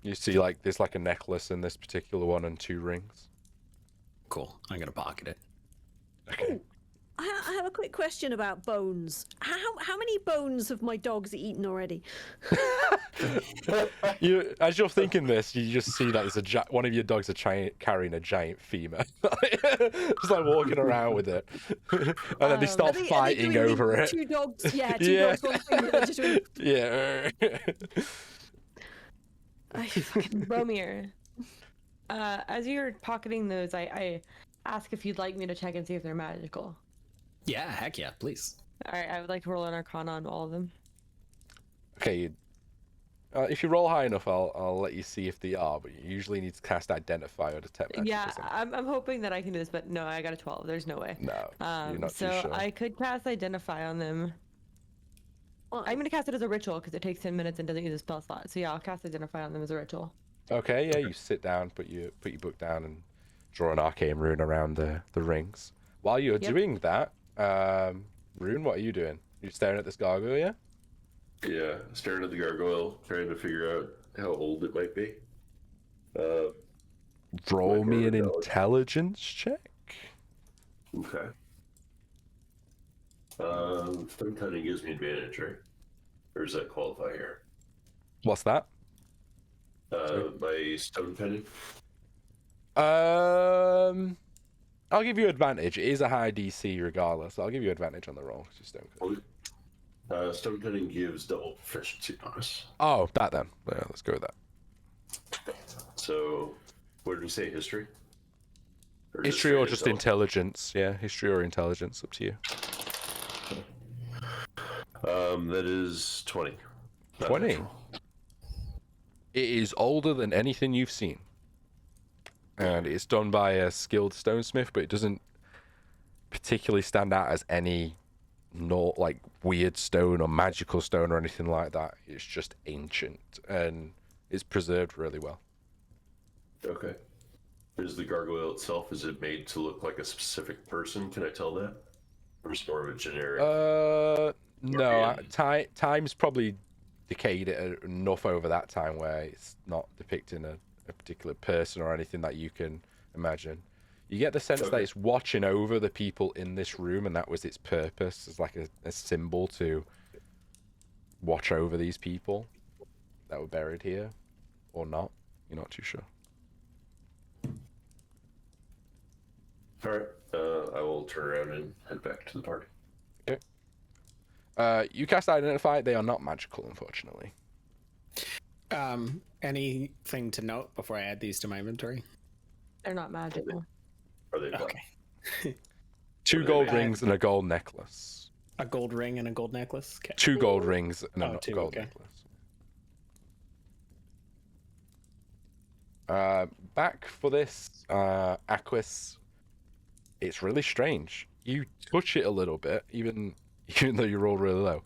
You see, like, there's like a necklace in this particular one and 2 rings. Cool. I'm gonna pocket it. Okay. I have a quick question about bones. How many bones have my dogs eaten already? As you're thinking this, you just see that there's one of your dogs carrying a giant femur, just like walking around with it, and then they start fighting over it. 2 dogs, yeah, 2 dogs, 1 femur. They're just doing... Yeah. Romir, as you're pocketing those, I ask if you'd like me to check and see if they're magical. Yeah, heck yeah, please. All right, I would like to roll an Arcana on all of them. Okay. If you roll high enough, I'll let you see if they are, but you usually need to cast Identify or Detect Magic. Yeah, I'm hoping that I can do this, but no, I got a 12. There's no way. No, you're not so too sure. I could cast Identify on them. Well, I'm gonna cast it as a ritual because it takes 10 minutes and doesn't use a spell slot. So yeah, I'll cast Identify on them as a ritual. Okay, yeah, you sit down, put your book down, and draw an arcane rune around the rings. While you're doing that, Rune, what are you doing? You staring at this gargoyle, yeah? Yeah, staring at the gargoyle, trying to figure out how old it might be. Roll me an knowledge. intelligence check. Okay. Stone cutting gives me advantage, right? Or does that qualify here? What's that? My stone cutting. I'll give you advantage. It is a high DC regardless. I'll give you advantage on the roll. Just don't. Stone cutting gives double proficiency bonus. Oh, that then. Yeah, let's go with that. So, what did we say? History? History or just intelligence? Yeah, history or intelligence, up to you. That is 20. 20. It is older than anything you've seen. And it's done by a skilled stonesmith, but it doesn't particularly stand out as any like weird stone or magical stone or anything like that. It's just ancient and it's preserved really well. Okay. Is the gargoyle itself, is it made to look like a specific person? Can I tell that? Or is it more of a generic? No. Time's probably decayed it enough over that time where it's not depicting a particular person or anything that you can imagine. You get the sense that it's watching over the people in this room, and that was its purpose, as like a symbol to watch over these people that were buried here, or not. You're not too sure. Alright, I will turn around and head back to the party. Okay. You cast Identify. They are not magical, unfortunately. Anything to note before I add these to my inventory? They're not magical. Are they black? Okay. 2 gold rings and a gold necklace. A gold ring and a gold necklace? Okay. 2 gold rings and a 2, gold okay. necklace. Back for this, Aquis. It's really strange. You touch it a little bit, even though you roll really low,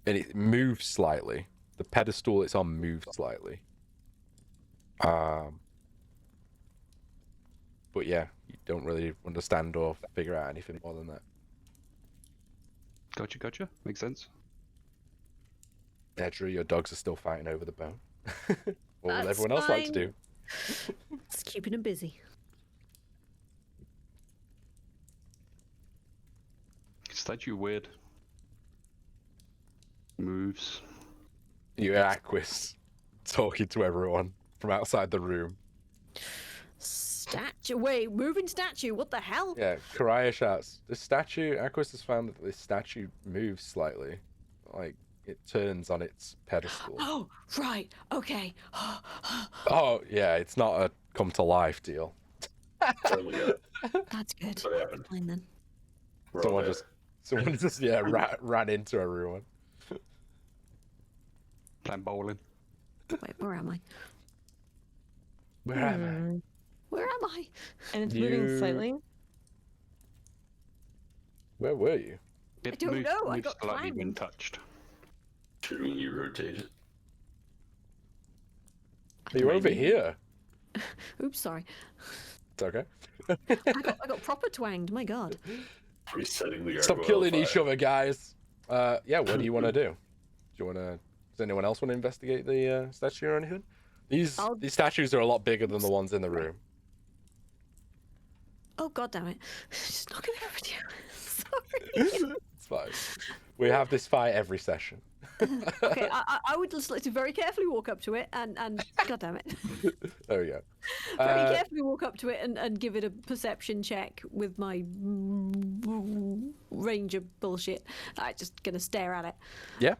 and it moves slightly. The pedestal it's on moves slightly. But yeah, you don't really understand or figure out anything more than that. Gotcha. Makes sense. Edra, your dogs are still fighting over the bone. What would That's everyone else like to fine. do? It's keeping him busy. Statue weird. Moves. You hear Aquis talking to everyone from outside the room. Statue. Wait, moving statue. What the hell? Yeah, Karaya shouts, "This statue, Aquis has found that this statue moves slightly. Like, it turns on its pedestal." Oh, right. Okay. Oh, yeah, it's not a come to life deal. Oh my god. That's good. What happened? Fine then. We're all Someone dead. just ran into everyone. Playing bowling. Wait, where am I? Where am I? Where am I? And it's You- moving slightly. Where were you? It don't moves- know, I moves got slightly when clanged. touched. Shouldn't you rotate it? You're over here. Oops, sorry. It's okay. I got proper twanged. My God. Resetting the gargoyle. Stop killing each fire. other, guys. Yeah, what do you want to do? Does anyone else want to investigate the statue or anything? These statues are a lot bigger than the ones in the room. Oh god damn it! Just knocking over to you. Sorry. It's fine. We have this fight every session. Okay, I would just like to very carefully walk up to it and god damn it. There we go. Very carefully walk up to it and give it a perception check with my ranger bullshit. I'm just gonna stare at it. Yeah.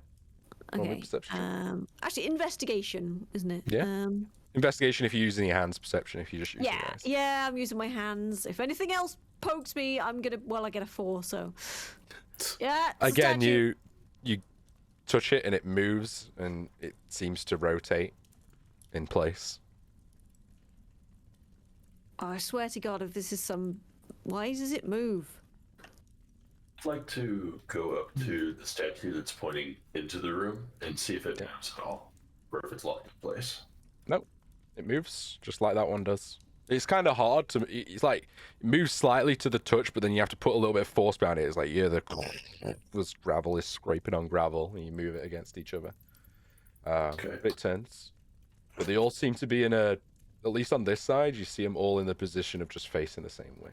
Okay. Roll me perception. Actually, investigation, isn't it? Yeah. Investigation if you're using your hands. Perception if you just use your eyes. Yeah, I'm using my hands. If anything else pokes me, I'm gonna. Well, I get a 4, so. Yeah. Again, statue. you touch it and it moves and it seems to rotate in place. Oh, I swear to God, if this is some. Why does it move? I'd like to go up to the statue that's pointing into the room and see if it moves at all, or if it's locked in place. Nope, it moves just like that one does. It's kind of hard to. It's like it moves slightly to the touch, but then you have to put a little bit of force behind it. It's like this gravel is scraping on gravel, and you move it against each other. Okay. But it turns. But they all seem to be in a. At least on this side, you see them all in the position of just facing the same way.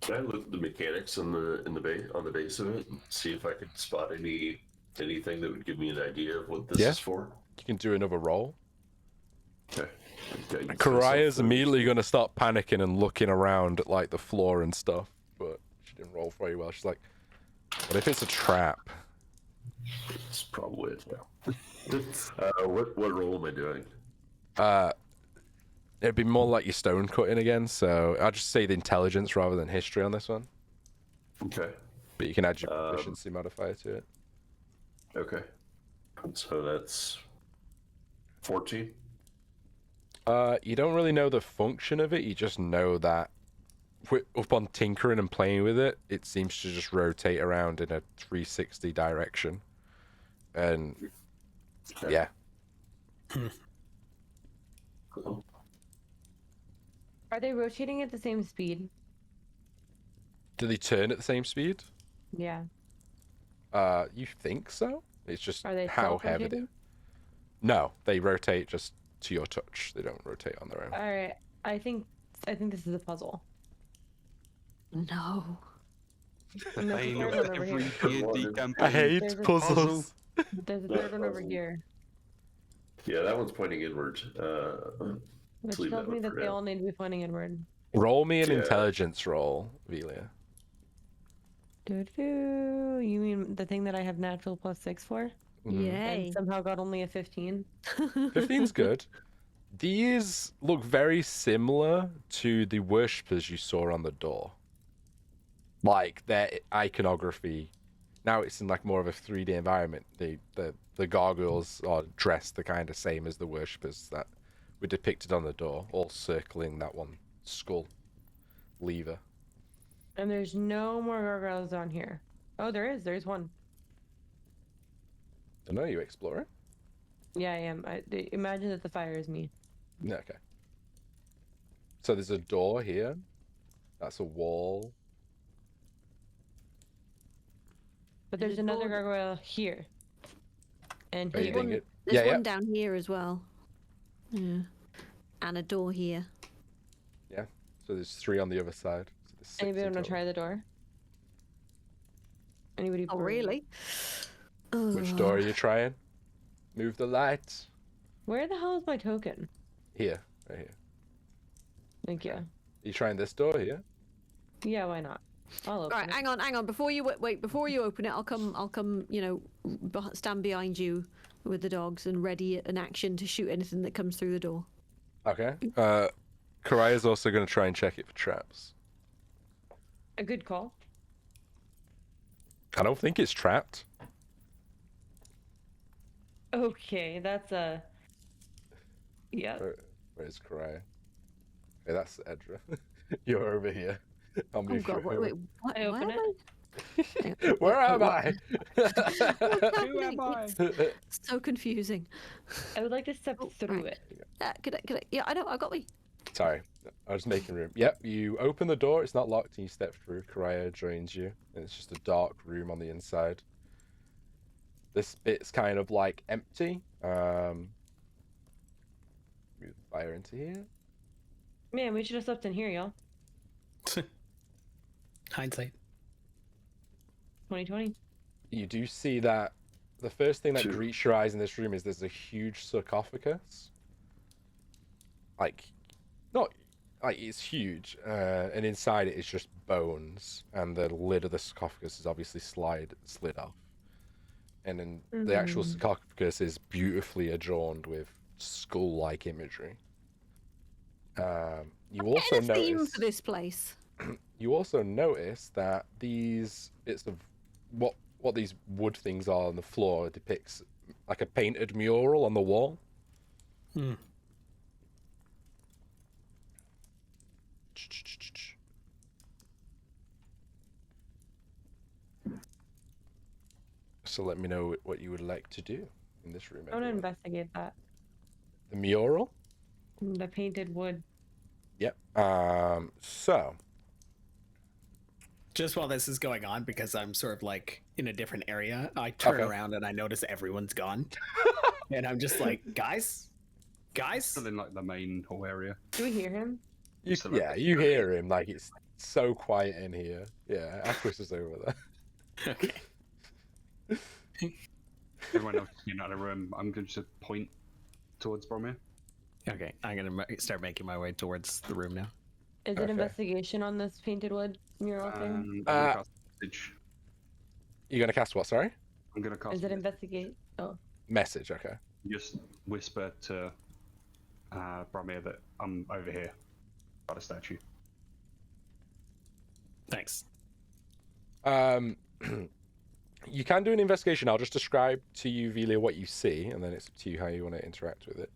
Can I look at the mechanics on the base of it and see if I can spot anything that would give me an idea of what this is for? You can do another roll. Okay. Karaya's immediately going to start panicking and looking around at like the floor and stuff, but she didn't roll very well. She's like, "What if it's a trap?" It's probably it. Yeah. What role am I doing? It'd be more like your stone cutting again, so I'll just say the intelligence rather than history on this one. Okay. But you can add your proficiency modifier to it. Okay. So that's 14. You don't really know the function of it. You just know that upon tinkering and playing with it, it seems to just rotate around in a 360 direction. And yeah. Cool. Are they rotating at the same speed? Do they turn at the same speed? Yeah. You think so? It's just Are they how heavy. self-rotating? No, they rotate just to your touch. They don't rotate on their own. All right. I think this is a puzzle. No. And there's a third one over here. D&D campaign. I hate There's a puzzles. There's a third one over here, Yeah, that one's pointing inward. which leave tells that me one that for they now. all need to be pointing inward. Roll me an Yeah. intelligence roll, Velia. Doo-doo. You mean the thing that I have natural +6 for? Mhm. Yay. And somehow got only a 15? 15's good. These look very similar to the worshippers you saw on the door. Like their iconography. Now it's in like more of a 3D environment. The gargoyles are dressed the kind of same as the worshippers that were depicted on the door, all circling that one skull lever. And there's no more gargoyles on here. Oh, there is. There's one. Don't know, you exploring? Yeah, I am. Imagine that the fire is me. Yeah, okay. So there's a door here. That's a wall. But there's There's a another door- gargoyle here. And Are you here. thinking it? There's Yeah, one down here as well. Yeah. And a door here. yeah. So there's 3 on the other side. So there's 6 Anybody in want to total. try the door? Anybody? Oh, brave? really? Which door are you trying? Move the light. Where the hell is my token? Here, right here. Thank you. Are you trying this door here? Yeah, why not? I'll All open right, it. hang on. Before you wait, before you open it, I'll come. You know, stand behind you with the dogs and ready an action to shoot anything that comes through the door. Okay. Karaya's also going to try and check it for traps. A good call. I don't think it's trapped. Okay, that's a. Yeah. Where's Karaya? Okay, that's Edra. You're over here. I'll Oh move god, you wait, over. what? I open it? Where am I? Who am I? So confusing. I would like to step through right. it. Could I? Yeah, I know. I got me. Sorry, I was making room. Yep, you open the door. It's not locked, and you step through. Karaya joins you, and it's just a dark room on the inside. This bit's kind of like empty. Move the fire into here. Man, we should have slept in here, y'all. Hindsight. 2020. You do see that the first thing that Sure. greets your eyes in this room is there's a huge sarcophagus. Like, not like it's huge, and inside it is just bones, and the lid of the sarcophagus is obviously slid off. And then the actual sarcophagus is beautifully adorned with skull-like imagery. You also Getting a theme notice for this place. you also notice that these bits of what these wood things are on the floor depicts like a painted mural on the wall. Hmm. So let me know what you would like to do in this room. I want to everyone. investigate that. The mural? The painted wood. Yep. So Just while this is going on, because I'm sort of like in a different area, I turn Okay. around and I notice everyone's gone. And I'm just like, guys? Still in like the main hall area. Do we hear him? you hear him, like it's so quiet in here. Yeah, Aquis is over there. Okay. Everyone else in another room. I'm going to point towards Bromir. Okay, I'm gonna start making my way towards the room now. Is Okay. it investigation on this painted wood mural thing? I'm gonna cast message. You're gonna cast what, sorry? I'm gonna cast. Is it investigate? Oh. Message, okay. Just whisper to Bromir that I'm over here by the statue. Thanks. You can do an investigation. I'll just describe to you, Velia, what you see, and then it's up to you how you want to interact with it.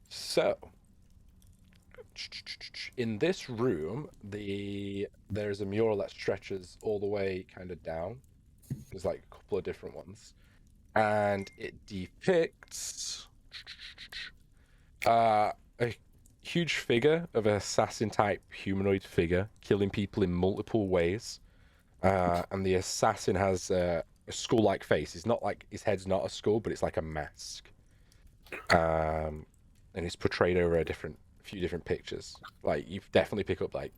So, in this room, there's a mural that stretches all the way kind of down. There's like a couple of different ones, and it depicts a huge figure of an assassin-type humanoid figure killing people in multiple ways. And the assassin has a skull-like face. It's not like his head's not a skull, but it's like a mask. And it's portrayed over a few different pictures. Like you definitely pick up like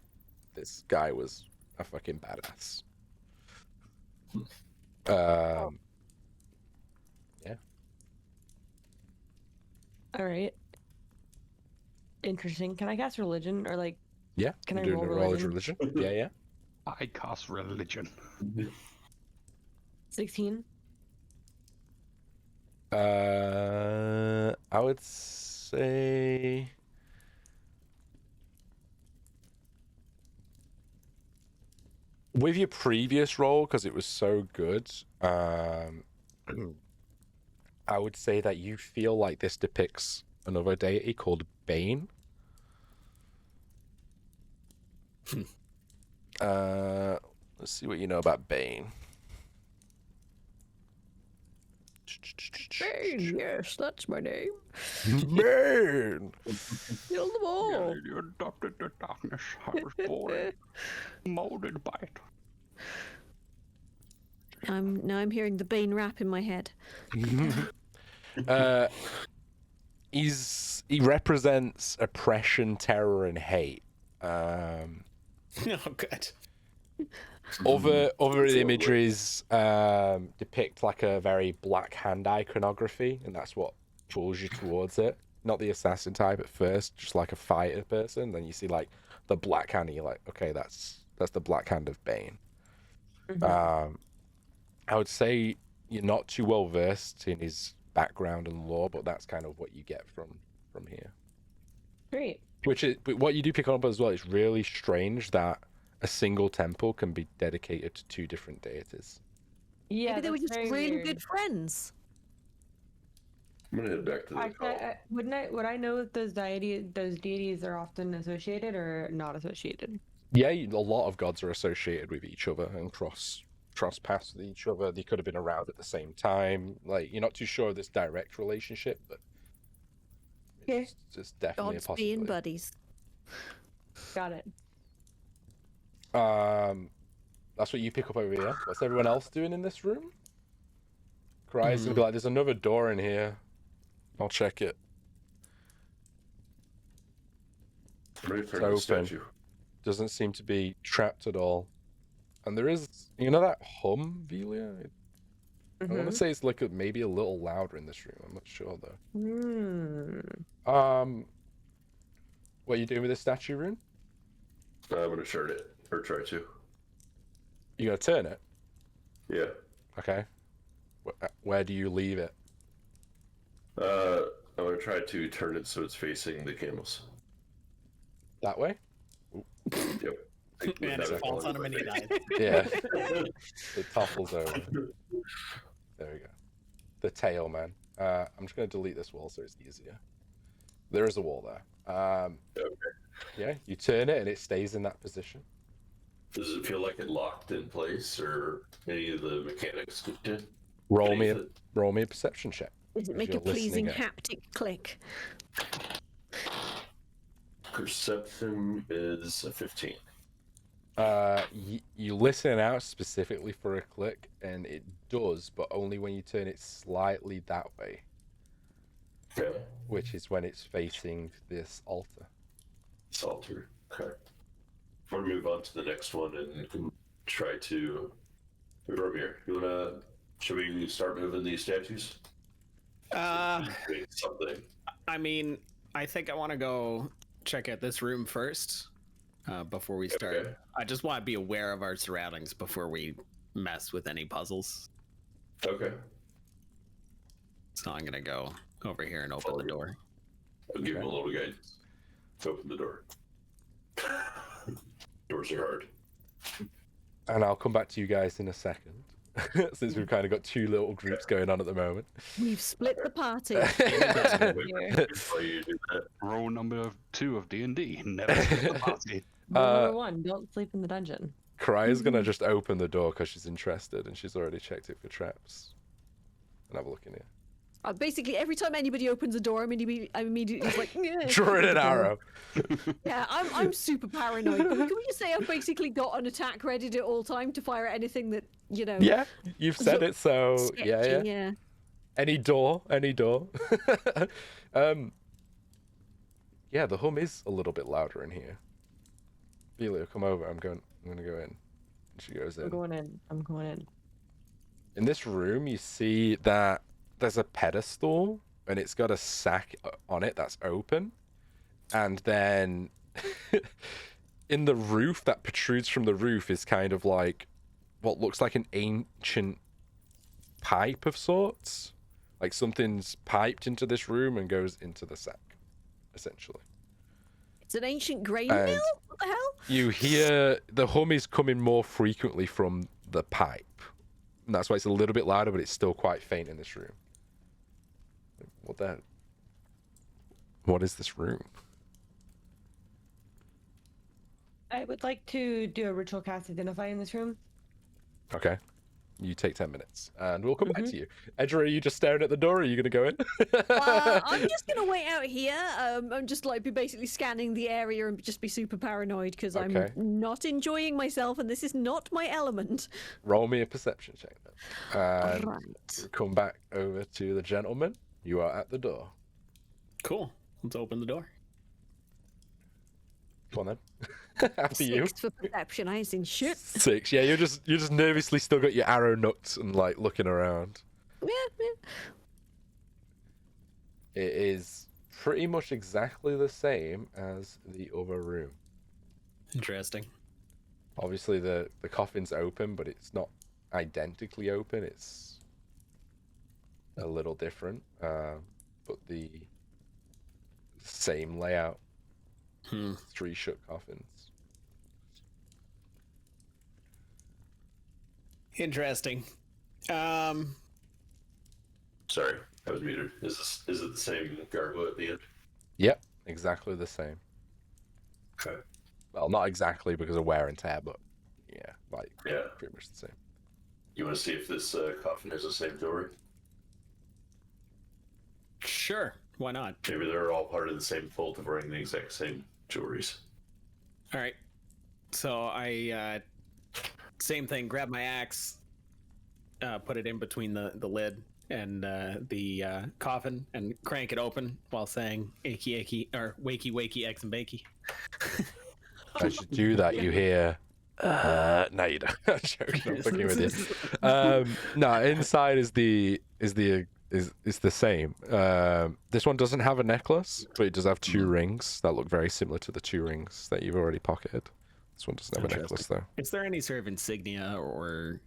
this guy was a fucking badass. Yeah. All right. Interesting. Can I cast religion or like? Yeah. Can you're I doing roll a knowledge religion? religion? Yeah. I cast religion. 16. I would say with your previous roll, because it was so good, I would say that you feel like this depicts another deity called Bane. Let's see what you know about Bane. Bane, yes, that's my name. Bane! Kill them all. You adopted the darkness. I was born, molded by it. I'm hearing the Bane rap in my head. He represents oppression, terror, and hate. Oh, good. Other imageries depict like a very black hand iconography, and that's what pulls you towards it. Not the assassin type at first, just like a fighter person. Then you see like the black hand, and you're like, okay, that's the black hand of Bane. I would say you're not too well versed in his background and lore, but that's kind of what you get from here. Great. But what you do pick up as well is really strange that a single temple can be dedicated to two different deities. Yeah. Maybe they were that's just very really weird. good friends. I'm gonna head back to the Actually, would I know that those deities are often associated or not associated? Yeah, a lot of gods are associated with each other and cross paths with each other. They could have been around at the same time. Like you're not too sure of this direct relationship, but it's definitely Gods a being possibility. buddies. Got it. That's what you pick up over here. What's everyone else doing in this room? Cry's gonna be like, there's another door in here. I'll check it. It's open. statue. Doesn't seem to be trapped at all. And there is, you know that hum, Velia? I want to say it's like maybe a little louder in this room. I'm not sure though. What are you doing with this statue rune? I'm gonna turn it, or try to. You gonna turn it? Yeah. Okay. Where do you leave it? I'm gonna try to turn it so it's facing the camels. That way? Yep. And it falls on him and he dies. Yeah. It topples over. There we go. The tail, man. I'm just gonna delete this wall so it's easier. There is a wall there. Okay. Yeah, you turn it and it stays in that position. Does it feel like it locked in place, or any of the mechanics kicked in? Roll me Beneath a perception check. Does it if make you're a pleasing listening haptic click? Perception is a 15. You listen out specifically for a click, and it does, but only when you turn it slightly that way, Okay. which is when it's facing this altar. Altar. Okay. I'm gonna move on to the next one and can try to. Romir, should we start moving these statues? Doing something. I mean, I think I want to go check out this room first before we start. Okay. I just want to be aware of our surroundings before we mess with any puzzles. Okay. So I'm gonna go over here and open the door. I'll give him a little guidance. Let's open the door. Doors are hard. And I'll come back to you guys in a second, since we've kind of got two little groups going on at the moment. We've split the party. Before you do that. Rule number 2 of D&D: never skip the party. Rule number 1, don't sleep in the dungeon. Cry's gonna just open the door because she's interested, and she's already checked it for traps. And have a look in here. Basically, every time anybody opens a door, I'm immediately just like, Drawing an arrow. Yeah, I'm super paranoid. Can we just say I've basically got an attack ready at all time to fire at anything that, you know. Yeah, you've said it, so sketchy, yeah. Any door. Yeah, the hum is a little bit louder in here. Velia, come over. I'm gonna go in. She goes in. I'm going in. In this room, you see that there's a pedestal, and it's got a sack on it that's open, and then in the roof that protrudes from the roof is kind of like what looks like an ancient pipe of sorts. Like something's piped into this room and goes into the sack, essentially. It's an ancient grain And mill? What the hell? You hear the hum is coming more frequently from the pipe. And that's why it's a little bit louder, but it's still quite faint in this room. What is this room? I would like to do a ritual cast identify in this room. Okay. You take 10 minutes, and we'll come back to you. Edra, are you just staring at the door, or are you going to go in? I'm just going to wait out here. I'm just like be basically scanning the area and just be super paranoid because Okay. I'm not enjoying myself and this is not my element. Roll me a perception check, then. And Right. come back over to the gentleman. You are at the door. Cool. Let's open the door. Come on, then. After you. 6 for perception. I ain't seen shit. 6. Yeah, you're just nervously still got your arrow nuts and like looking around. Yeah. It is pretty much exactly the same as the other room. Interesting. Obviously, the coffin's open, but it's not identically open. It's a little different, but the same layout. 3 shut coffins. Interesting. Sorry, I was muted. Is it the same gargoyle at the end? Yep, exactly the same. Okay. Well, not exactly because of wear and tear, but yeah, Yeah. pretty much the same. You want to see if this coffin has the same jewelry? Sure. Why not? Maybe they're all part of the same cult of wearing the exact same jewelries. All right. So I same thing. Grab my axe, put it in between the lid, and the coffin and crank it open while saying "achy achy" or "wakey wakey eggs and bakey." As you do that, you hear. No, you don't. I'm joking. I'm fucking with you. No, inside is the same. This one doesn't have a necklace, but it does have 2 rings that look very similar to the 2 rings that you've already pocketed. This one doesn't have a necklace though. Is there any sort of insignia or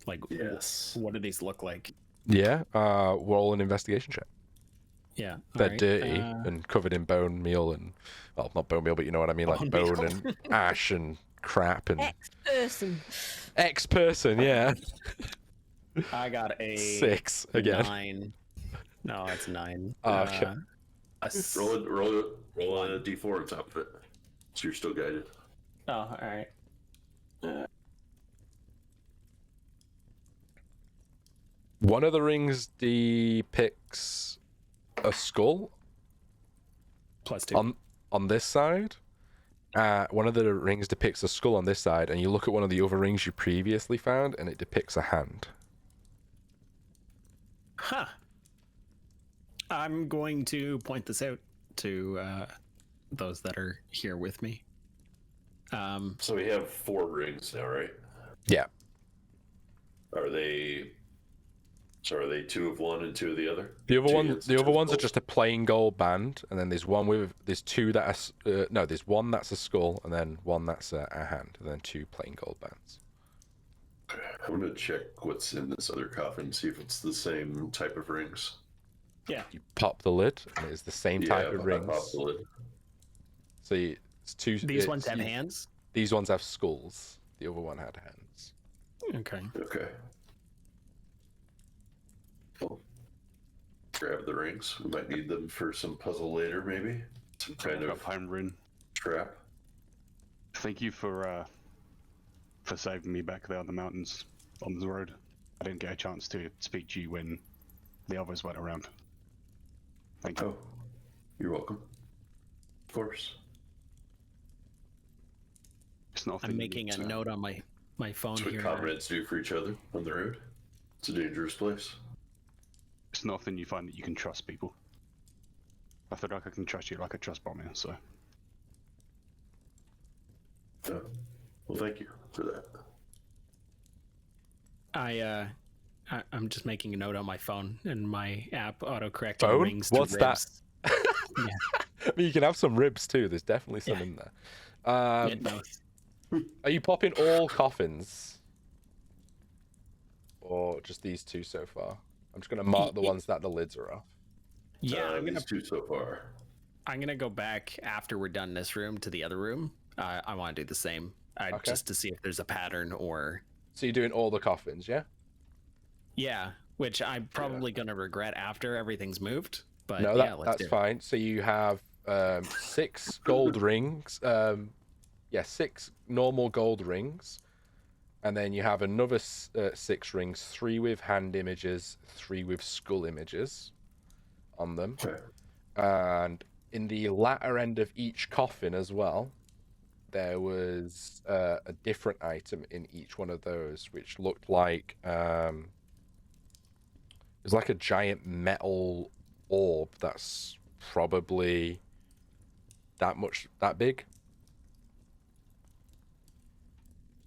like Yes. what do these look like? Yeah. Roll an investigation check. Yeah, They're alright, dirty and covered in bone meal and, well, not bone meal, but you know what I mean, like Bone bone meal. and ash and crap and Ex-person. ex-person. Yeah. I got a 6 again. 9. No, it's 9. Oh, okay. Roll a d4 on top of it, so you're still guided. Oh, all right. One of the rings depicts a skull +2. on this side. One of the rings depicts a skull on this side, and you look at one of the other rings you previously found, and it depicts a hand. Huh. I'm going to point this out to those that are here with me. So we have 4 rings now, right? Yeah. Are they 2 of one and 2 of the other? The other 2 one, hands, the 2 other ones are skulls? just a plain gold band, and then there's 2 that are no, there's 1 that's a skull, and then 1 that's a hand, and then 2 plain gold bands. I'm gonna check what's in this other coffin, see if it's the same type of rings. Yeah. You pop the lid, and it's the same type of I rings. popped the lid. So it's 2. These ones have hands? These ones have skulls. The other one had hands. Okay. Okay. Well, grab the rings. We might need them for some puzzle later, maybe. Some kind of Heimrin. trap. Thank you for saving me back there on the mountains on the road. I didn't get a chance to speak to you when the others went around. Thank you. Oh, you're welcome. Of course. It's not. I'm making a note on my phone That's what here. comrades do for each other on the road. It's a dangerous place. It's not often you find that you can trust people. I feel like I can trust you like I trust Bomber, so. Yeah. Well, thank you for that. I'm just making a note on my phone, and my app autocorrecting Phone? rings to What's that? ribs. I mean, you can have some ribs too. There's definitely some in there. Yeah, no. Are you popping all coffins? Or just these 2 so far? I'm just going to mark the ones that the lids are off. Yeah, I'm gonna These 2 so far. go back after we're done this room to the other room. I want to do the same, Okay. just to see if there's a pattern or. So you're doing all the coffins, yeah? Yeah, which I'm probably gonna regret after everything's moved. But No, yeah, let's that's do it. fine. So you have 6 gold rings. 6 normal gold rings. And then you have another 6 rings, 3 with hand images, 3 with skull images on them. Okay. And in the latter end of each coffin as well, there was a different item in each one of those, which looked like it was like a giant metal orb that's probably that big.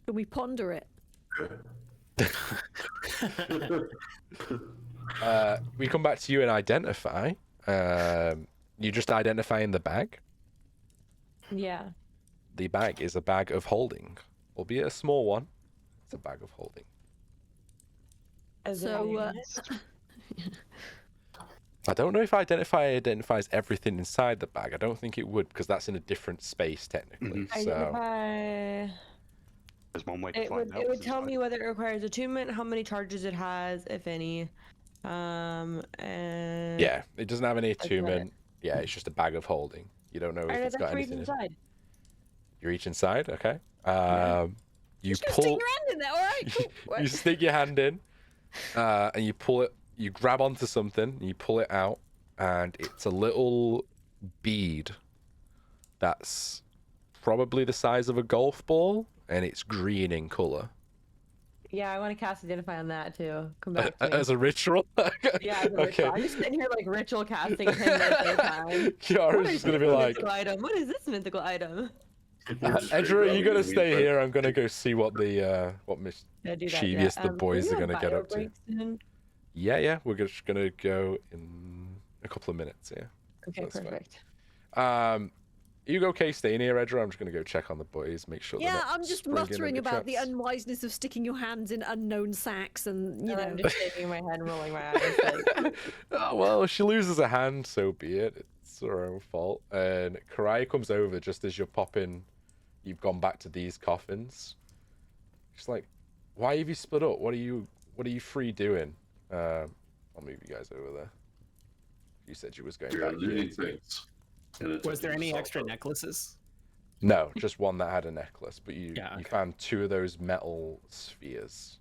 Can we ponder it? We come back to you and identify. You just identify in the bag. Yeah. The bag is a bag of holding, albeit a small one. It's a bag of holding. So, I don't know if identifies everything inside the bag. I don't think it would, because that's in a different space technically. So Identify. There's one way to It find would out. it would tell me whether it requires attunement, how many charges it has, if any. And yeah, it doesn't have any about it. attunement. Yeah, it's just a bag of holding. You don't know if Alright, it's got that's reach anything in it. inside. You reach inside, okay. You just pull. stick your hand in there. All right, cool. You stick your hand in, and you pull it. You grab onto something, and you pull it out, and it's a little bead that's probably the size of a golf ball, and it's green in color. Yeah, I want to cast Identify on that too. Come back to me. As a ritual? Yeah, as a ritual. I'm just sitting here like ritual casting 10 minutes at a time. Kiara's just gonna be like, mythical item? What is this mythical item? Edra, you gotta stay here. I'm gonna go see what the what Yeah, do that, mischievous the boys are gonna get up to. Yeah, we're just gonna go in a couple of minutes. Yeah. Okay, That's perfect. Fine. You okay staying here, Edra? I'm just gonna go check on the boys, make sure. Yeah, I'm just springing muttering any about the traps. unwiseness of sticking your hands in unknown sacks, and you know. I'm just shaking my head and rolling my eyes. Like, Oh, well, if she loses a hand, so be it. It's her own fault. And Karai comes over just as you're popping. You've gone back to these coffins. She's like, "Why have you split up? What are you three doing?" I'll move you guys over there. You said you was going You're back looting here. things. And it's Was there any assault extra on- necklaces? No, just one that had a necklace. But you Yeah, you okay. found 2 of those metal spheres.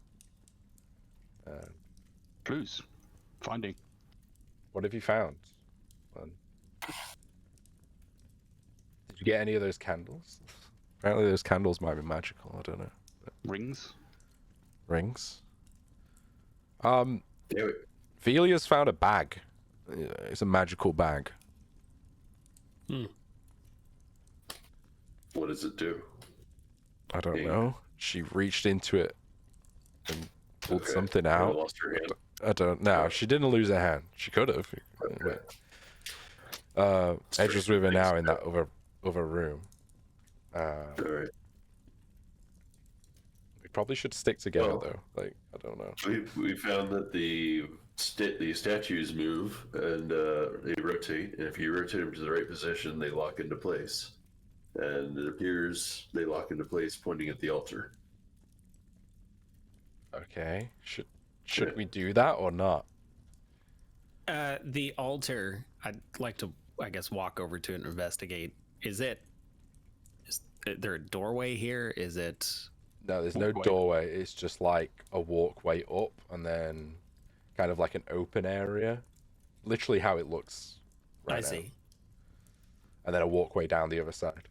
Clues. Finding. What have you found? Did you get any of those candles? Apparently those candles might be magical. I don't know. Rings. Rings. Damn it. Velia's found a bag. It's a magical bag. What does it do? I don't Hey. know. She reached into it and pulled Okay. something I out. lost her hand. I don't know. She didn't lose her hand. She could have. Okay. Edge was with her now in that other room. Alright. We probably should stick together Well- though. Like, I don't know. We found that the statues move and they rotate, and if you rotate them to the right position, they lock into place. And it appears they lock into place pointing at the altar. Okay. Should we do that or not? The altar, I'd like to, I guess, walk over to it and investigate. Is there a doorway here? Is it? No, there's no Walkway. doorway. It's just like a walkway up and then kind of like an open area. Literally how it looks right I now. see. And then a walkway down the other side.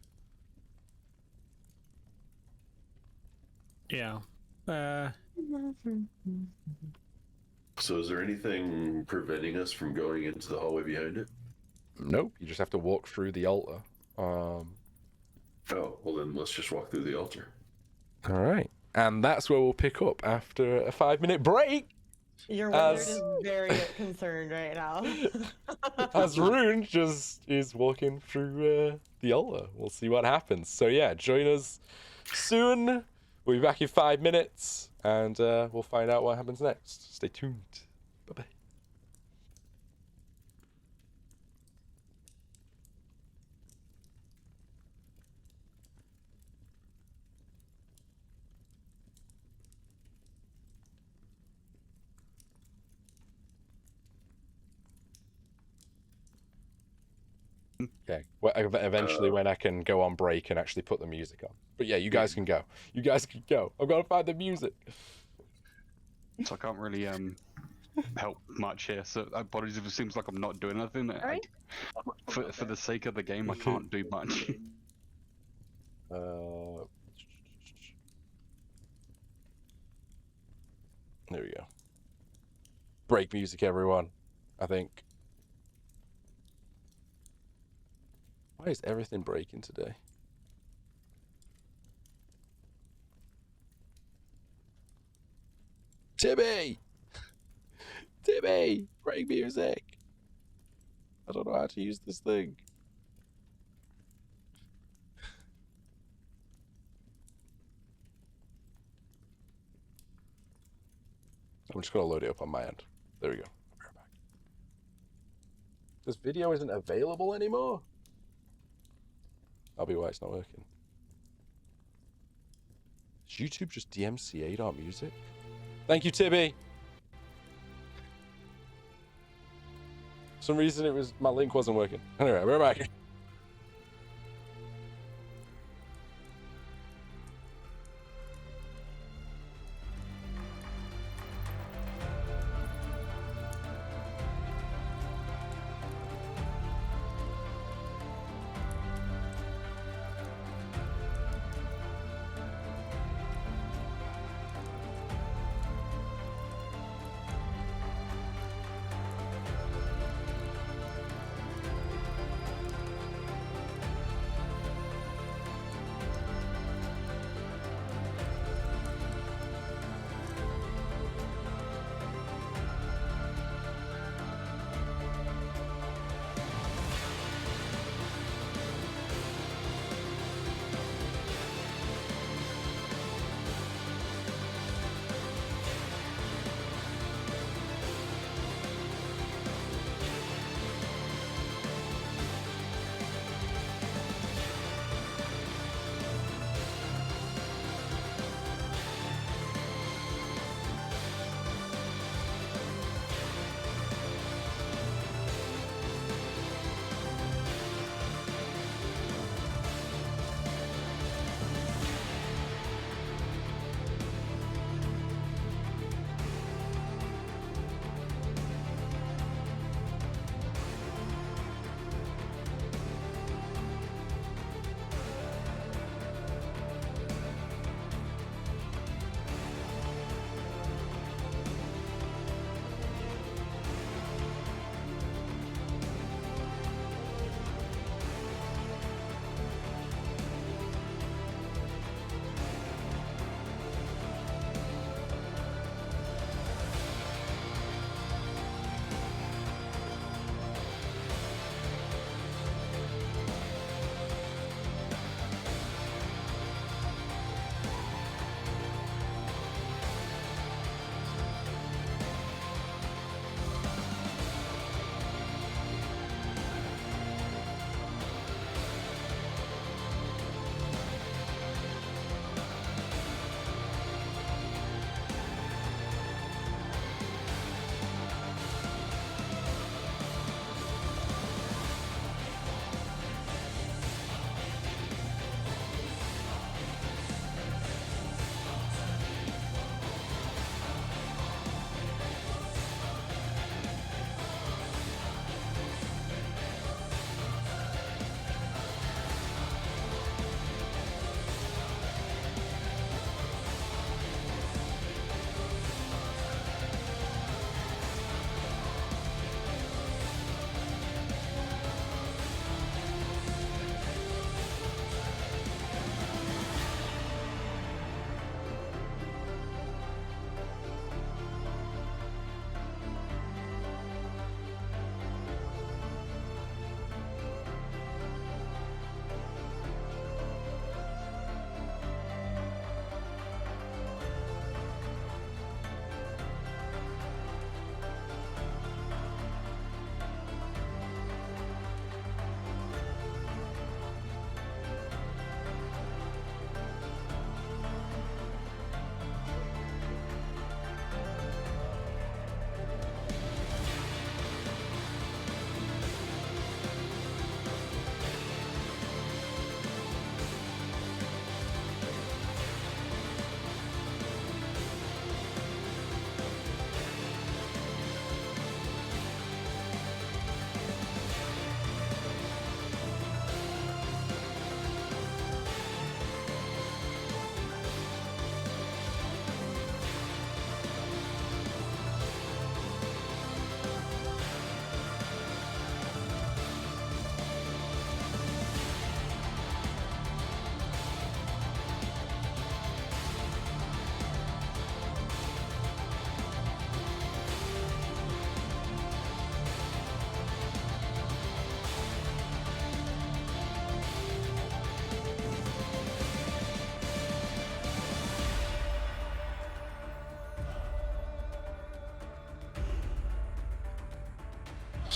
Yeah. So is there anything preventing us from going into the hallway behind it? Nope, you just have to walk through the altar. Oh, well then let's just walk through the altar. All right. And that's where we'll pick up after a 5-minute break. Your wizard As- is very concerned right now. As Rune just is walking through the altar. We'll see what happens. So yeah, join us soon. We'll be back in 5 minutes and we'll find out what happens next. Stay tuned. Bye-bye. Okay. Well, eventually, when I can go on break and actually put the music on. But yeah, you guys can go. You guys can go. I've got to find the music. So I can't really help much here. So apologies if it seems like I'm not doing anything. Alright. For the sake of the game, I can't do much. There we go. Break music, everyone. I think. Why is everything breaking today? Timmy! Timmy! Break music! I don't know how to use this thing. I'm just gonna load it up on my end. There we go. I'll be right back. This video isn't available anymore? That'll be why it's not working. Does YouTube just DMCA'd our music? Thank you, Tibby! For some reason my link wasn't working. Anyway, we're back.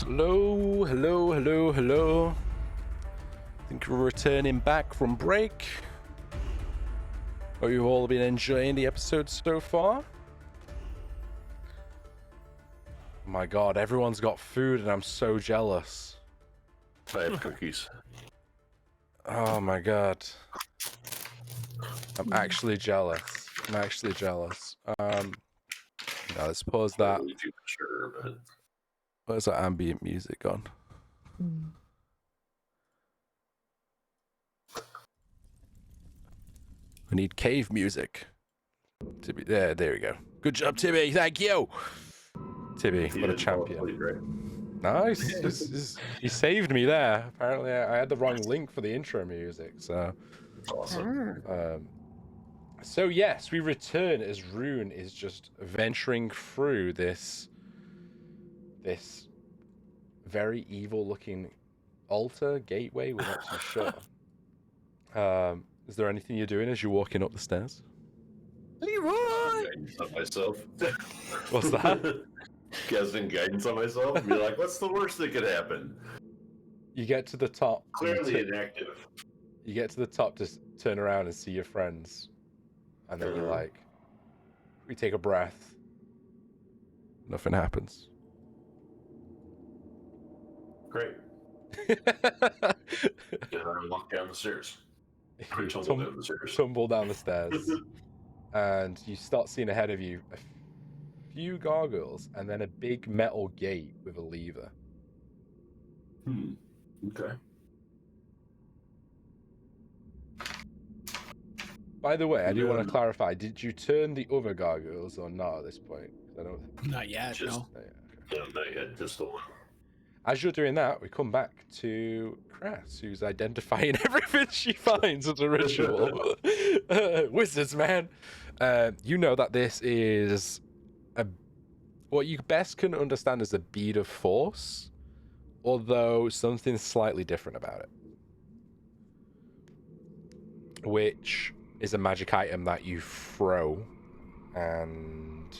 Hello, hello, hello, hello. I think we're returning back from break. Hope you've all been enjoying the episode so far. Oh my god, everyone's got food and I'm so jealous. I have cookies. Oh my god. I'm actually jealous. I'm actually jealous. Now let's pause that. Really too mature, but Where's that ambient music on? We need cave music. Tibby, there we go. Good job, Tibby. Thank you. Tibby, you what a didn't fall champion. asleep, right? Nice. He saved me there. Apparently, I had the wrong link for the intro music. So, Awesome. so yes, we return as Rune is just venturing through this very evil-looking altar gateway. We're not too sure. Is there anything you're doing as you're walking up the stairs? Leroy! Guidance on myself. What's that? Casting guidance on myself. Be like, what's the worst that could happen? You get to the top. Clearly inactive. You get to the top to turn around and see your friends, and then you're like, we take a breath. Nothing happens. Great. And I walk down the stairs. Or tumble down the stairs. Tumble down the stairs, and you start seeing ahead of you a few gargoyles, and then a big metal gate with a lever. Okay. By the way, I do want to clarify: did you turn the other gargoyles or not at this point? I don't. Not yet, Just- no. No, not yet. Just the one. As you're doing that, we come back to Crass, who's identifying everything she finds as a ritual. Wizards, man. You know that this is what you best can understand as a bead of force, although something slightly different about it, which is a magic item that you throw, and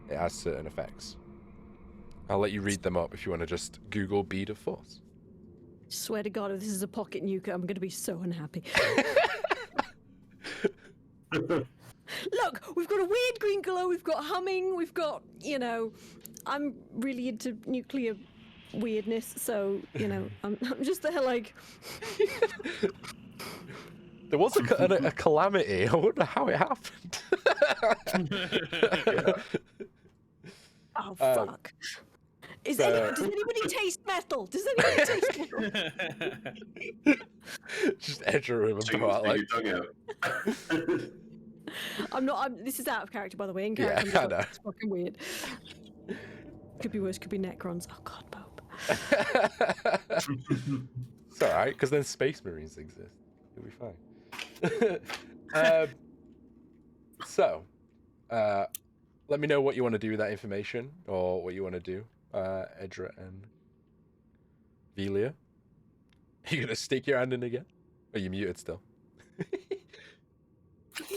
it has certain effects. I'll let you read them up if you want to just Google bead of force. Swear to God, if this is a pocket nuke, I'm going to be so unhappy. Look, we've got a weird green glow, we've got humming, we've got, I'm really into nuclear weirdness, so, I'm just there like... There was a calamity. I wonder how it happened. Oh, fuck. Does anybody taste metal? Does anybody taste metal? Just enter him and Stick throw out like... your tongue out. This is out of character, by the way. In Yeah, character, I know. it's fucking weird. Could be worse, could be Necrons. Oh, God, Pope. It's alright, because then Space Marines exist. It'll be fine. Let me know what you want to do with that information, or what you want to do, Edra and Velia. Are you going to stick your hand in again? Are you muted still?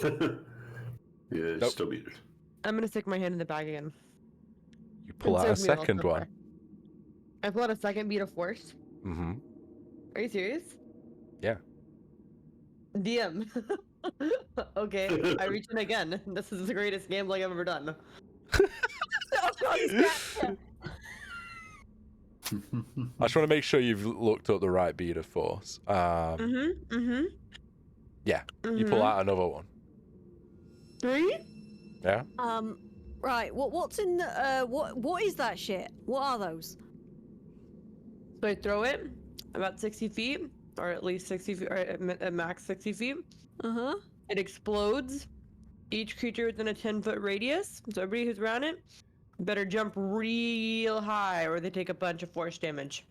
Yeah, it's Nope. still muted. I'm gonna stick my hand in the bag again. You pull out a Conserve me all second so one. far. I pull out a second bead of force. Mm-hmm. Are you serious? Yeah. DM. Okay, I reach in again. This is the greatest gambling I've ever done. Oh, God, he's back. I just want to make sure you've looked up the right bead of force. You pull out another one. 3? Yeah. Right. What's in the? What is that shit? What are those? So I throw it about 60 feet, or at least 60 feet, or at max 60 feet. It explodes. Each creature within a 10-foot radius. So everybody who's around it better jump real high, or they take a bunch of force damage.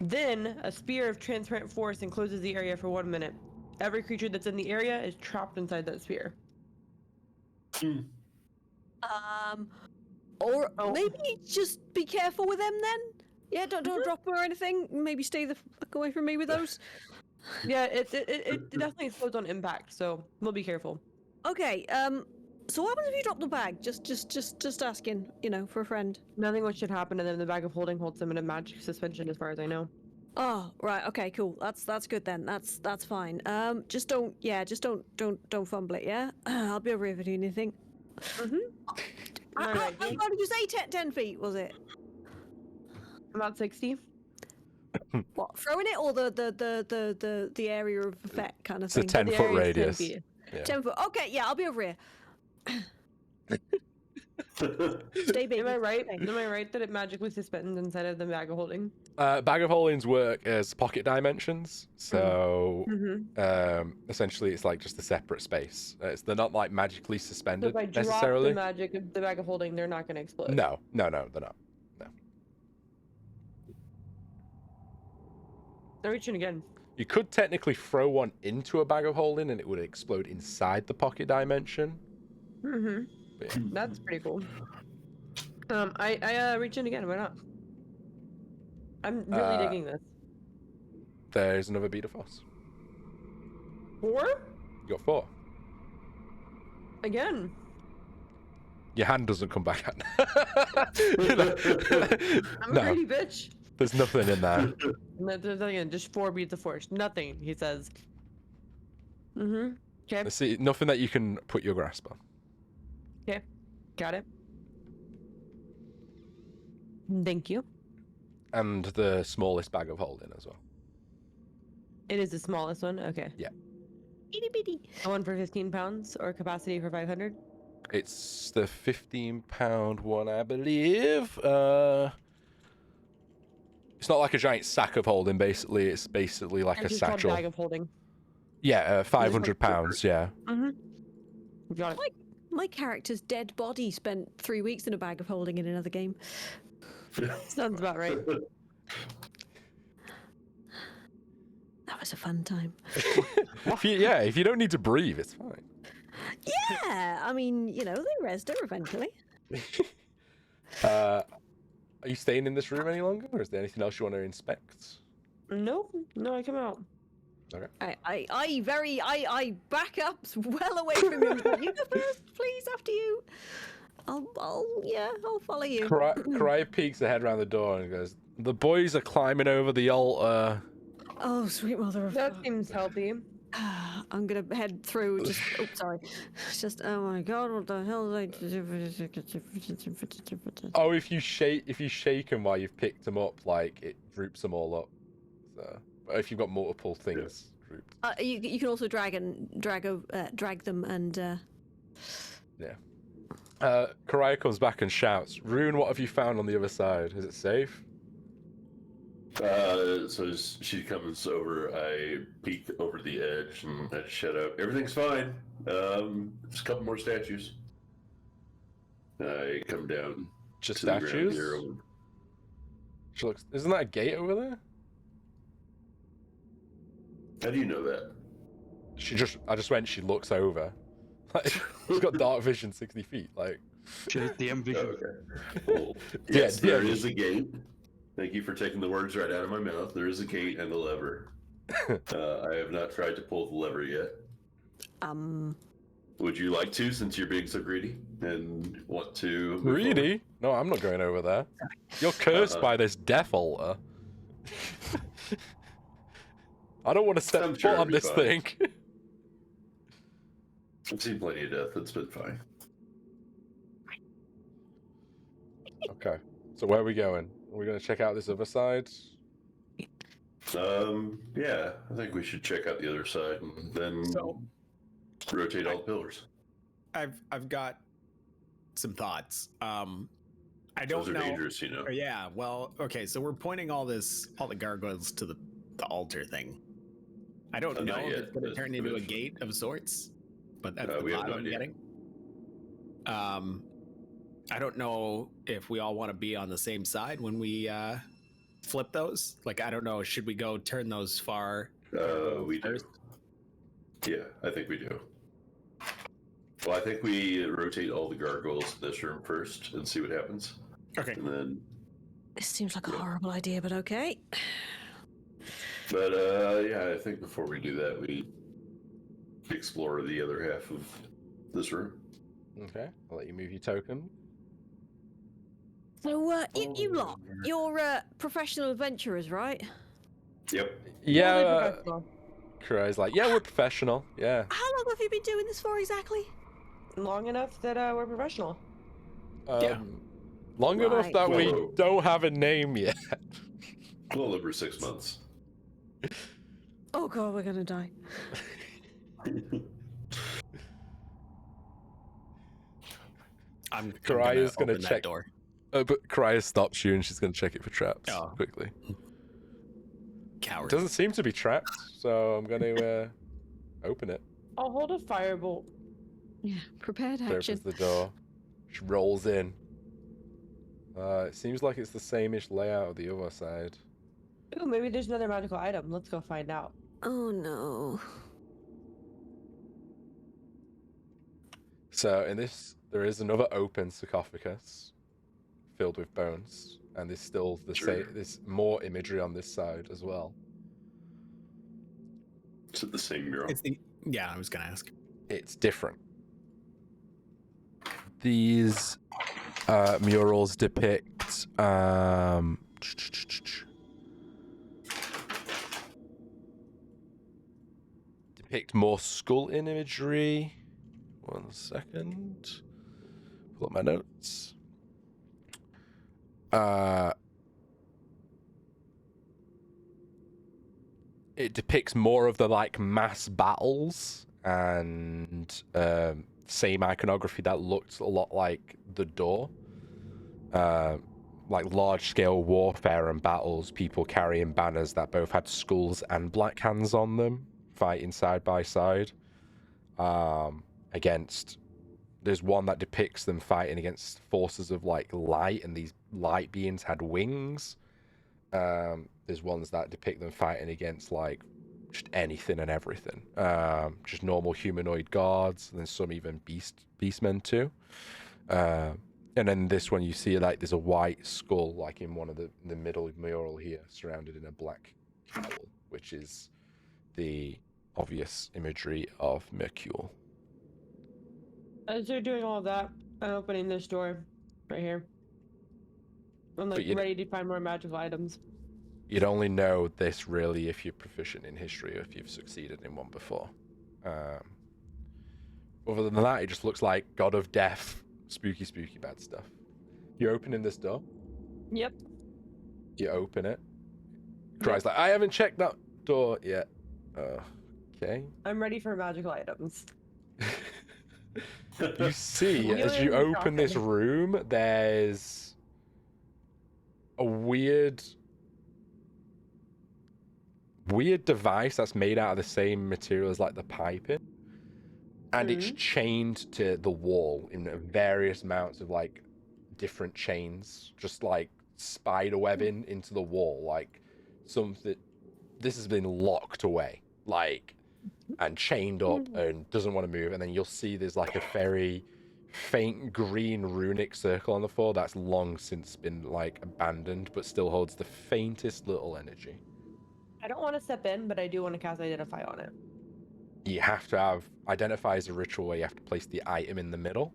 Then a spear of transparent force encloses the area for 1 minute. Every creature that's in the area is trapped inside that sphere. Or maybe just be careful with them then. Yeah, don't drop them or anything. Maybe stay the fuck away from me with those. Yeah, it definitely explodes on impact, so we'll be careful. Okay. So what happens if you drop the bag? Just asking, for a friend. Nothing much should happen, and then the bag of holding holds them in a magic suspension, as far as I know. Oh, right. Okay, cool. That's good then. That's fine. Just don't fumble it, yeah? I'll be over here if you need anything. How Alright, far did you say 10 feet, was it? About 60. What, throwing it or the area of effect kind of It's a thing? 10-foot area is 10 radius. feet. Yeah. 10 foot. Okay, yeah, I'll be over here. Stay big. Am I right? Am I right that it magically suspends inside of the bag of holding? Bag of holdings work as pocket dimensions, so essentially it's like just a separate space. They're not like magically So suspended if I drop necessarily. the magic of the bag of holding, they're not going to explode. No, they're not. They're reaching again. You could technically throw one into a bag of holding and it would explode inside the pocket dimension. But yeah. That's pretty cool. I reach in again. Why not? I'm really digging this. There's another bead of force. 4? You got 4. Again. Your hand doesn't come back out. I'm a No, greedy bitch. there's nothing in there. No, there's nothing in, just 4 beads of force. Nothing, he says. Okay. Let's see, nothing that you can put your grasp on. Okay. Got it. Thank you. And the smallest bag of holding as well. It is the smallest one? Okay. Yeah. Itty bitty. The one for 15 pounds or capacity for 500? It's the 15-pound one, I believe. It's not like a giant sack of holding, basically. It's basically like a It's called satchel. bag of holding. Yeah, 500 pounds, yeah. Got it. My character's dead body spent 3 weeks in a bag of holding in another game. Sounds about right. That was a fun time. If you don't need to breathe, it's fine. Yeah, I mean, they rezzed her eventually. Are you staying in this room any longer, or is there anything else you want to inspect? No, I come out. Okay. I back up well away from you. You go first, please, after you. I'll follow you. Karai peeks her head around the door and goes, "The boys are climbing over the altar." Oh, sweet mother of That God. seems healthy. I'm gonna head through. Oh my God! What the hell did I do? Oh, if you shake them while you've picked them up, like it groups them all up. So, but if you've got multiple things grouped. You can also drag them and. Yeah. Karai comes back and shouts, "Rune, what have you found on the other side? Is it safe?" So as she comes over, I peek over the edge and I shut up. Everything's fine. Just a couple more statues. I come down. Just to the ground statues? here. She looks. Isn't that a gate over there? How do you know that? I just went. She looks over. Like, she's got dark vision, 60 feet. Like. She has DM vision. Okay. Well, Yeah, yes, there yeah. is a gate. Thank you for taking the words right out of my mouth. There is a gate and a lever. I have not tried to pull the lever yet. Would you like to, since you're being so greedy and want to? move forward? Greedy? No, I'm not going over there. You're cursed by this death altar. I don't want to step I'm foot sure on it'll be this fine. thing. I've seen plenty of death. It's been fine. Okay. So where are we going? Are we going to check out this other side? Yeah, I think we should check out the other side and then rotate all the pillars. I've got some thoughts. I don't Those are know. dangerous, you know. Yeah. Well, okay. So we're pointing all the gargoyles to the altar thing. I don't know Not if yet, it's going to but turn into a eventually. gate of sorts, but that's the We have vibe no I'm idea. getting. I don't know if we all want to be on the same side when we flip those. Like, I don't know. Should we go turn those far? We do. first? Yeah, I think we do. Well, I think we rotate all the gargoyles in this room first and see what happens. Okay. And then, This seems like a horrible idea, but okay. but yeah, I think before we do that, we explore the other half of this room. Okay, I'll let you move your token. So, you lot, you're professional adventurers, right? Yep. Yeah, Totally professional. Kurai's like, yeah, we're professional. Yeah. How long have you been doing this for exactly? Long enough that we're professional. Yeah. Long enough Right. that we Whoa. don't have a name yet. A little over 6 months. Oh god, we're gonna die. I'm Karai gonna is gonna open check. that door. But Karaya stops you and she's going to check it for traps Oh. quickly. It Coward. doesn't seem to be trapped, so I'm going to open it. I'll hold a firebolt. Yeah, prepared She action. opens the door. She rolls in. It seems like it's the same-ish layout of the other side. Ooh, maybe there's another magical item. Let's go find out. Oh no. So in this, there is another open sarcophagus filled with bones, and there's still the same. There's more imagery on this side as well. Is it the same mural? Yeah, I was gonna ask. It's different. These murals depict more skull imagery. 1 second. Pull up my notes. It depicts more of the like mass battles and same iconography that looked a lot like the door. Like large-scale warfare and battles, people carrying banners that both had skulls and black hands on them, fighting side by side. Against, there's one that depicts them fighting against forces of like light, and these light beings had wings. There's ones that depict them fighting against like just anything and everything. Just normal humanoid guards, and then some even beastmen too. And then this one you see like there's a white skull like in one of the middle mural here, surrounded in a black cowl, which is the obvious imagery of Myrkul. As they're doing all that, I'm opening this door right here. I'm like ready to find more magical items. You'd only know this really if you're proficient in history or if you've succeeded in one before. Other than that, it just looks like God of Death, spooky bad stuff. You're opening this door. Yep. You open it. Cries like, I haven't checked that door yet. Okay. I'm ready for magical items. You see, as you open this room, there's a weird device that's made out of the same material as like the piping, and it's chained to the wall in various amounts of like different chains, just like spider webbing into the wall, like something. This has been locked away, like, and chained up and doesn't want to move. And then you'll see there's like a very faint green runic circle on the floor that's long since been like abandoned, but still holds the faintest little energy. I don't want to step in, but I do want to cast Identify on it. You have to have Identify as a ritual where you have to place the item in the middle.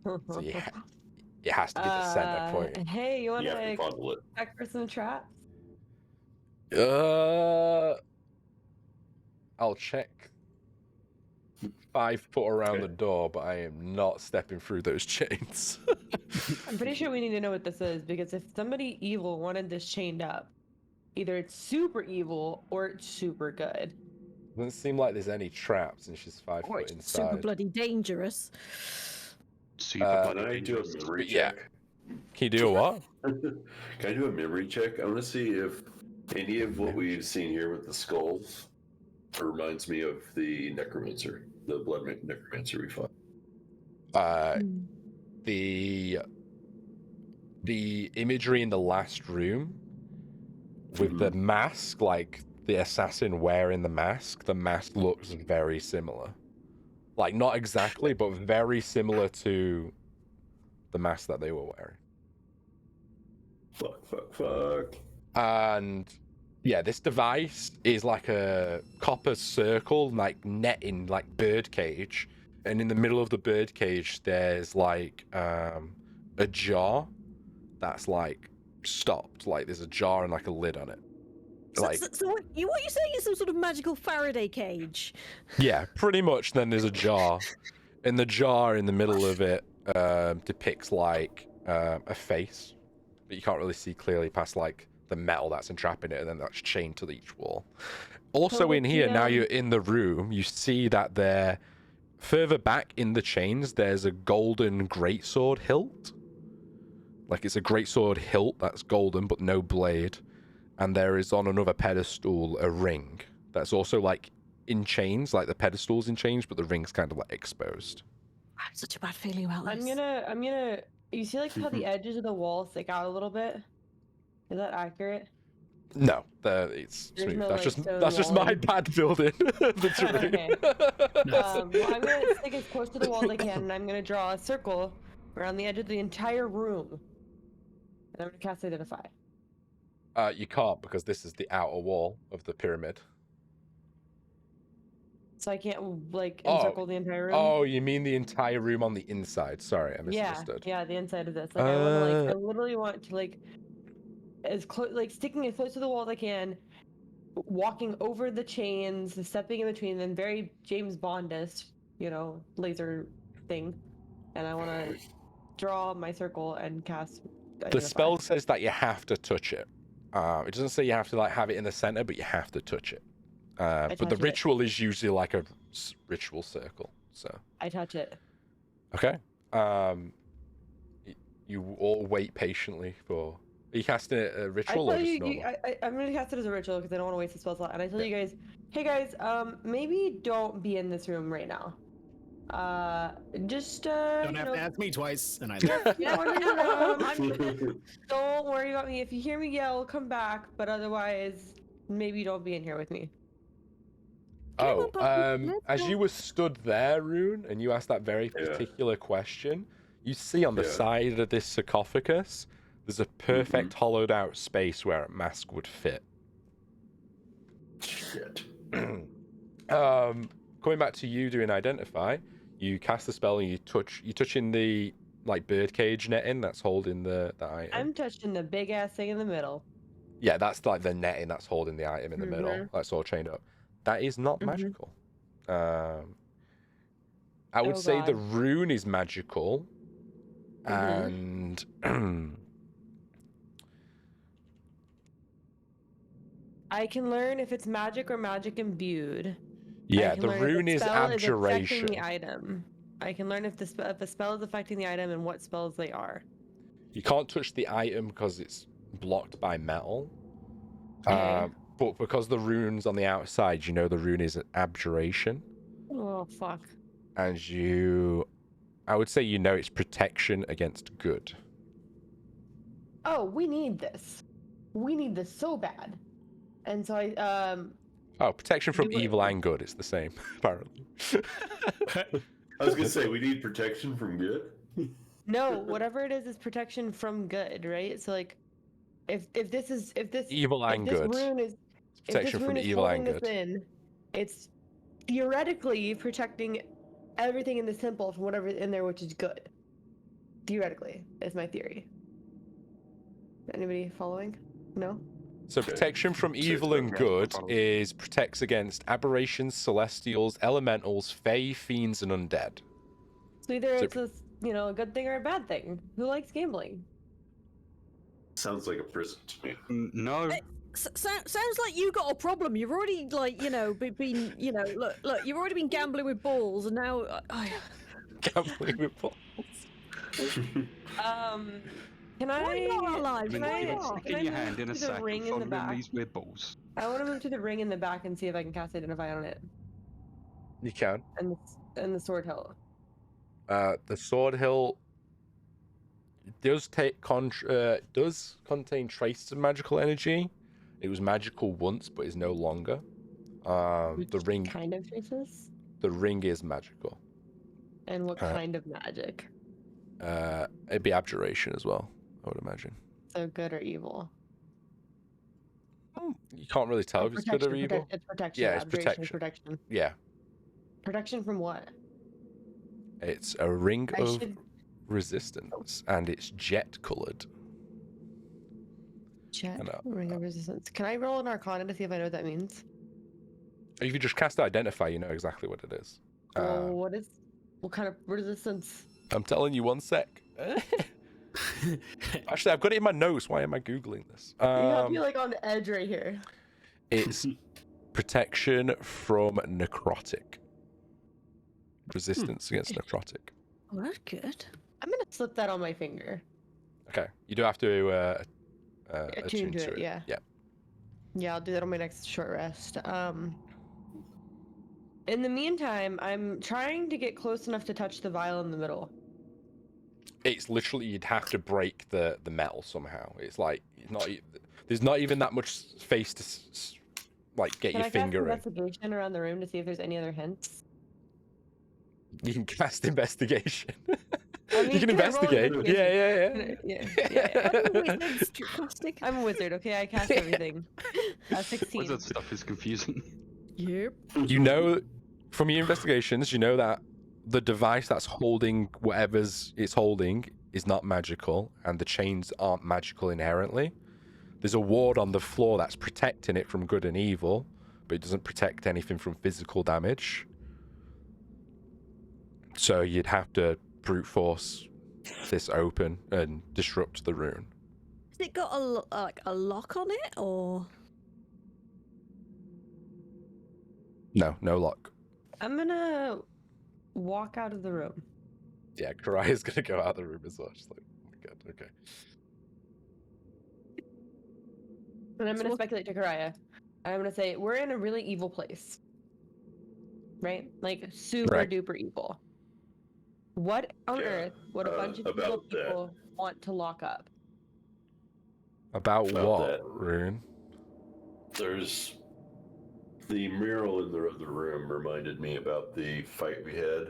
So it has to be the center point. Hey, you want You have to to bundle it. check for some traps? I'll check 5 foot around the door, but I am not stepping through those chains. I'm pretty sure we need to know what this is, because if somebody evil wanted this chained up, either it's super evil or it's super good. Doesn't seem like there's any traps, and she's 5 foot inside. Super bloody dangerous. Can I do a memory check? Can you do a what? Can I do a memory check? I want to see if any of what we've seen here with the skulls reminds me of the necromancer, the blood necromancer we fought. The imagery in the last room with the mask, like the assassin wearing the mask looks very similar. Like, not exactly, but very similar to the mask that they were wearing. Fuck. And yeah, this device is like a copper circle, like netting, like bird cage, and in the middle of the bird cage, there's like a jar that's like stopped. Like there's a jar and like a lid on it. Like So what you're saying is some sort of magical Faraday cage? yeah, pretty much. Then there's a jar, and the jar in the middle of it depicts like a face, but you can't really see clearly past like the metal that's entrapping it, and then that's chained to each wall. Also in here, now you're in the room, you see that there, further back in the chains, there's a golden greatsword hilt. Like it's a greatsword hilt that's golden but no blade. And there is on another pedestal a ring that's also like in chains, like the pedestal's in chains, but the ring's kind of like exposed. I have such a bad feeling about this. I'm gonna. You see, like how the edges of the wall stick out a little bit? Is that accurate? No, it's There's smooth. no, That's like, just stone my walling. bad building. The terrain. Okay. Well, I'm gonna stick as close to the wall as I can, and I'm gonna draw a circle around the edge of the entire room, and I'm gonna cast Identify. You can't because this is the outer wall of the pyramid. So I can't like encircle the entire room. Oh, you mean the entire room on the inside? Sorry, I misunderstood. Yeah, the inside of this. Like I want to like I literally want to like as close, like sticking as close to the wall as I can, walking over the chains, stepping in between them, very James Bond-esque, laser thing, and I want to draw my circle and cast. The spell says that you have to touch it. It doesn't say you have to like have it in the center, but you have to touch it. But the touch it. ritual is usually like a ritual circle. So I touch it. okay. You all wait patiently for. Are you casting a ritual or just normal? I'm gonna cast it as a ritual because I don't want to waste the spell slot. And I tell you guys, hey guys, maybe don't be in this room right now. Just Don't have to ask me twice, and I. Don't worry about me. If you hear me yell, come back. But otherwise, maybe don't be in here with me. Oh, as you were stood there, Rune, and you asked that very particular question, you see on the side of this sarcophagus, there's a perfect hollowed out space where a mask would fit. Shit. Coming back to you doing Identify, you cast the spell and you touch in the like birdcage netting that's holding the item. I'm touching the big ass thing in the middle. Yeah, that's like the netting that's holding the item in the middle. That's all chained up. That is not magical. I would say the rune is magical, and I can learn if it's magic or magic imbued. yeah, the rune is abjuration. The item. I can learn if a spell is affecting the item and what spells they are. You can't touch the item because it's blocked by metal. Okay. But because the rune's on the outside, you know the rune is an abjuration. Oh fuck. And I would say it's protection against good. Oh, we need this. We need this so bad. And so Oh, protection from evil and good. It's the same, apparently. I was gonna say we need protection from good. No, whatever it is protection from good, right? So like, if this evil and good. Rune is protection from evil and good. It's theoretically protecting everything in the temple from whatever's in there, which is good. Theoretically, is my theory. Anybody following? No. So protection from evil and good protects against aberrations, celestials, elementals, fae, fiends, and undead. So either it's a good thing or a bad thing. Who likes gambling? Sounds like a prison to me. No. Sounds like you got a problem. You've already been look. You've already been gambling with balls, and now gambling with balls. Can I stick your hand in a sack ring and in the back? these weird balls. I want to move to the ring in the back and see if I can cast Identify on it. You can. And the sword hilt. The sword hilt does contain traces of magical energy. It was magical once, but is no longer. The ring kind of traces. The ring is magical. And what kind of magic? It'd be abjuration as well, I would imagine. So good or evil? You can't really tell if it's good or evil. It's protection. Yeah, it's protection. Protection. Yeah. Protection from what? It's a ring I of should- resistance, and it's jet colored. Jet Hello. ring of resistance. Can I roll an Arcana to see if I know what that means? If you just cast Identify, you know exactly what it is. Well, what kind of resistance? I'm telling you, 1 sec. Actually, I've got it in my notes. Why am I googling this? You have me like on the edge right here. It's protection from necrotic. Resistance against necrotic. Oh, that's good. I'm gonna slip that on my finger. Okay, you do have to Attune to it, yeah. Yeah. Yeah, I'll do that on my next short rest. In the meantime, I'm trying to get close enough to touch the vial in the middle. It's literally you'd have to break the metal somehow. It's like there's not even that much space to like get Can your I cast finger in. investigation around the room to see if there's any other hints? You can cast investigation. I mean, You can can I roll investigate. investigation? Yeah. I'm a wizard, okay? I cast everything. 16. Wizard stuff is confusing. Yep. You know, from your investigations, you know that the device that's holding whatever's it's holding is not magical, and the chains aren't magical inherently. There's a ward on the floor that's protecting it from good and evil, but it doesn't protect anything from physical damage. So you'd have to brute force this open and disrupt the rune. Has it got a lock on it, or? No lock. I'm gonna walk out of the room. Yeah, Karaya's gonna go out of the room as well. She's like, oh my god, okay. And I'm So gonna what- speculate to Karaya. I'm gonna say, we're in a really evil place. Right? Like, super Right. duper evil. What on Yeah, earth would a bunch of evil about that. people want to lock up? About About what, that. rune? There's the mural in the room reminded me about the fight we had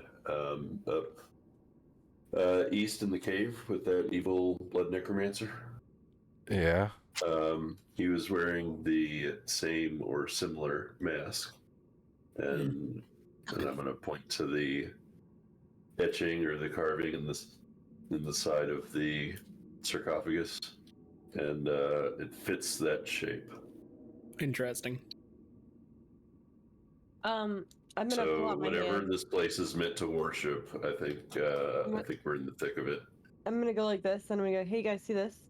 up east in the cave with that evil blood necromancer. Yeah. He was wearing the same or similar mask, and I'm going to point to the etching or the carving in the side of the sarcophagus, and it fits that shape. Interesting. I'm gonna pull So out my whatever hand. this place is meant to worship, I think we're in the thick of it. I'm gonna go like this, and I'm gonna go, hey guys, see this?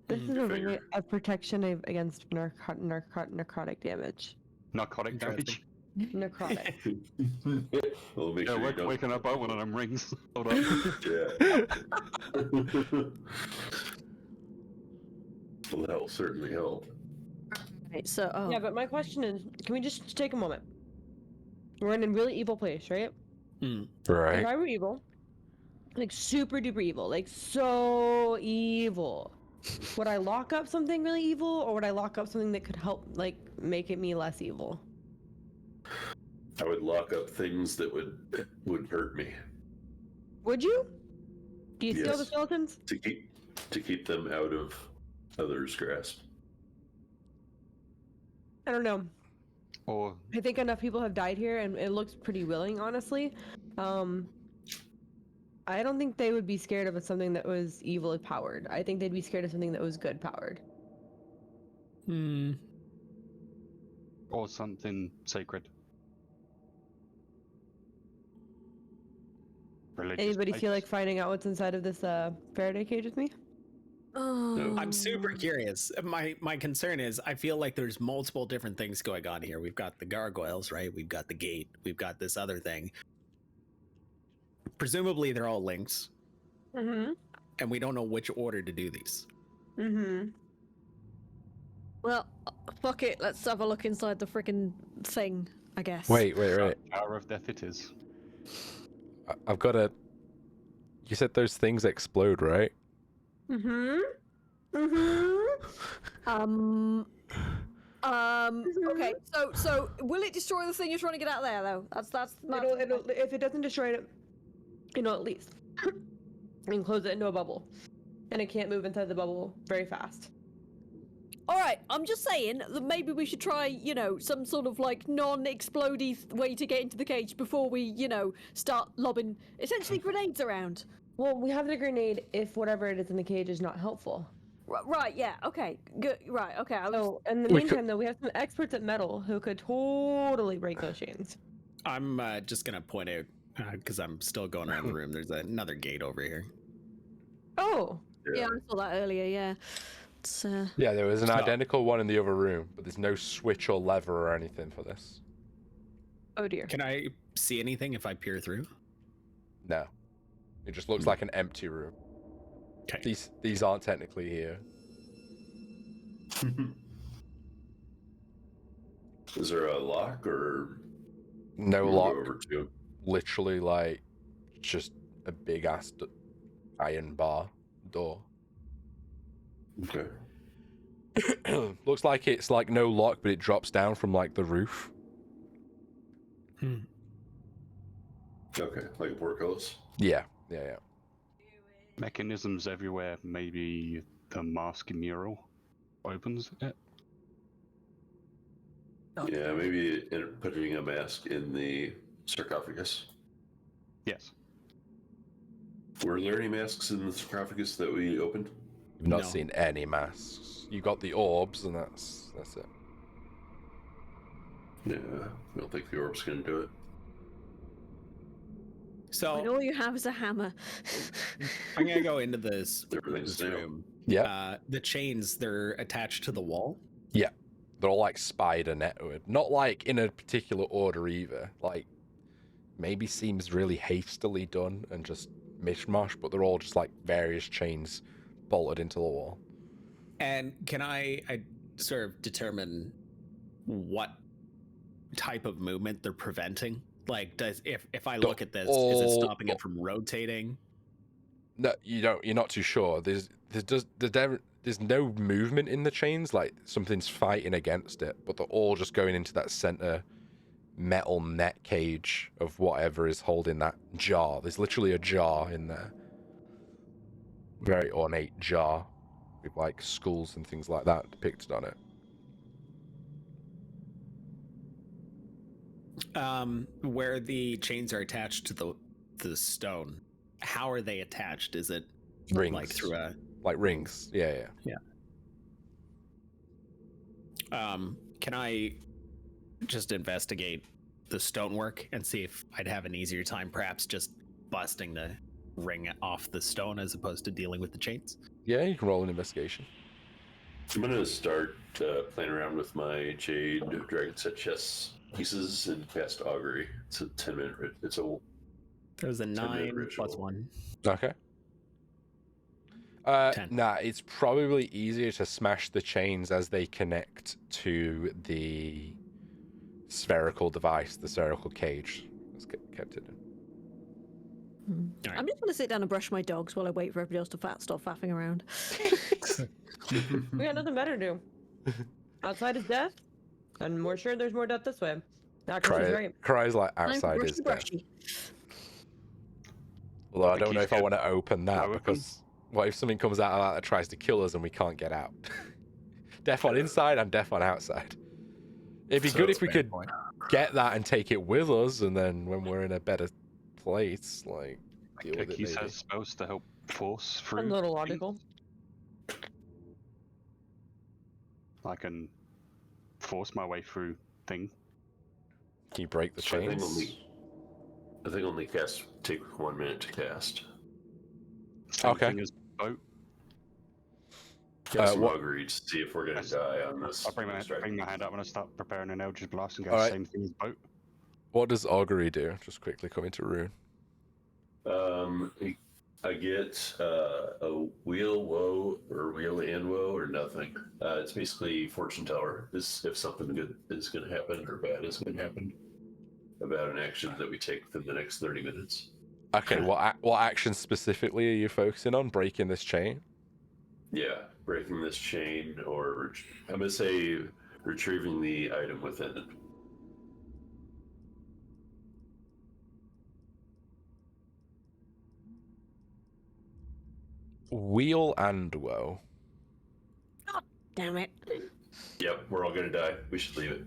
This is Your a ring finger. of protection against necrotic damage. Narcotic damage. Necrotic. We'll make Yeah, sure you don't. waking up by one of them rings. Hold up. Yeah. Well, that'll certainly help. Right, so, oh. Yeah, but my question is, can we just take a moment? We're in a really evil place, right? If Right. I were evil, like super duper evil, like so evil, would I lock up something really evil, or would I lock up something that could help, like, make it me less evil? I would lock up things that would hurt me Would you? Do you steal the Yes. skeletons? to keep them out of others' grasp. I don't know. Or I think enough people have died here, and it looks pretty willing, honestly. I don't think they would be scared of something that was evil powered. I think they'd be scared of something that was good powered. or something sacred. Religious Anybody feel like types. finding out what's inside of this Faraday cage with me? Oh. I'm super curious. My concern is I feel like there's multiple different things going on here. We've got the gargoyles, right? We've got the gate. We've got this other thing. Presumably they're all linked, Mm-hmm. and we don't know which order to do these. Mm-hmm. Well, fuck it. Let's have a look inside the freaking thing, I guess. Wait. Hour of death it is. I've got a. You said those things explode, right? Mm-hmm. Mm-hmm. Okay. So, will it destroy the thing you're trying to get out there, though? That's. It'll, if it doesn't destroy it, at least enclose it into a bubble, and it can't move inside the bubble very fast. All right, I'm just saying that maybe we should try, you know, some sort of like non-explodey way to get into the cage before we, you know, start lobbing essentially grenades around. Well, we have the grenade if whatever it is in the cage is not helpful. Right, yeah, okay, good, right, okay. So, in the We meantime, though, we have some experts at metal who could totally break those chains. I'm just gonna point out because I'm still going around the room. There's another gate over here. Oh, Yeah, I saw that earlier, yeah. It's, Yeah, there was an So- identical one in the other room, but there's no switch or lever or anything for this. oh dear. Can I see anything if I peer through? No. It just looks like an empty room. Okay. These aren't technically here. Is there a lock or No we'll lock. go over to? Literally, like, just a big ass iron bar door. Okay. Looks like it's like no lock, but it drops down from like the roof. Okay, like a portcullis. Yeah. Mechanisms everywhere. Maybe the mask mural opens it. Yeah, maybe putting a mask in the sarcophagus. Yes. Were there any masks in the sarcophagus that we opened? You've not No. seen any masks. You got the orbs, and that's it. Yeah, I don't think the orb's gonna do it. and So all you have is a hammer. I'm gonna go into this Everything's new. room. Yeah. The chains, they're attached to the wall. They're all like spider network. Not like in a particular order either. Like, maybe seems really hastily done and just mishmash, but they're all just like various chains bolted into the wall. And can I sort of determine what type of movement they're preventing? Like, if I look at this, is it stopping it from rotating? No, you don't. You're not too sure. There's no movement in the chains. Like something's fighting against it, but they're all just going into that center metal net cage of whatever is holding that jar. There's literally a jar in there, very ornate jar with like skulls and things like that depicted on it. Where the chains are attached to the stone, how are they attached? Is it Rings, like through a like rings. Yeah. Can I just investigate the stonework and see if I'd have an easier time perhaps just busting the ring off the stone as opposed to dealing with the chains? Yeah, you can roll an investigation. I'm gonna start playing around with my Jade Dragon Set chess pieces and cast Augury. It's a 10-minute. It's a There's a 9 ritual. plus 1. Okay. 10. Nah, it's probably easier to smash the chains as they connect to the spherical device, the spherical cage. Let's get kept it in. All right. I'm just gonna sit down and brush my dogs while I wait for everybody else to stop faffing around. We got nothing better to do. Outside is death, and we're sure there's more death this way. Actually, she's right. Cries like I'm outside is death. brushy. Although I think don't know he's if I good. want to open that Open. because what if something comes out of that that tries to kill us and we can't get out? Death on inside and death on outside. It'd be So good it's if we Fair could point. get that and take it with us, and then when we're in a better place, like deal with it. He Maybe. says supposed to help force A through. little logical. I can force my way through thing. Can you break the So I chains? think only cast take 1 minute to cast. Same Okay. thing as boat. Cast some what- Augury to see if we're gonna die on this. I'll bring my strike. hand up when I start preparing an Eldritch Blast and go Alright. same thing as boat. What does augury do? Just quickly come into rune. I get a wheel woe or wheel and woe or nothing. It's basically fortune teller. This if something good is going to happen or bad is going to happen about an action that we take within the next 30 minutes. Okay, what action specifically are you focusing on? Breaking this chain? Yeah, breaking this chain or I'm going to say retrieving the item within it. Wheel and woe. Damn it. Yep, we're all gonna die. We should leave it.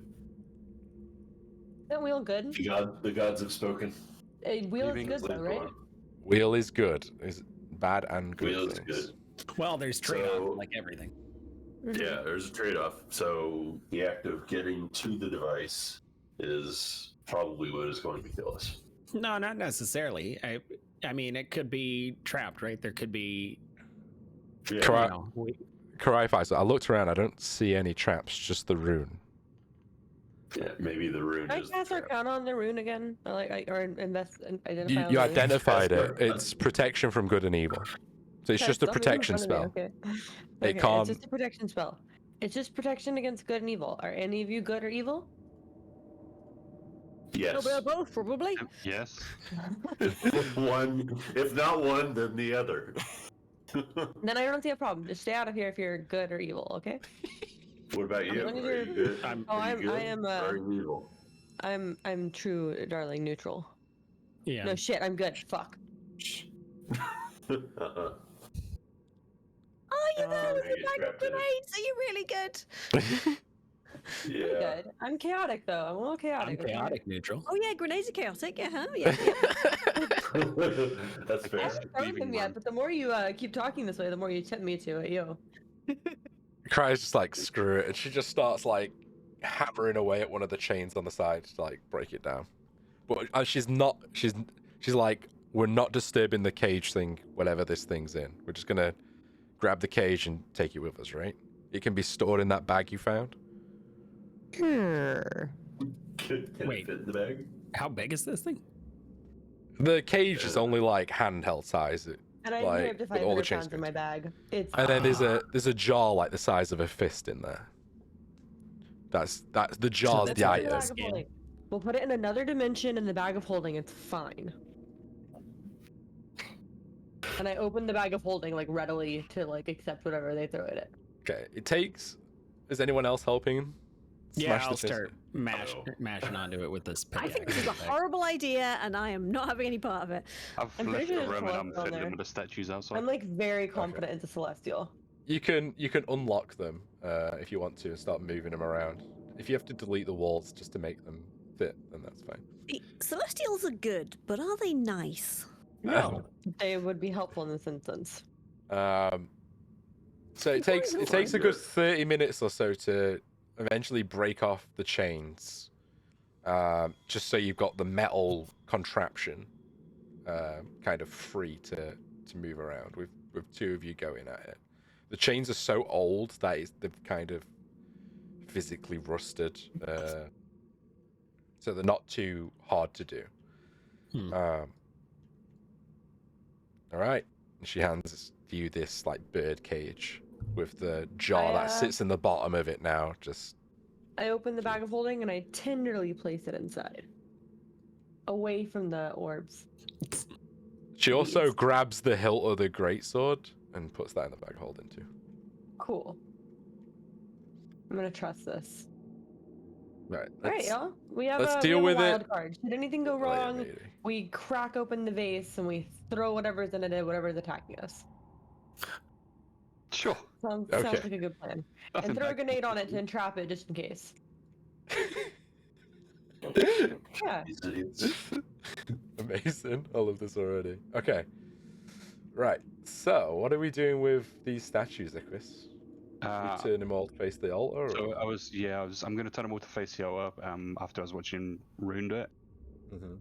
Isn't Wheel good? The gods have spoken. Wheel is Leaving good is though, right? Wheel is good. Is bad and good Wheel is things. good. Well, there's trade-off, So- like everything. Yeah, there's a trade-off. So the act of getting to the device is probably what is going to kill us. No, not necessarily. I mean, it could be trapped, right? There could be. Yeah. Correct. You know, Karai Fights, I looked around, I don't see any traps, just the rune. Yeah, maybe the rune Can I is. cast Arcana on the rune again? Or identify. You, on you the rune? identified That's it. fair. It's protection from good and evil. So it's Okay, just a it's on the rune in protection front of spell. me, Okay. It Okay, can't. It's just a protection spell. It's just protection against good and evil. Are any of you good or evil? A Yes. little bit of both, probably. Yes. One, if not one, then the other. Then I don't see a problem. Just stay out of here if you're good or evil, okay? What about you? long as Are you're- you good? I'm- Oh, Are you I good? am. Or are you evil? I'm true, darling, neutral. yeah. No shit, I'm good. Fuck. Uh-uh. Oh, you're there with Make the it bag of trapped in it. grenades. Are you really good? I'm Yeah. good. I'm chaotic though. I'm a little I'm chaotic. okay? chaotic neutral. Oh yeah, grenades are chaotic. Yeah, huh? Yeah. That's I fair. haven't thrown Leaving them yet, one. but the more you keep talking this way, the more you tempt me to it, yo. Karai's just like, screw it. And she just starts like hammering away at one of the chains on the side to like break it down. But she's not, she's like, we're not disturbing the cage thing, whatever this thing's in. We're just gonna grab the cage and take it with us, right? It can be stored in that bag you found. Sure. Can Wait. it fit in the bag? How big is this thing? The cage is only like handheld size. And I Like, have up to with all the 500 chains pounds in going my bag. It's And then there's a jar like the size of a fist in there. That's the jar's that's the like in the item. bag of Skin. holding. We'll put it in another dimension in the bag of holding. It's fine. And I open the bag of holding like readily to like accept whatever they throw at it. Okay, it takes. Is anyone else helping? Yeah, Smash the I'll fist? start mashing onto it with this I think pickaxe. this is a horrible idea, and I am not having any part of it. I've I'm left pretty sure the there's room and I'm celestial fiddling there. with the statues outside. I'm like very confident it's a celestial. You can unlock them if you want to and start moving them around. If you have to delete the walls just to make them fit, then that's fine. The Celestials are good, but are they nice? No, they would be helpful in this instance. So it takes a good 30 minutes or so to eventually break off the chains, just so you've got the metal contraption kind of free to move around with two of you going at it. The chains are so old that they've kind of physically rusted, so they're not too hard to do. All right. She hands you this like bird cage with the jar that sits in the bottom of it now. Just I open the bag of holding and I tenderly place it inside, away from the orbs. she also grabs the hilt of the greatsword and puts that in the bag of holding too. Cool. I'm gonna trust this. Right. All right, y'all. We have let's a, deal we with have a it. wild card. Should anything go Later, wrong, matey. we crack open the vase and we throw whatever's in it, whatever's attacking us. Sure. Sounds Okay. like a good plan. Nothing And throw a bad. grenade on it to entrap it just in case. Yeah. These idiots. Amazing. I love this already. Okay. Right. So, what are we doing with these statues, Equus? We turn them all to face the altar? So Or? I'm going to turn them all to face the altar after I was watching Rune do it. Mhm. I'm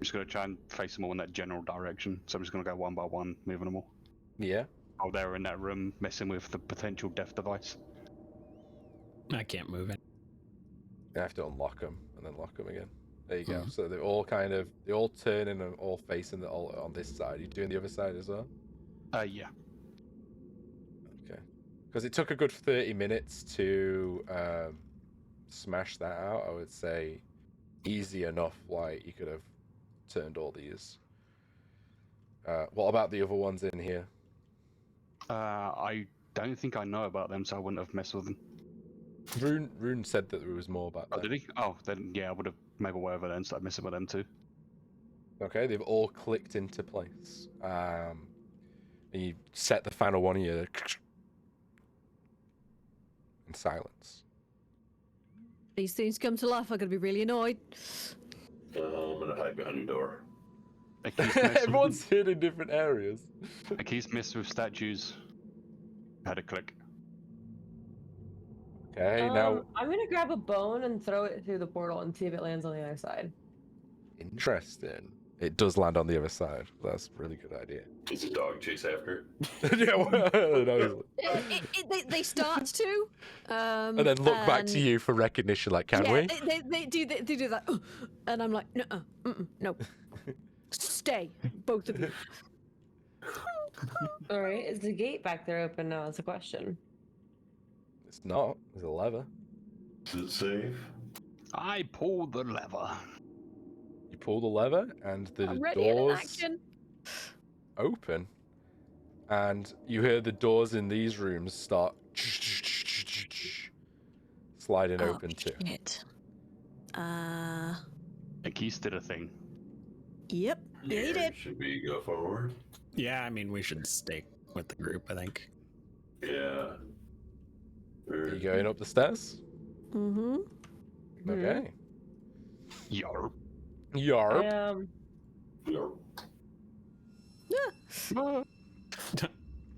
just going to try and face them all in that general direction. So I'm just going to go one by one, moving them all. Yeah. While they're in that room, messing with the potential death device. I can't move it. You have to unlock them and then lock them again. There you go. Mhm. So they're all they all turning and all facing the altar on this side. You doing the other side as well? Yeah. Okay. Because it took a good 30 minutes to smash that out. I would say easy enough. Like you could have turned all these. What about the other ones in here? I don't think I know about them, so I wouldn't have messed with them. Rune said that there was more about Oh, them. did he? Oh, then yeah, I would have made aware of it and started messing with them too. Okay, they've all clicked into place. And you set the final one here. in silence. These things come to life, I'm gonna be really annoyed. I'm gonna hide behind a door. Everyone's hid in different areas. A key's missed with statues. Had a click. Okay, now I'm gonna grab a bone and throw it through the portal and see if it lands on the other side. interesting. It does land on the other side. That's a really good idea. Does a dog chase after Yeah, well, no, They start to. and then look back to and- you for recognition. Like, can yeah, we? They do that, and I'm like, no, stay, both of you. All right, is the gate back there open now? That's a question. It's not. There's a lever. Is it safe? I pulled the lever. You pull the lever, and the I'm ready in doors action. open, and you hear the doors in these rooms start sliding open too. Shit. A key's did a thing. Yep. Yeah, he did. Should we go forward? Yeah, I mean, we should stick with the group, I think. Yeah. Are you going up the stairs? Mm-hmm. Okay. Yarp. Yarp. No.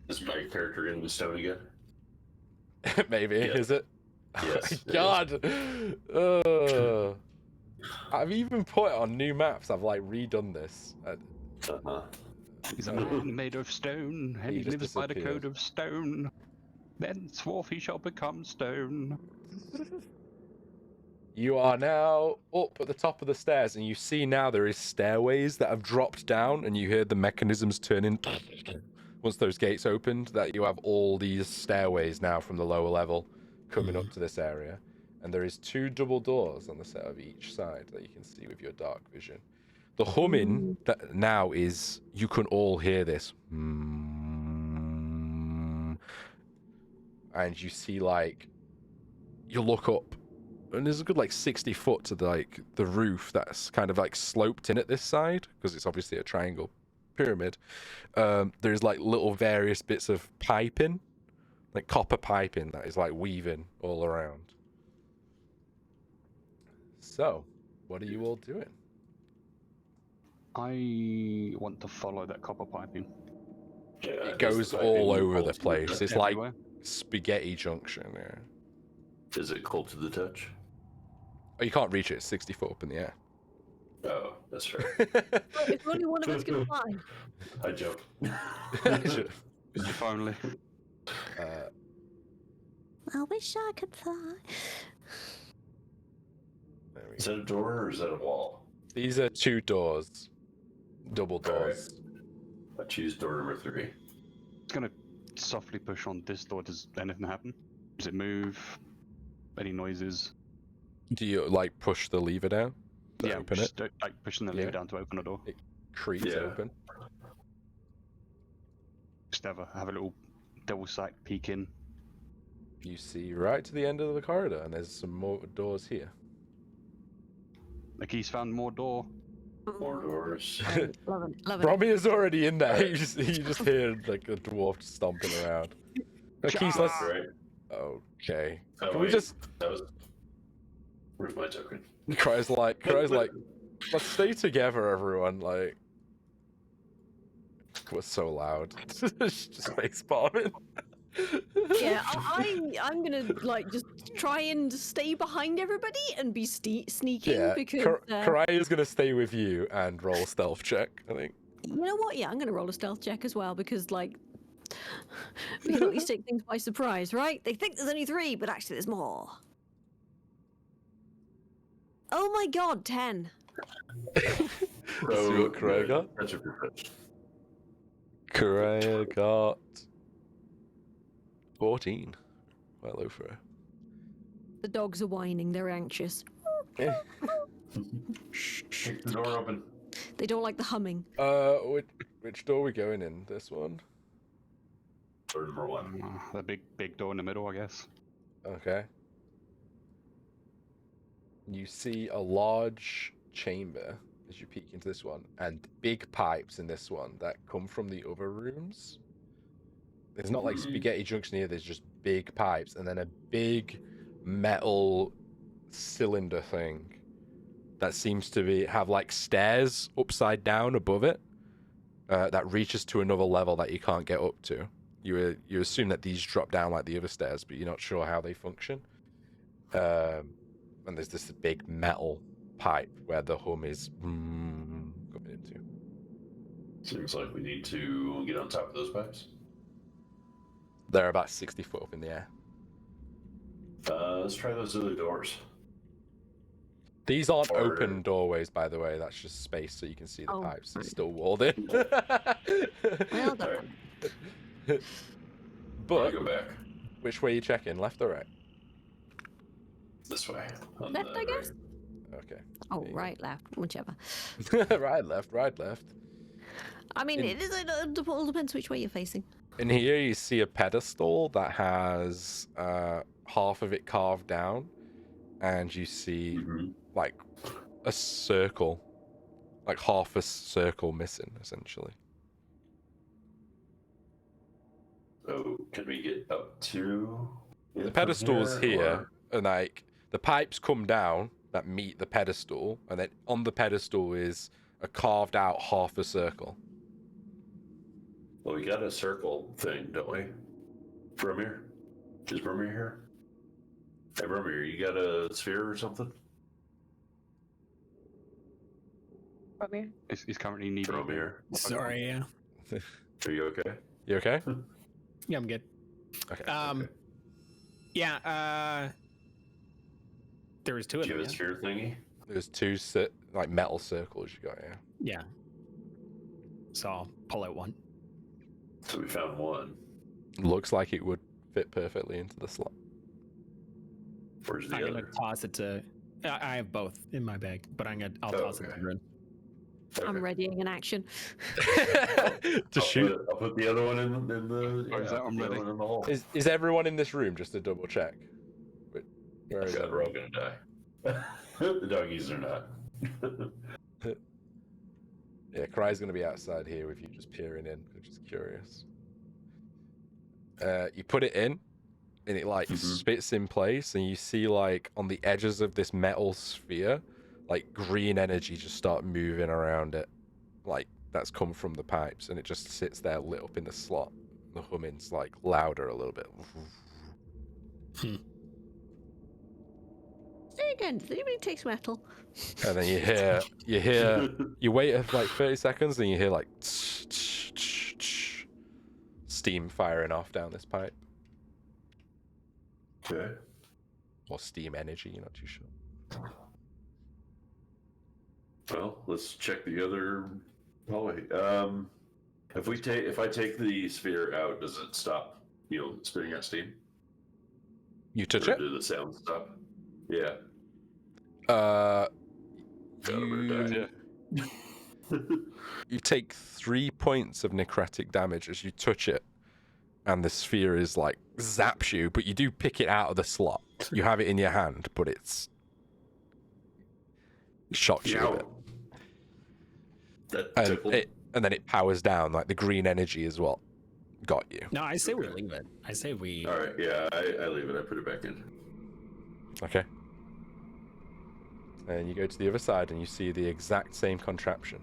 Is my character in the stone again? Maybe, Yeah. is it? Yes. Oh my God. I've even put it on new maps. I've like redone this. Uh-huh. He's a man made of stone, and He he just lives by the disappeared. code of stone. Thenceforth he shall become stone. You are now up at the top of the stairs, and you see now there is stairways that have dropped down, and you hear the mechanisms turning. Once those gates opened, that you have all these stairways now from the lower level coming up to this area, and there is 2 double doors on the set of each side that you can see with your dark vision. The humming that now is, you can all hear this, and you see like, you look up, and there's a good like 60 foot to the roof that's kind of like sloped in at this side because it's obviously a triangle pyramid. There's like little various bits of piping, like copper piping that is like weaving all around. So, what are you all doing? I want to follow that copper piping. Yeah, It goes all over the place. It's like Everywhere. spaghetti junction. Yeah. Is it cold to the touch? Oh, you can't reach it. It's 60 foot up in the air. Oh, that's right. If only one of us can fly. I jump. If only. I wish I could fly. There we Is go. that a door or is that a wall? These are 2 doors, double doors. I choose door number 3. It's gonna softly push on this door. Does anything happen? Does it move? Any noises? Do you like push the lever down to Yeah, open it? just like pushing the lever Yeah. down to open a door. Creaks Yeah. open. Just have a little double sight peek in. You see right to the end of the corridor, and there's some more doors here. The key's found more door. More doors. Love it. Love it. Robbie is already in there. You just hear like a dwarf stomping around. Keys, let's. Right. Okay. Oh, Can we wait. just? That was. Where's my token? Cries like, let's stay together, everyone. Like, we're so loud. Just face bombing. Yeah, I'm gonna like just try and stay behind everybody and be sneaking Yeah, because Karaya's gonna stay with you and roll a stealth check, I think. you know what? Yeah, I'm gonna roll a stealth check as well because like we can at least take things by surprise, right? They think there's only 3, but actually there's more. Oh my God, 10. See what Karaya got? That's a good. Karaya got 14. Well over her. The dogs are whining. They're anxious. Shh, shh. The door open. They don't like the humming. Which door are we going in? This one? Door number 1. The big door in the middle, I guess. Okay. You see a large chamber as you peek into this one, and big pipes in this one that come from the other rooms. There's not like spaghetti junction here, there's just big pipes, and then a big metal cylinder thing that seems to have like stairs upside down above it that reaches to another level that you can't get up to. You assume that these drop down like the other stairs, but you're not sure how they function. And there's this big metal pipe where the hum is coming into. Seems like we need to get on top of those pipes. They're about 60 foot up in the air. Let's try those other doors. These aren't open doorways, by the way. That's just space so you can see the pipes. It's still walled in. Well done. But go back which way are you checking? Left or right? this way. Left, I guess. Okay. Oh, right, left, whichever. Right, left. I mean, it all depends which way you're facing. In here, you see a pedestal that has half of it carved down, and you see like a circle, like half a circle missing, essentially. So, can we get up to The pedestal's here, and like the pipes come down that meet the pedestal, and then on the pedestal is a carved out half a circle. Well, we got a circle thing, don't we? Bromir? Is Bromir here? Hey, Bromir, you got a sphere or something? Bromir? He's currently needing. Bromir, Sorry, yeah. are you okay? You okay? Yeah, I'm good. Okay. Okay. Yeah, there was two of Do you them. have a sphere thingy? There's two like metal circles you got, yeah. Yeah. So I'll pull out one. So we found one. Looks like it would fit perfectly into the slot. Where's the I'm other? gonna toss it to. I have both in my bag, but I'll toss it to Grin. I'm readying an action. To shoot. I'll put the other one in the. Oh, is that one the other ready? one in the hole. Is everyone in this room, just to double check? Where is God, we're all everyone? gonna die. The doggies are not. Yeah, Cry's gonna be outside here with you just peering in. I'm just curious. You put it in, and it like spits in place, and you see like on the edges of this metal sphere, like green energy just start moving around it, like that's come from the pipes, and it just sits there lit up in the slot. The humming's like louder a little bit. Say again, does anybody take metal? And then you wait for like 30 seconds, and you hear like steam firing off down this pipe. Okay. Or steam energy, you're not too sure. Well, let's check the other hallway. If I take the sphere out, does it stop? Spitting out steam? You touch Or it? do the sound stop? Yeah. You take 3 points of necrotic damage as you touch it, and the sphere is like zaps you, but you do pick it out of the slot. You have it in your hand, but it's shocks you a bit. That And tickled. and then it powers down, like the green energy is what got you. No, I say we leave it. I say we. All right, yeah, I leave it. I put it back in. Okay. And you go to the other side and you see the exact same contraption.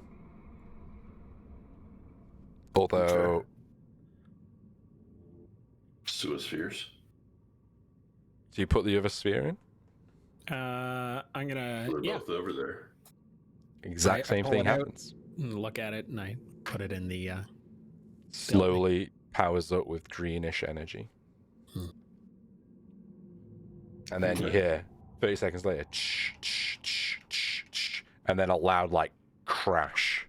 Although Okay. Suospheres. do you put the other sphere in? I'm gonna. We're Yeah. both over there. Exact I same pull thing it out. happens. Look at it and I put it in the. Slowly powers up with greenish energy. And then you Okay. hear 30 seconds later, and then a loud like crash.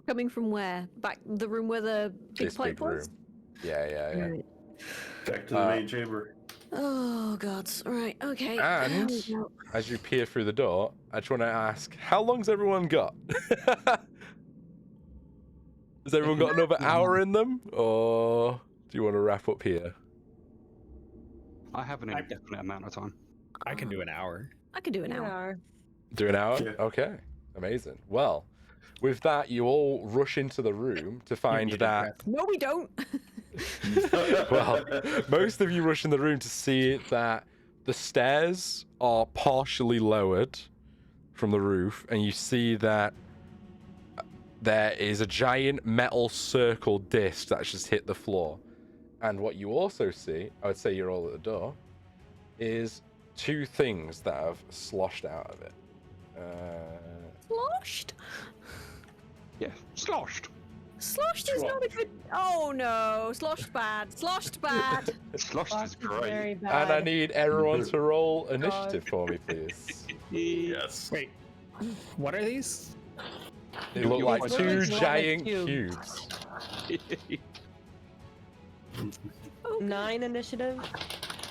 Coming from where? Back the room where the big This pipe big was? room. Yeah. Right. Back to the main chamber. Oh god. Right, okay. And There we go. as you peer through the door, I just want to ask, how long's everyone got? Has everyone got another hour in them? Or do you want to wrap up here? I have an indefinite amount of time. I can do an hour. I can do an hour. Do an hour? Yeah. Okay. Amazing. Well, with that, you all rush into the room to find needed that breath. No, we don't. Well, most of you rush in the room to see that the stairs are partially lowered from the roof, and you see that there is a giant metal circle disc that's just hit the floor. And what you also see, I would say you're all at the door, is two things that have sloshed out of it. Sloshed? Yeah, sloshed. Sloshed is not a good. Oh no, sloshed bad. Sloshed bad. Sloshed is Very great. bad. And I need everyone to roll initiative for me, please. Yes. Wait, what are these? They look like They two look like giant cubes. cubes. 9 initiative.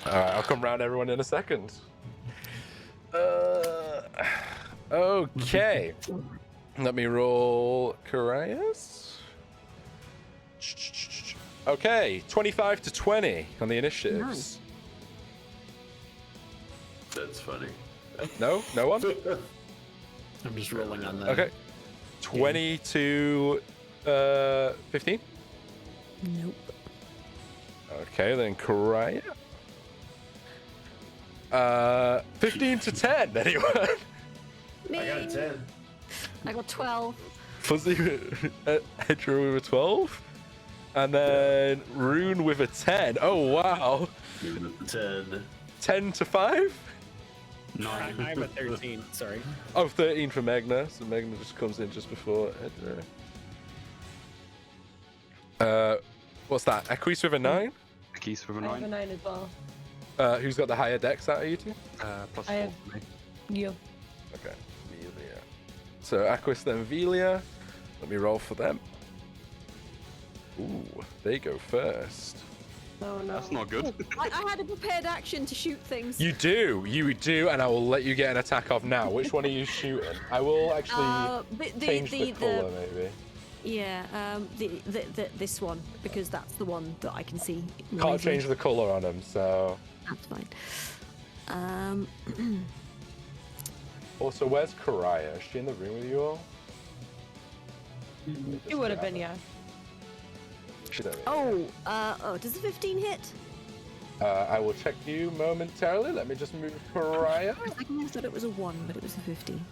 Alright, I'll come round everyone in a second. Okay. Let me roll Carias. Okay, 25 to 20 on the initiatives. That's funny. No? No one? I'm just rolling on the. Okay. 20 to 15? Nope. Okay, then Karaya. 15 to 10, anyone? Me. I got a 10. I got 12. Fuzzy Hedgerow with a 12. And then Rune with a 10. Oh, wow. You with the 10. 10 to 5? I'm a 13. Sorry. Oh, 13 for Magna. So Magna just comes in just before Hedgerow. What's that? Equise with a 9? Keys with a I have a 9. 9 as well. Who's got the higher dex out of you two? Plus I 4 have- for me. You. Okay, Velia. So Aquis then Velia. Let me roll for them. Ooh, they go first. Oh no. That's not good. I had a prepared action to shoot things. You do, and I will let you get an attack off now. Which one are you shooting? I will actually change the color, maybe. Yeah, this one, because that's the one that I can see. Can't rising. change the color on them, so. That's fine. Also, where's Karaya? Is she in the room with you all? It would have been, yeah. She's over here. Does the 15 hit? I will check you momentarily. Let me just move Karaya. For a second I thought it was a 1, but it was a 15.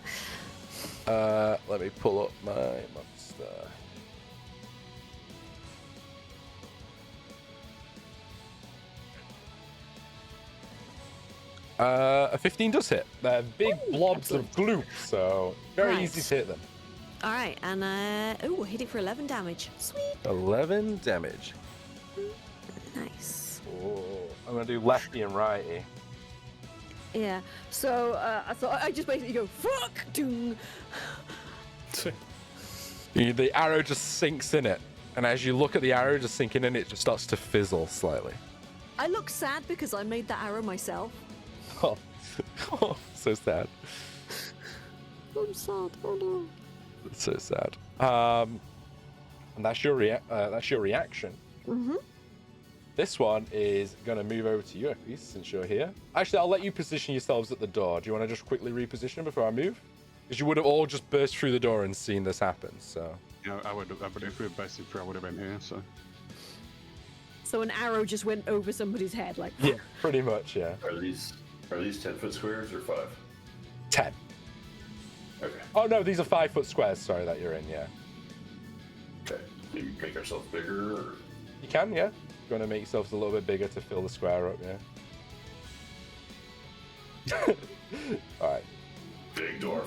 Let me pull up my monster. A 15 does hit. They're big blobs of gloop, so very Right. easy to hit them. All right, and I hit it for 11 damage. Sweet. 11 damage. Nice. Oh, I'm gonna do lefty and righty. Yeah. So I just basically go fuck. Doom. The arrow just sinks in it, and as you look at the arrow just sinking in, it just starts to fizzle slightly. I look sad because I made that arrow myself. Oh, oh, so sad. I'm sad. Oh no. It's so sad. And that's your reaction. Mhm. This one is gonna move over to you, Equise, since you're here. Actually, I'll let you position yourselves at the door. Do you want to just quickly reposition before I move? Because you would have all just burst through the door and seen this happen. So. You know, I would if we were basically through, I would have been here. So an arrow just went over somebody's head, like. Yeah, pretty much. Yeah. Are these 10-foot squares or 5? 10. Okay. Oh no, these are 5-foot squares. Sorry that you're in. Yeah. Okay. Maybe make ourselves bigger. Or... You can. Yeah. You want to make yourselves a little bit bigger to fill the square up. Yeah. All right. Big dwarf.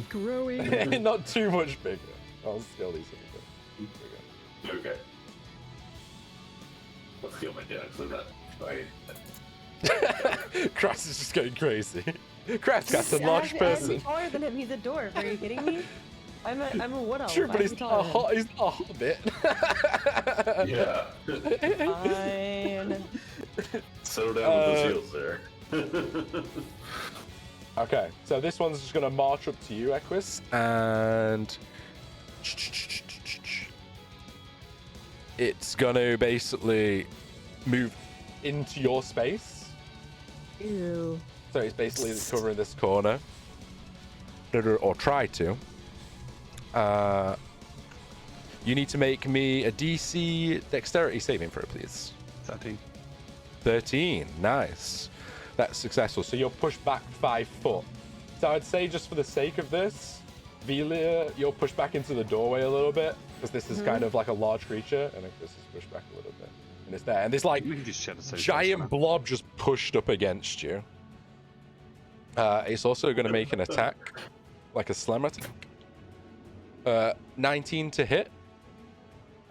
Growing. Not too much bigger. I'll scale these a bit bigger. Okay. Let's kill my dad because I'm not. Kras is just going crazy. Kras got a large person. I'm taller than him. He's a dwarf. Are you kidding me? I'm a wood elf. True, but I'd he's be not taller a hobbit. Yeah. than him. Fine. Settle down with those heels there. Okay, so this one's just gonna march up to you, Equus, and it's gonna basically move into your space. Ew. So it's basically covering this corner, or try to. You need to make me a DC dexterity saving throw, please. 13. 13. Nice. That's successful. So you're pushed back 5 foot. So I'd say just for the sake of this, Velia, you're pushed back into the doorway a little bit because this is kind of like a large creature, and this is pushed back a little bit, and it's there. And there's like We can just share the same giant blob just pushed up against you. It's also going to make an attack, like a slam attack. 19 to hit.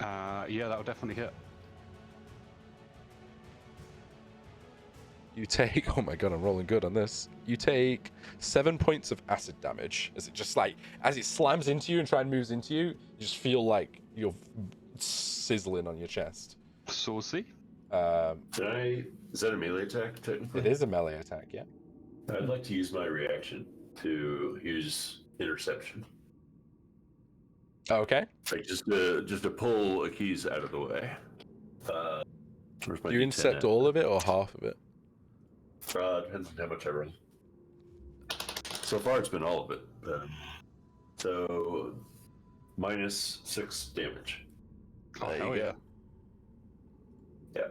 Yeah, that'll definitely hit. You take, oh my god, I'm rolling good on this. You take 7 points of acid damage. As it just like, as it slams into you and tries and moves into you, you just feel like you're sizzling on your chest. Saucy. Is that a melee attack, technically? It is a melee attack, yeah. I'd like to use my reaction to use interception. Okay. Like just to pull Aki's out of the way. Where's my Do you D10 intercept at? all of it or half of it? Depends on how much I run. So far, it's been all of it. So minus 6 damage. Oh, There hell you yeah. Yeah.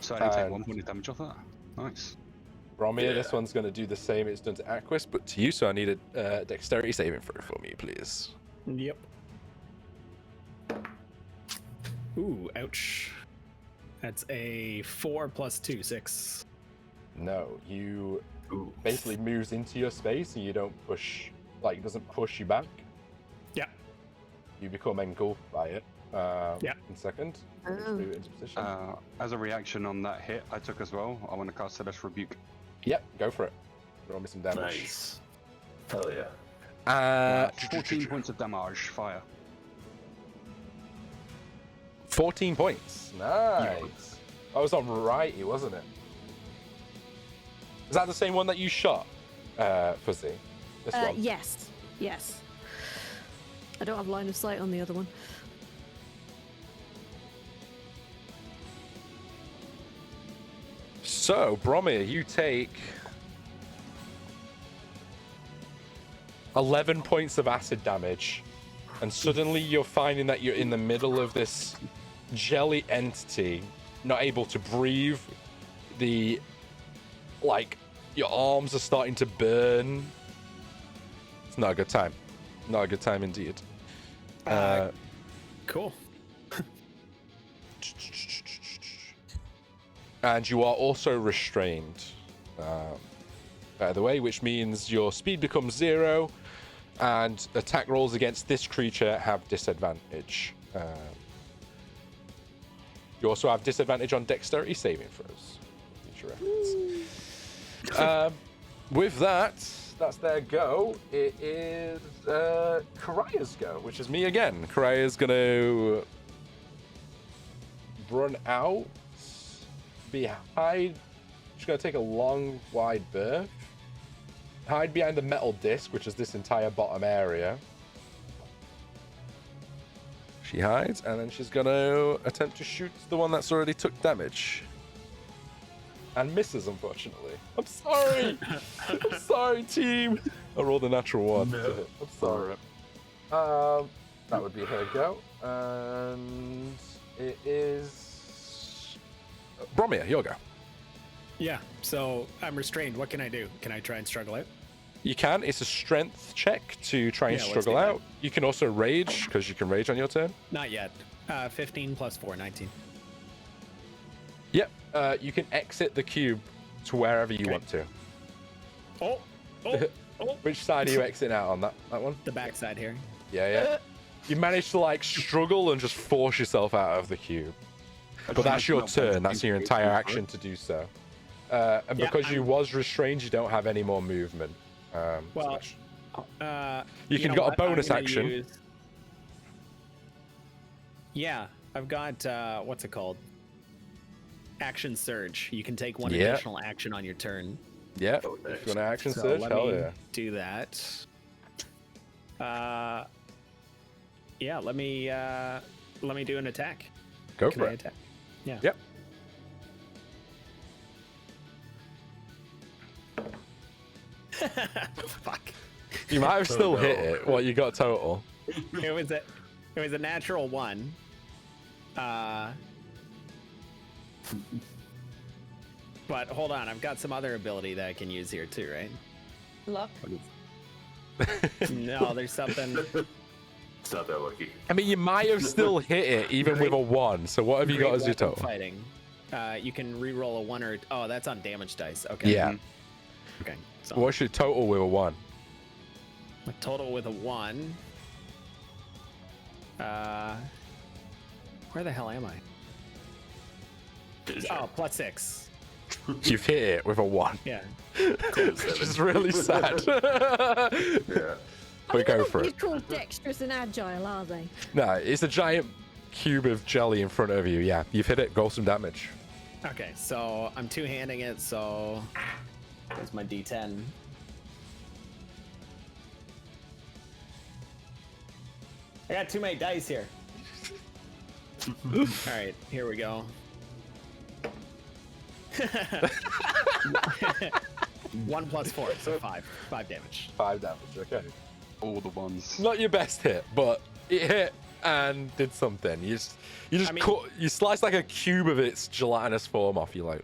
So I need to take And- 1 point of damage off that. Nice. Romeo, Yeah. this one's going to do the same it's done to Aquis, but to you, so I need a dexterity saving throw for me, please. Yep. Ooh, ouch. That's a 4 plus 2, 6. No, you Ooh. basically moves into your space and you don't push, like, it doesn't push you back. Yeah. You become engulfed by it. Yeah. In second. Oh. Let's move it into position. As a reaction on that hit I took as well, I want to cast Celestial Rebuke. Yep, go for it. Roll me some damage. Nice. Hell yeah. 14 points of damage, fire. 14 points. Nice. That was on righty, wasn't it? Is that the same one that you shot, Fuzzy? This one? Yes. Yes. I don't have line of sight on the other one. So, Bromir, you take 11 points of acid damage, and suddenly you're finding that you're in the middle of this jelly entity, not able to breathe. Your arms are starting to burn. It's not a good time. Not a good time indeed. Cool. And you are also restrained, by the way, which means your speed becomes 0, and attack rolls against this creature have disadvantage. You also have disadvantage on dexterity saving throws. Future reference. With that, that's their go. It is Karaya's go, which is me again. Karaya's going to run out. Hide. She's going to take a long, wide berth. Hide behind the metal disc, which is this entire bottom area. She hides, and then she's going to attempt to shoot the one that's already took damage. And misses, unfortunately. I'm sorry! I'm sorry, team! I rolled a natural 1. No. I'm sorry. That would be her go. And it is... Bromir, your go. Yeah, so I'm restrained. What can I do? Can I try and struggle out? You can. It's a strength check to try and Yeah, let's struggle do that. out. You can also rage, because you can rage on your turn. Not yet. 15 plus 4, 19. Yep. You can exit the cube to wherever you Okay. want to. Oh, oh, Which side are you exiting out on? That one? the backside here. Yeah. You manage to, like, struggle and just force yourself out of the cube. But that's your turn. That's your entire action to do so. And Yeah, because you was restrained, you don't have any more movement. Well, you can know got a what? bonus I'm gonna action. use- Yeah, I've got what's it called? Action surge. You can take one Yeah. additional action on your turn. Yeah. Oh, If you nice. want to action So surge, let hell me yeah. do that. Yeah, let me do an attack. Go Can for I it. attack? Yeah. Yep. Fuck. You might have still hit no. it. What you got total? It was a natural 1. But hold on, I've got some other ability that I can use here too, right? Luck. No, there's something. It's not that lucky. I mean, you might have still hit it even with a 1. So what have you got as your Great weapon total? Fighting. You can re-roll a 1 or oh, that's on damage dice. Okay. Yeah. Okay. So What's your total with a 1? my total with a 1. Where the hell am I? Oh, +6. You've hit it with a 1. Yeah. Which is really sad. Yeah. We go for You're it. called dexterous and agile, are they? No, it's a giant cube of jelly in front of you. Yeah, you've hit it. Go some damage. Okay, so I'm two-handing it, so there's my D10. I got too many dice here. All right, here we go. 1 + 4, so 5. 5 damage. 5 damage. Okay. All the ones. Not your best hit, but it hit and did something. You just I mean- you sliced like a cube of its gelatinous form off. You're like,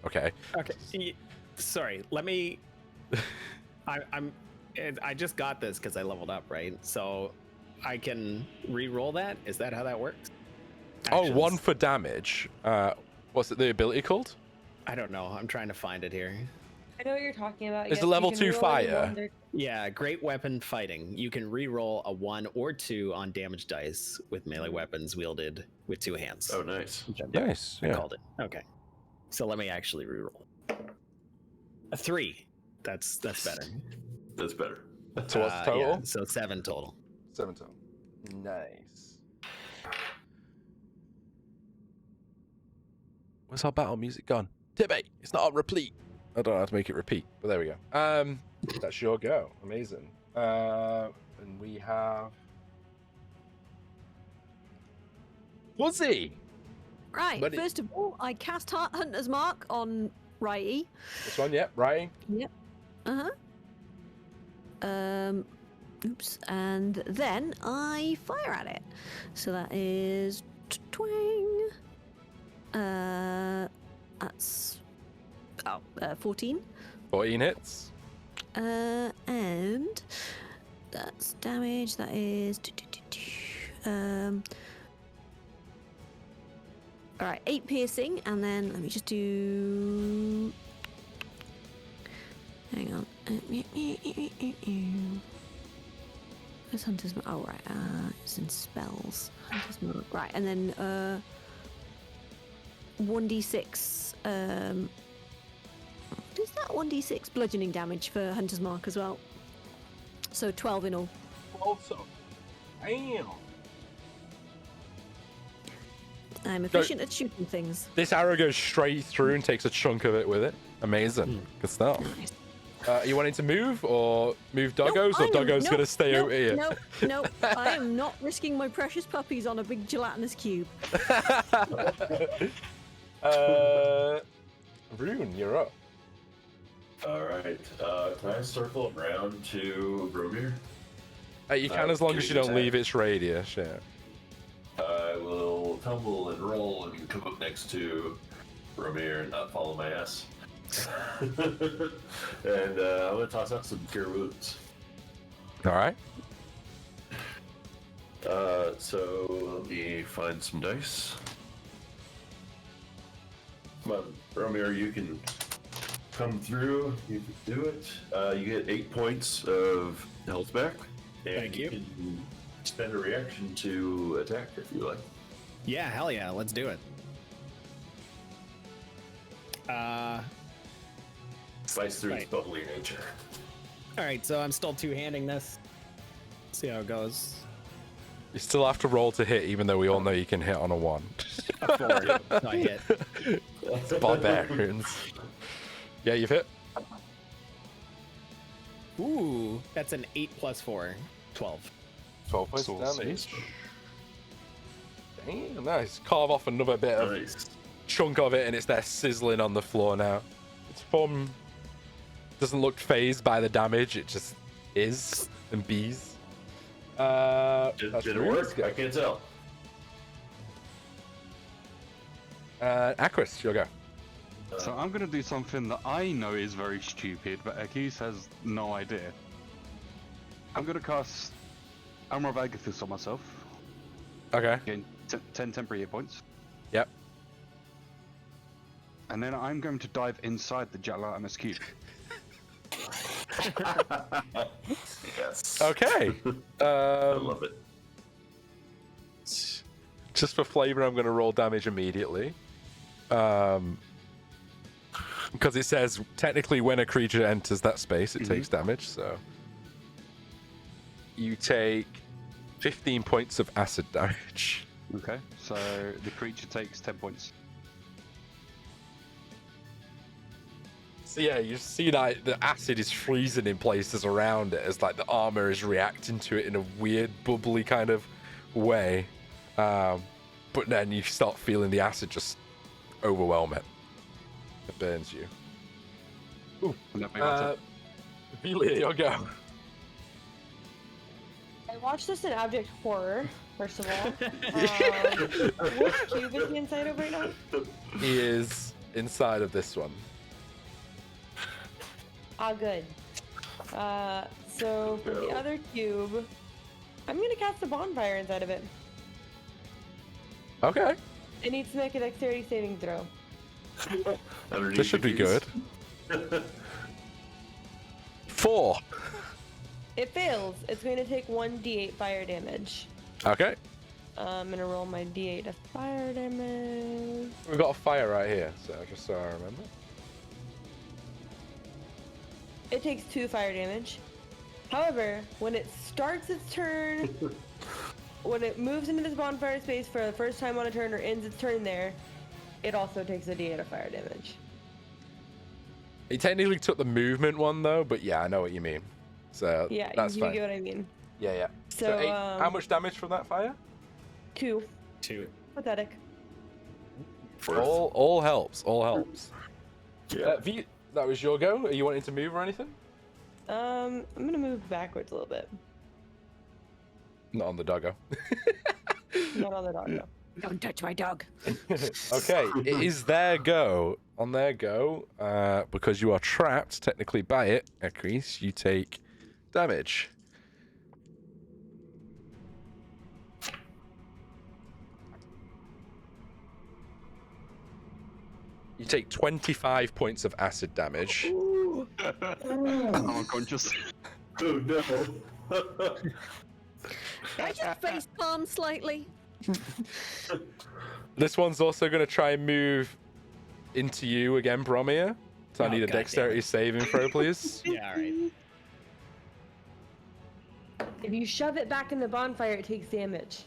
okay. Okay. Sorry. Let me. I just got this because I leveled up, right? So I can re-roll that. Is that how that works? Oh, Actions. 1 for damage. What's it? The ability called? I don't know. I'm trying to find it here. I know what you're talking about. It's yes, a you level can 2 reroll fighter. one, they're- Yeah, great weapon fighting. You can re-roll a 1 or 2 on damage dice with melee weapons wielded with 2 hands. Oh, nice. Nice. I Yeah. called it. Okay. So let me actually re-roll. A 3. That's better. That's better. So what's the total? Yeah, so 7 total. 7 total. Nice. Where's our battle music gone? Tibby, it's not on repeat. I don't know how to make it repeat, but there we go. That's your go. Amazing. And we have Wuzzy. Right. Buddy. First of all, I cast Hunter's Mark on Righty. This one, yep, right. Uh huh. Oops. And then I fire at it. So that is twang. That's 14. 14 hits. And that's damage. That is all right, 8 piercing, and then let me just do. Hang on. Where's Hunter's Mark? Oh right, it's in spells. Hunter's Mark. Right, and then 1d6. Is that 1d6 bludgeoning damage for Hunter's Mark as well? So 12 in all. Also, damn. I'm efficient at shooting things. This arrow goes straight through and takes a chunk of it with it. Amazing. Good stuff. Nice. Are you wanting to move or move Doggos, No, or Doggos no, gonna stay no, over here? No, I am not risking my precious puppies on a big gelatinous cube. Rune, you're up. All right. Can I circle around to Bromir? You can as long as you don't attack. leave its radius. Yeah. I will tumble and roll and come up next to Bromir and not follow my ass. And I'm going to toss out some cure wounds. All right. So let me find some dice. Come on, Bromir, you can come through. You can do it. You get 8 points of health back. And Thank you. Can spend a reaction to attack if you like. Yeah, hell yeah, let's do it. Slice through its Right. bubbly nature. All right, so I'm still two-handing this. See how it goes. You still have to roll to hit, even though we all know you can hit on a 1. A 4, so I hit. Barbarians. Yeah, you've hit. Ooh, that's an 8 + 4, 12. 12 points Soul of damage. Siege. Damn, nice. Carve off another bit of Nice. chunk of it, and it's there sizzling on the floor now. Its form doesn't look phased by the damage, it just is and bees. Did That's it really work? good. I can't tell. Aquis, you'll go. So I'm gonna do something that I know is very stupid, but Akis has no idea. I'm gonna cast Armor of Agathis on myself. Okay. Gain 10 temporary hit points. Yep. And then I'm going to dive inside the Gelatinous cube. Yes. Okay. I love it. Just for flavor, I'm going to roll damage immediately. Because it says technically when a creature enters that space, it takes damage. So you take 15 points of acid damage. Okay, so the creature takes 10 points. So yeah, you see that the acid is freezing in places around it as like the armor is reacting to it in a weird, bubbly kind of way. But then you start feeling the acid just overwhelm it. It burns you. Ooh. And that'd be my turn. Velia, you'll go. I watched this in abject horror, first of all. Which cube is he inside of right now? He is inside of this one. Ah, good. So for the other cube, I'm gonna cast a bonfire inside of it. Okay. It needs to make a dexterity saving throw. This should be good. 4. It fails. It's going to take 1d8 fire damage. Okay. I'm gonna roll my d8 of fire damage. We've got a fire right here, so just so I remember. It takes 2 fire damage. However, when it starts its turn, when it moves into this bonfire space for the first time on a turn or ends its turn there, it also takes a d8 of fire damage. He technically took the movement one though, but yeah, I know what you mean. So Yeah, that's you fine. get what I mean. Yeah, yeah. So, 8. How much damage from that fire? 2. 2. Pathetic. All helps. All helps. Yeah. That was your go. Are you wanting to move or anything? I'm gonna move backwards a little bit. Not on the doggo. Not on the dog though. Don't touch my dog. Okay, it is their go. On their go, because you are trapped technically by it, Akris, you take damage. You take 25 points of acid damage. I'm unconscious. Oh no. I just face palm slightly. This one's also going to try and move into you again, Bromir. So I Oh, need a God damn dexterity it. saving throw, please. Yeah, all right. If you shove it back in the bonfire, it takes damage.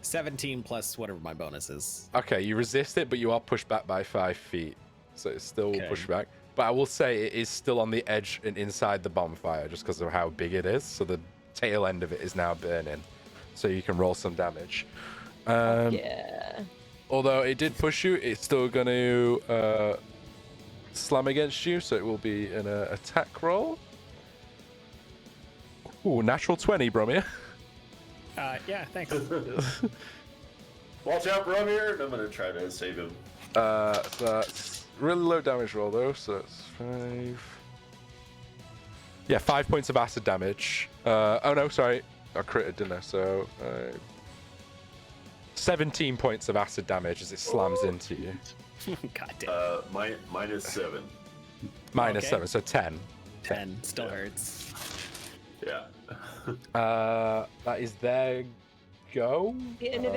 17 plus whatever my bonus is. Okay, you resist it, but you are pushed back by 5 feet. So it's still Okay. pushed back. But I will say it is still on the edge and inside the bonfire just because of how big it is. So the tail end of it is now burning. So you can roll some damage. Yeah. Although it did push you, it's still going to slam against you. So it will be an attack roll. Ooh, natural 20, Bromir. Yeah, thanks. Watch out, Bromir! I'm gonna try to save him. So that's really low damage roll though, so it's 5. Yeah, 5 points of acid damage. Oh no, sorry, I critted, didn't I? So 17 points of acid damage as it slams into you. God damn. -7. Minus Okay. 7, so 10. 10 still hurts. Yeah. That is their go. At the end of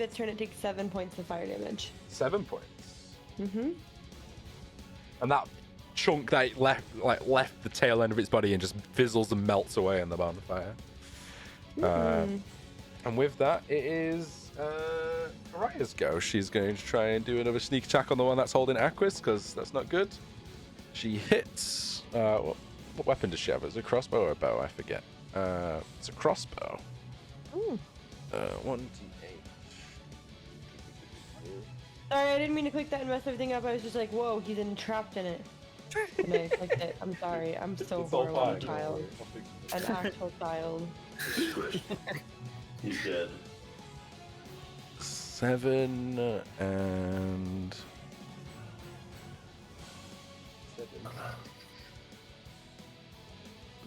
its turn, it takes 7 points of fire damage. 7 points. Mm-hmm. And that chunk that it left the tail end of its body and just fizzles and melts away in the bonfire. And with that, it is Mariah's go. She's going to try and do another sneak attack on the one that's holding Aquis, because that's not good. She hits. What weapon does she have? Is it a crossbow or a bow? I forget. It's a crossbow. Ooh. 1d8. Sorry, I didn't mean to click that and mess everything up. I was just like, whoa, he's entrapped in it. And I inflict it. I'm sorry. I'm so It's all horrible. I'm a fine. child. An actual child. Squished. He's dead. 7 and...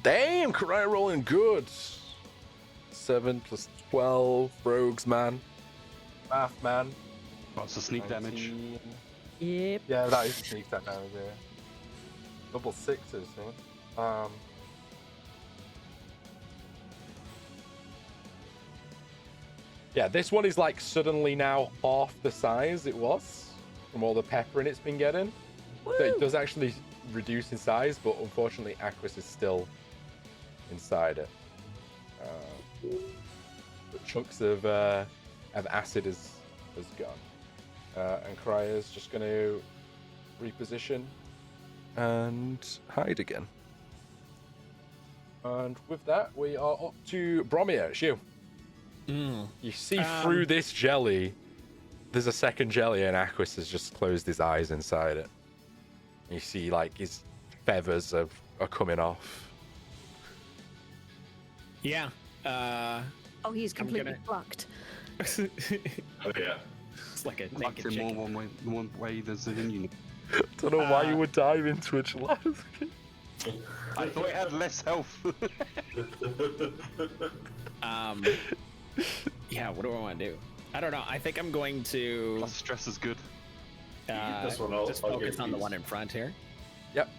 Damn, Karai rolling good. 7 plus 12, rogues man. Math man. What's the sneak damage? 19. Yep. Yeah, that is sneak damage, yeah. Double sixes, yeah. Yeah, this one is like suddenly now half the size it was from all the peppering it's been getting. So it does actually reduce in size, but unfortunately Aquis is still inside it. But chunks of acid has gone. And Kraya's just going to reposition and hide again. And with that, we are up to Bromir. It's you. You see through this jelly, there's a second jelly, and Aquis has just closed his eyes inside it. You see, like, his feathers are coming off. Yeah. Oh, he's completely gonna- fucked. Oh yeah. It's like a Fuck naked him chicken. one way there's an Indian. Don't know why you would dive into it last. I thought it had less health. Yeah, what do I want to do? I don't know. I think I'm going to Plus stress is good. This one I'll just get focus on the used. one in front here. Yep.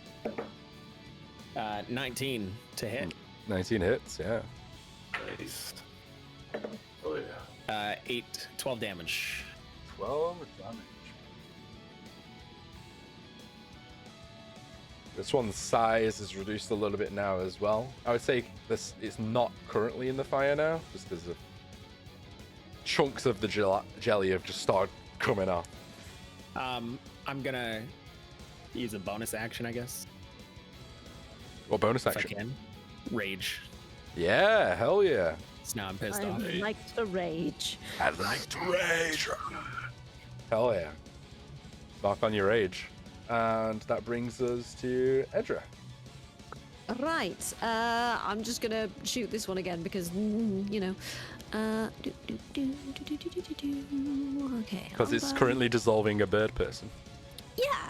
19 to hit. 19 hits, yeah. Nice. Oh yeah. 12 damage. 12 damage. This one's size is reduced a little bit now as well. I would say this it's not currently in the fire now, just because of chunks of the jelly have just started coming off. I'm gonna use a bonus action, I guess. What bonus If I action? can. Rage. Yeah, hell yeah. So now I'm pissed I off. like the rage. I like to rage. Hell yeah. Mark on your rage. And that brings us to Edra. Right. I'm just gonna shoot this one again because you know. Okay. Because it's hold on. currently dissolving a bird person. Yeah.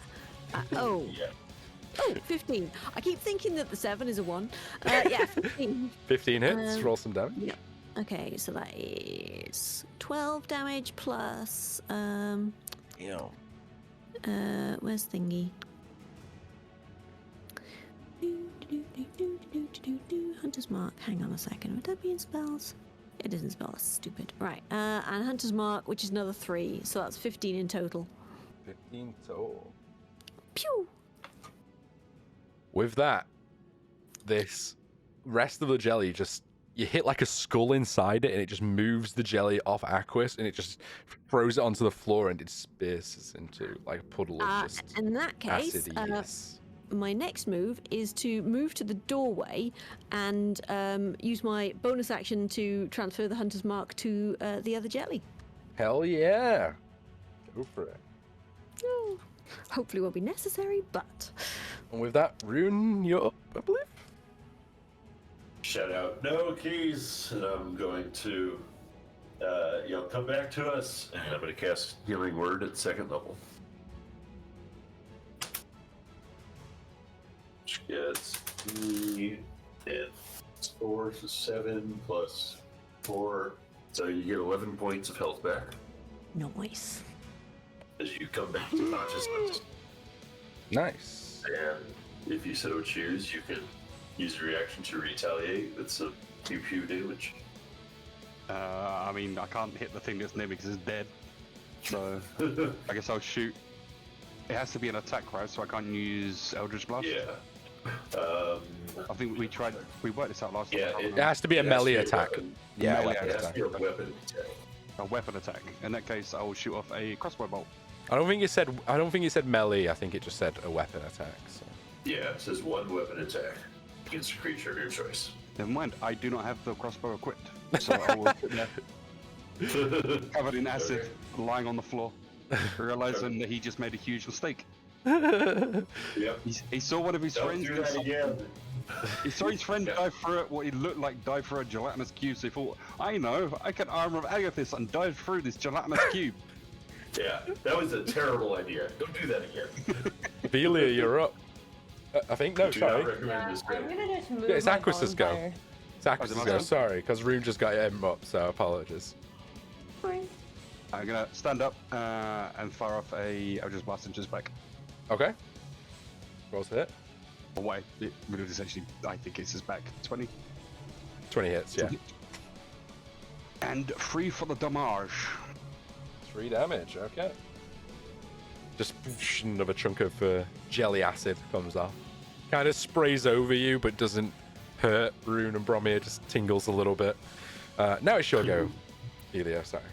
Oh. Yeah. Oh, 15. I keep thinking that the 7 is a 1. Yeah, 15. 15 hits, Um, roll some damage. Yeah. Okay, so that is 12 damage plus Yeah. where's thingy? Hunter's Mark. Hang on a second. Would that be in spells? It isn't spell. That's stupid. Right. And Hunter's Mark, which is another 3, so that's 15 in total. 15 total. Pew. With that, this rest of the jelly just you hit like a skull inside it, and it just moves the jelly off Aquis, and it just throws it onto the floor, and it disperses into like a puddle of just In that case, acidness. my next move is to move to the doorway and use my bonus action to transfer the Hunter's Mark to the other jelly. Hell yeah! Go for it. Oh, hopefully won't be necessary, but And with that, Rune, you're up, I believe. Shout out, no keys, and I'm going to, come back to us, and I'm going to cast Healing Word at 2nd level. Which gets 3 and 4, so 7 plus 4. So you get 11 points of health back nice. as you come back to consciousness. Nice. And if you so choose, you can use a reaction to retaliate with some pew damage. I mean, I can't hit the thing that's near me because it's dead. So I guess I'll shoot. It has to be an attack, right? So I can't use Eldritch Blast. Yeah. I think we worked this out last Yeah, time. It has to be a it has melee to be a attack. weapon. Yeah, Melee weapon It has attack. to be a weapon attack. A weapon attack. In that case, I will shoot off a crossbow bolt. I don't think it said melee. I think it just said a weapon attack. So. Yeah, it says 1 weapon attack against a creature of your choice. Never mind, I do not have the crossbow equipped. So I will sit there, covered in acid, lying on the floor, realizing that he just made a huge mistake. Yep. He saw one of his Don't friends. do that again. He saw his friend dive through what he looked like dive through a gelatinous cube. So he thought, I know, I can armor of Agathis and dive through this gelatinous cube. Yeah, that was a terrible idea. Don't do that again. Velia, you're up. I think, no, Do not sorry. recommend this I'm game. gonna just move. Yeah, it's my Aquis's go. bonfire. It's Aquis's go, sorry, because Rune just got him up, so apologies. Fine. I'm gonna stand up and fire off a Eldritch Blast into his back. Okay. Rolls to hit. Or wait, it would have essentially, I think it's his back. 20. 20 hits, yeah. And 3 for the damage. 3 damage, okay. Just another chunk of jelly acid comes off. Kind of sprays over you, but doesn't hurt. Rune and Bromir just tingles a little bit. Now it's your go, Elio, sorry.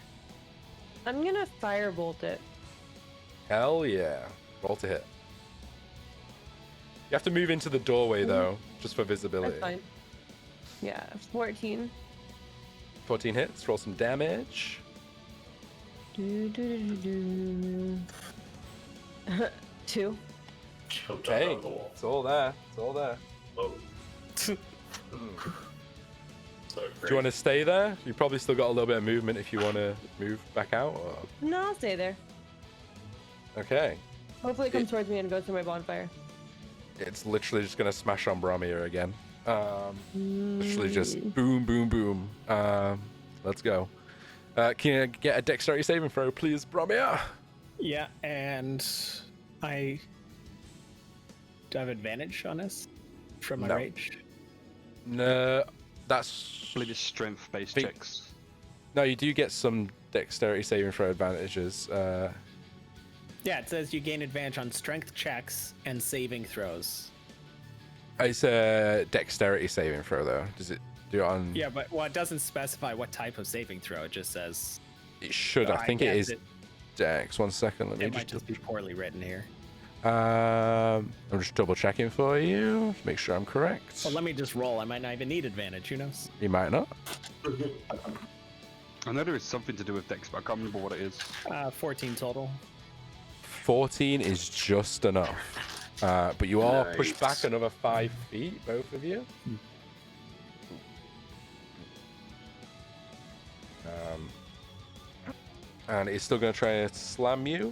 I'm gonna firebolt it. Hell yeah. Roll to hit. You have to move into the doorway, though, just for visibility. That's fine. Yeah, 14. 14 hits, roll some damage. Do, do, do, do, do. 2. Jumped Hey, out of the wall. it's all there. It's all there. Oh. So Do you want to stay there? You've probably still got a little bit of movement if you want to move back out. Or... No, I'll stay there. Okay. Hopefully it comes towards me and goes through my bonfire. It's literally just going to smash on Bromir again. Literally just boom, boom, boom. Let's go. Can you get a dexterity saving throw, please, Bromir? Yeah, and do I have advantage on this from my No. rage? No, that's... I believe it's strength-based Think- checks. No, you do get some dexterity saving throw advantages. Yeah, it says you gain advantage on strength checks and saving throws. It's a dexterity saving throw, though. Does it do it on... Yeah, but well, it doesn't specify what type of saving throw. It just says It should. I think it guess is dex. 1 second. Let me It might just... just be poorly written here. I'm just double checking for you to make sure I'm correct. Well, let me just roll. I might not even need advantage. Who knows? You might not. I know there is something to do with dex, but I can't remember what it is. 14 total. 14 is just enough. But you are pushed back another 5 feet, both of you. And it's still going to try to slam you.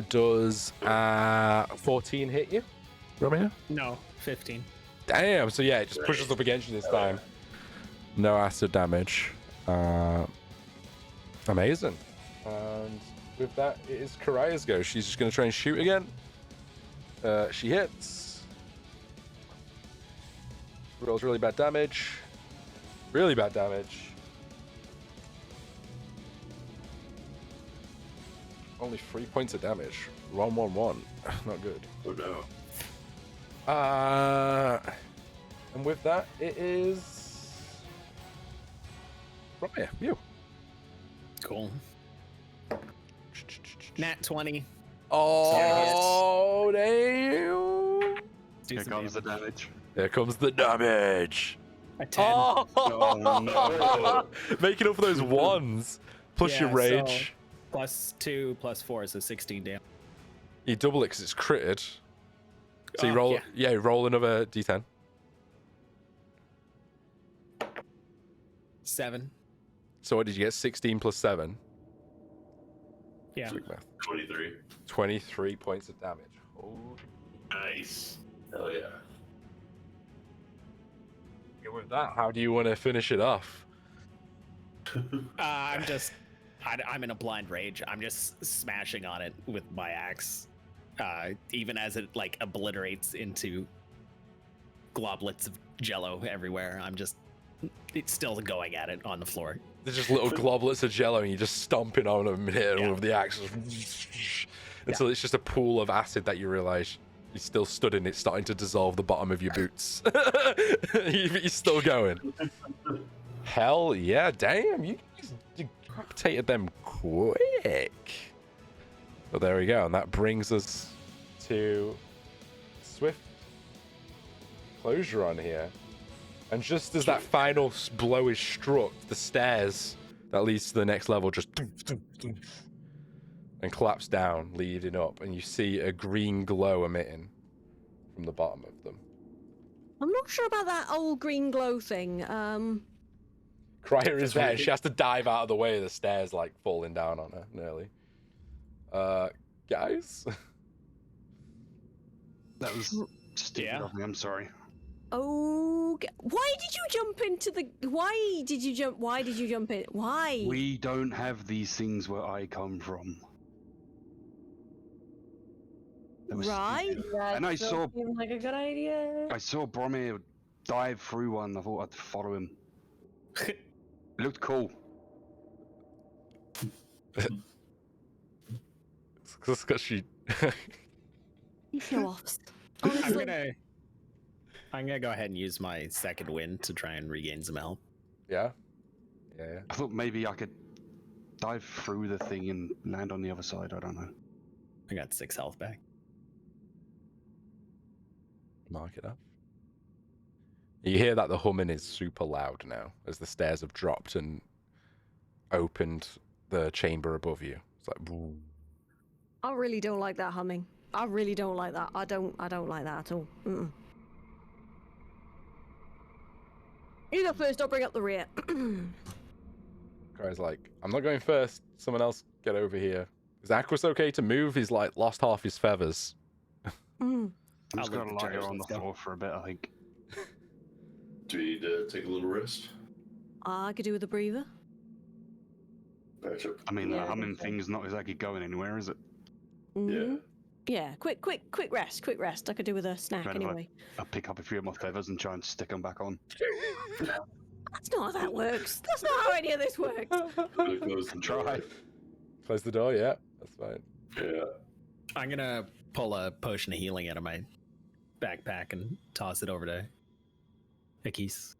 Does 14 hit you, Romeo? No, 15. Damn, so yeah, it just pushes up against you this time. No acid damage. Amazing. And with that, it is Karaya's go. She's just going to try and shoot again. She hits. Rolls really bad damage. Really bad damage. Only 3 points of damage. 1-1-1. Not good. Oh no. And with that, it is. Right here, you. Cool. Nat 20. Oh, damn. Do Here some comes the damage. damage. Here comes the damage. A 10. Oh, no. Making up for those ones. Plus your Yeah, rage. So +2 +4 is a 16 damage. You double it because it's critted. So you Oh, roll, yeah. yeah, roll another d10. 7. So what did you get? 16 plus 7. Yeah. Quick math. 23. 23 points of damage. Oh. Nice. Hell yeah. With that, how do you want to finish it off? I'm in a blind rage. I'm just smashing on it with my axe. Even as it like obliterates into globlets of jello everywhere. It's still going at it on the floor. There's just little globlets of jello and you're just stomping on them and hitting them with the axe. Until it's just a pool of acid that you realize you still stood in it, starting to dissolve the bottom of your boots. You're still going. Hell yeah, damn, you guys decapitated them quick. But there we go, and that brings us to swift closure on here. And just as that final blow is struck, the stairs that leads to the next level just and collapse down, leading up, and you see a green glow emitting from the bottom of them. I'm not sure about that old green glow thing. Crier is there, and she has to dive out of the way of the stairs, like falling down on her, nearly. Guys? That was stupid Yeah. of me. I'm sorry. Oh, why did you jump into the? Why did you jump? Why did you jump in? Why? We don't have these things where I come from. That was Right? stupid. That And I still saw- seemed like a good idea. I saw Bromir dive through one. I thought I'd follow him. It looked cool. It's because she... You show offs. I'm Honestly, gonna go ahead and use my second wind to try and regain some health. Yeah? Yeah. I thought maybe I could dive through the thing and land on the other side. I don't know. I got 6 health back. Mark it up. You hear that the humming is super loud now as the stairs have dropped and opened the chamber above you. It's like, boom. I really don't like that humming. I really don't like that. I don't like that at all. Mm-mm. You go first. I'll bring up the rear. Guy's like, I'm not going first. Someone else get over here. Is Aquas okay to move? He's like lost half his feathers. Mm. I'm just I'll gonna leave the lie here chairs, on the let's go. floor for a bit. I think. Do we need to take a little rest? I could do with a breather. Gotcha. I mean, Yeah, I the humming think so. thing's not exactly going anywhere, is it? Mhm. Yeah. Quick rest. Quick rest. I could do with a snack Kind of like- anyway. I'll pick up a few of my feathers and try and stick them back on. That's not how that works. That's not how any of this works. Gonna close the Try. door. Close the door, yeah. That's fine. Yeah. I'm gonna pull a potion of healing out of my backpack and toss it over to Akis.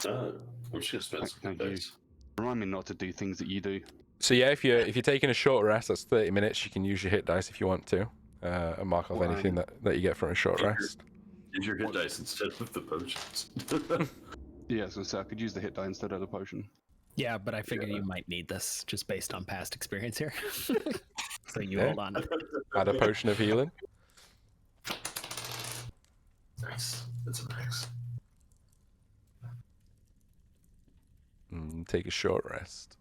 I'm just gonna spend some Thank you. dice. Remind me not to do things that you do. So yeah, if you're taking a short rest, that's 30 minutes. You can use your hit dice if you want to, and mark off Well, anything that you get from a short rest. Use your hit dice instead of the potions. Yeah, so I could use the hit die instead of the potion. Yeah, but I figured you might need this just based on past experience here. So you Yeah. hold on. Add a potion of healing. Nice. That's a max. Take a short rest.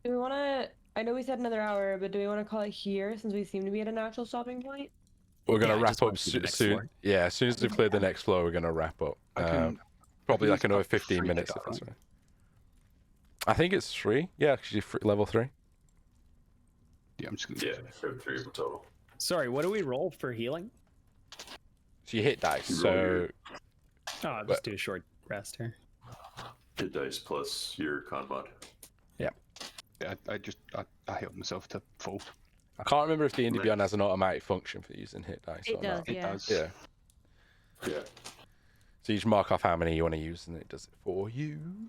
Do we want to? I know we said another hour, but do we want to call it here since we seem to be at a natural stopping point? We're gonna Yeah, I wrap just up wanna see the next soon. floor. Yeah, as soon as we've cleared the next floor, we're gonna wrap up. I can- Probably I like can another use up 15 3 minutes. hit If that's die, right. I think it's 3. Yeah, because you're level 3. Yeah, I'm just gonna. Yeah, for 3 in total. Sorry, what do we roll for healing? So you hit dice. You roll So your- Oh, I'll just do a short rest here. Hit dice plus your con mod. Yeah, I healed myself to full. I can't remember if D&D Beyond has an automatic function for using hit dice It or does, not. It yeah. does. Yeah. Yeah. So you just mark off how many you want to use, and it does it for you.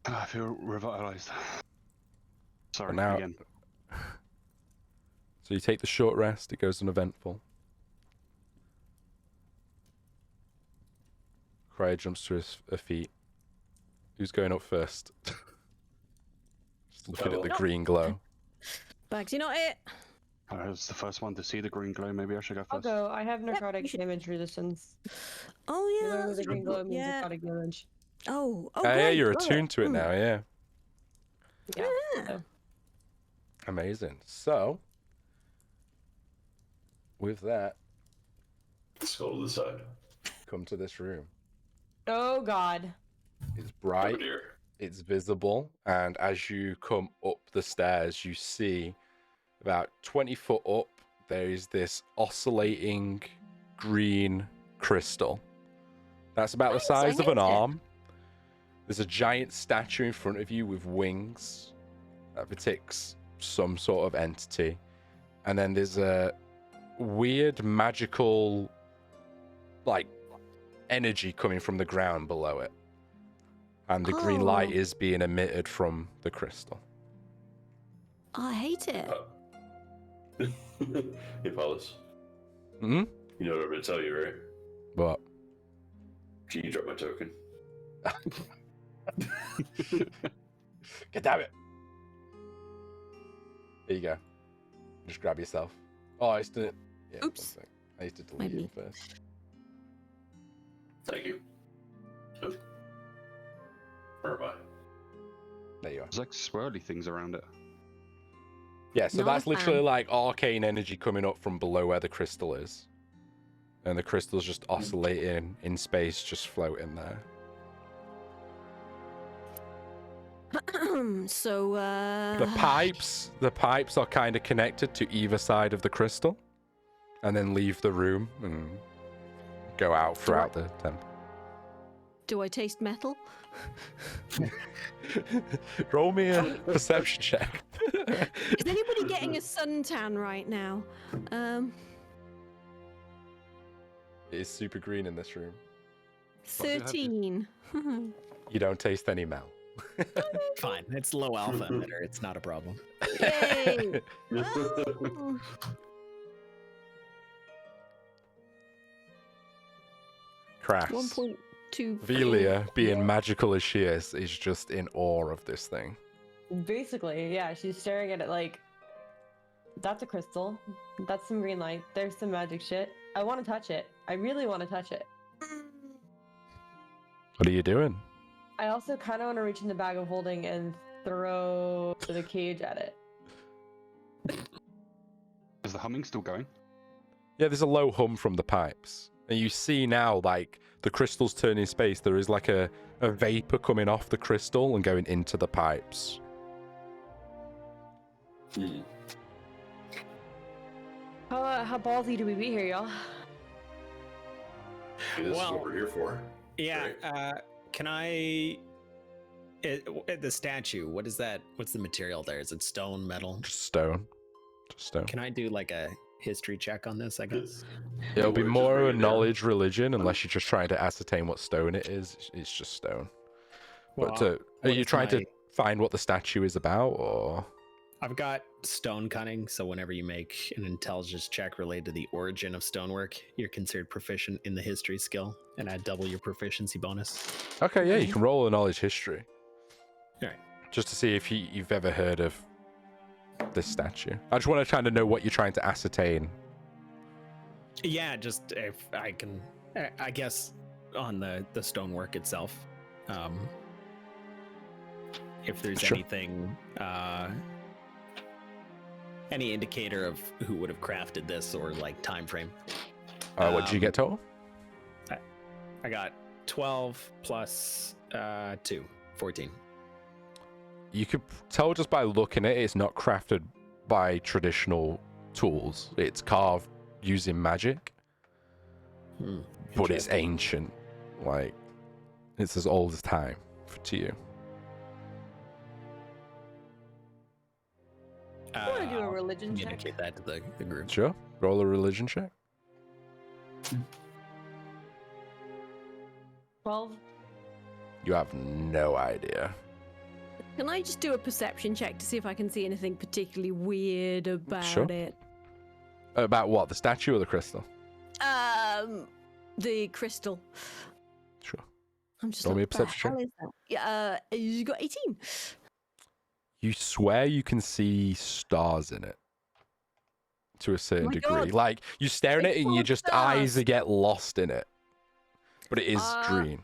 I feel revitalized. Sorry, now- again. So you take the short rest. It goes uneventful. Crier jumps to her feet. Who's going up first? Just looking at the Oh. green glow. Bags, you're not it. I was the first one to see the green glow. Maybe I should go I'll first. go. I have you necrotic should- damage resistance. Oh yeah. Whatever that's the green glow means yeah. necrotic damage. Oh. Yeah, great. you're Love attuned to it Mm. now. Yeah. Yeah. Amazing. So, with that, Let's go to the side. come to this room. Oh God. It's Oh bright. dear. It's visible, and as you come up the stairs, you see about 20 foot up, there is this oscillating green crystal. That's about the Nice, size I of an hate it. arm. There's a giant statue in front of you with wings that depicts some sort of entity. And then there's a weird magical, like, energy coming from the ground below it. And the green light Oh. is being emitted from the crystal. I hate it. Hey, Paulus. Hmm? You know what I'm gonna tell you, right? What? Can you drop my token? God damn it. There you go. Just grab yourself. Oh, I still. Yeah, Oops. I need to delete Maybe. him first. Thank you. Where am I? There you are. There's like swirly things around it. Yeah, so Not a that's literally fan. like arcane energy coming up from below where the crystal is. And the crystal's just oscillating in space, just floating there. So, The pipes are kind of connected to either side of the crystal, and then leave the room and go out throughout the temple. do I taste metal? Roll me a perception check. Is anybody getting a suntan right now? It is super green in this room. 13. You don't taste any Mel. Fine. It's low alpha emitter. It's not a problem. Yay! Oh. Crass. 1.2. Velia, being magical as she is just in awe of this thing. Basically, yeah, she's staring at it like, that's a crystal. That's some green light. There's some magic shit. I want to touch it. I really want to touch it. What are you doing? I also kind of want to reach in the bag of holding and throw the cage at it. Is the humming still going? Yeah, there's a low hum from the pipes. And you see now, like, the crystal's turning space. There is like a vapor coming off the crystal and going into the pipes. How ballsy do we be here, y'all? This is Well, what we're here for. Yeah. Right. Can I? The statue. What is that? What's the material there? Is it stone, metal? Just stone. Just stone. Can I do like a history check on this? I guess. It'll be We're just more of a bringing it down. knowledge religion unless you're just trying to ascertain what stone it is. It's just stone. But Well, are what you is trying to my- find what the statue is about, or? I've got stone cunning, so whenever you make an intelligence check related to the origin of stonework, you're considered proficient in the history skill, and add double your proficiency bonus. Okay, yeah, you can roll a knowledge history. Alright. Just to see if you've ever heard of this statue. I just want to kind of know what you're trying to ascertain. Yeah, just if I can, I guess on the stonework itself, if there's Sure. anything, any indicator of who would have crafted this or like time frame. What did you get total? I got 12 plus 2, 14. You could tell just by looking at it, it's not crafted by traditional tools. It's carved using magic, but it's ancient. Like, it's as old as time to you. I want to do a I'll religion check. communicate that to the group. Sure. Roll a religion check. 12. You have no idea. Can I just do a perception check to see if I can see anything particularly weird about Sure. it? About what? The statue or the crystal? The crystal. Sure. I'm just Roll me a like, "What the perception hell is that?" Yeah, you got 18. You swear you can see stars in it to a certain my degree. God. Like, you stare at It's it and full your of just eyes stars. get lost in it. But it is green.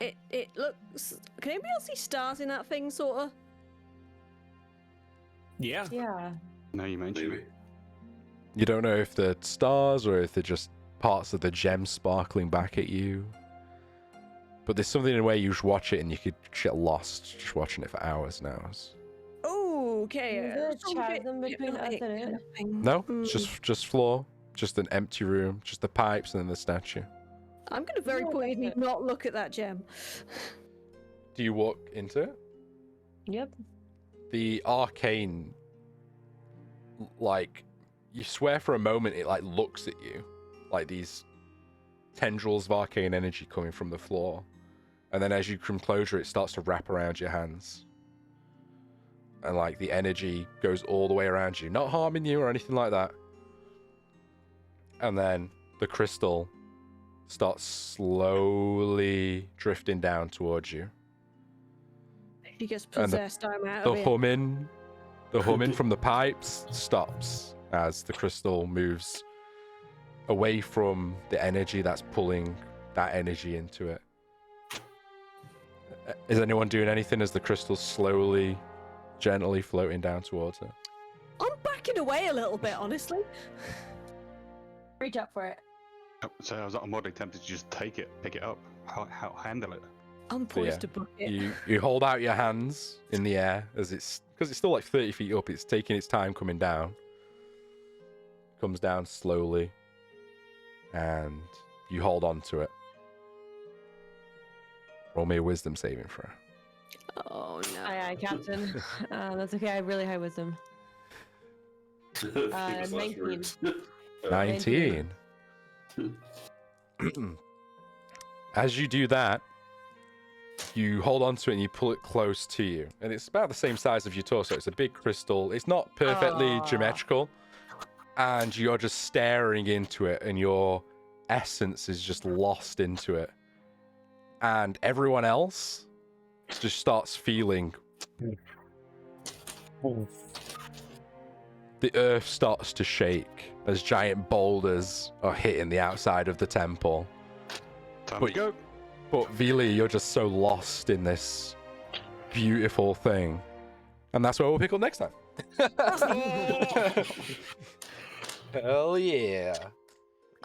It looks. Can anybody else see stars in that thing, sort of? Yeah. Yeah. No, you mentioned. Maybe. You don't know if they're stars or if they're just parts of the gem sparkling back at you. But there's something in the way you just watch it and you could get lost just watching it for hours and hours. Oh, okay. Is there a it's all bit chasm between us and kind it? of thing. No, it's just floor, just an empty room, just the pipes and then the statue. I'm going to very Yeah, pointedly that's it. not look at that gem. Do you walk into it? Yep. The arcane, like, you swear for a moment it like looks at you, like these tendrils of arcane energy coming from the floor, and then as you come closer it starts to wrap around your hands, and like the energy goes all the way around you, not harming you or anything like that. And then the crystal starts slowly drifting down towards you. She gets And possessed. I'm out The of it. humming from the pipes stops as the crystal moves away from the energy that's pulling that energy into it. Is anyone doing anything as the crystal's slowly, gently floating down towards her? I'm backing away a little bit, honestly. Reach up for it. So I was already tempted to just take it, pick it up, handle it. I'm poised to book it. You hold out your hands in the air as because it's still like 30 feet up. It's taking its time coming down. Comes down slowly, and you hold on to it. Roll me a wisdom saving throw. Oh no. Aye, Captain. That's okay. I have really high wisdom. 19. 19. As you do that, you hold on to it and you pull it close to you. And it's about the same size of your torso. It's a big crystal. It's not perfectly geometrical. And you're just staring into it, and your essence is just lost into it. And everyone else just starts feeling the earth starts to shake as giant boulders are hitting the outside of the temple. Time to go. But Vili, you're just so lost in this beautiful thing. And that's where we'll pick up next time. Hell yeah.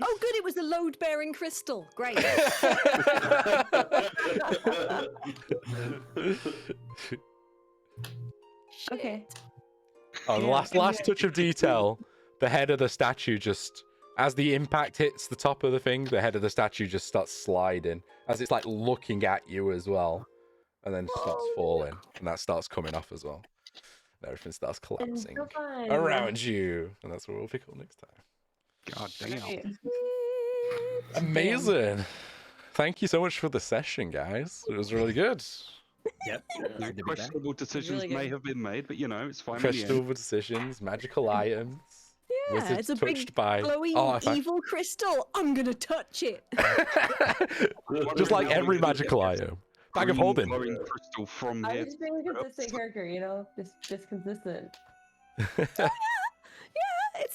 Oh, good. It was a load-bearing crystal. Great. Okay. Oh, the last touch of detail, the head of the statue just, as the impact hits the top of the thing, the head of the statue just starts sliding as it's like looking at you as well, and then starts falling, and that starts coming off as well. And everything starts collapsing around you, and that's where we'll pick up next time. God damn. Amazing. Thank you so much for the session, guys. It was really good. Yep. Good to be back. Questionable decisions Really may good. have been made, but it's fine. Questionable decisions, magical items. Yeah, Was it it's a touched big by glowing artifact? evil crystal. I'm gonna touch it. Just like every magical item. Bag of holding. Glowing crystal from I here. was just being a consistent character, just consistent.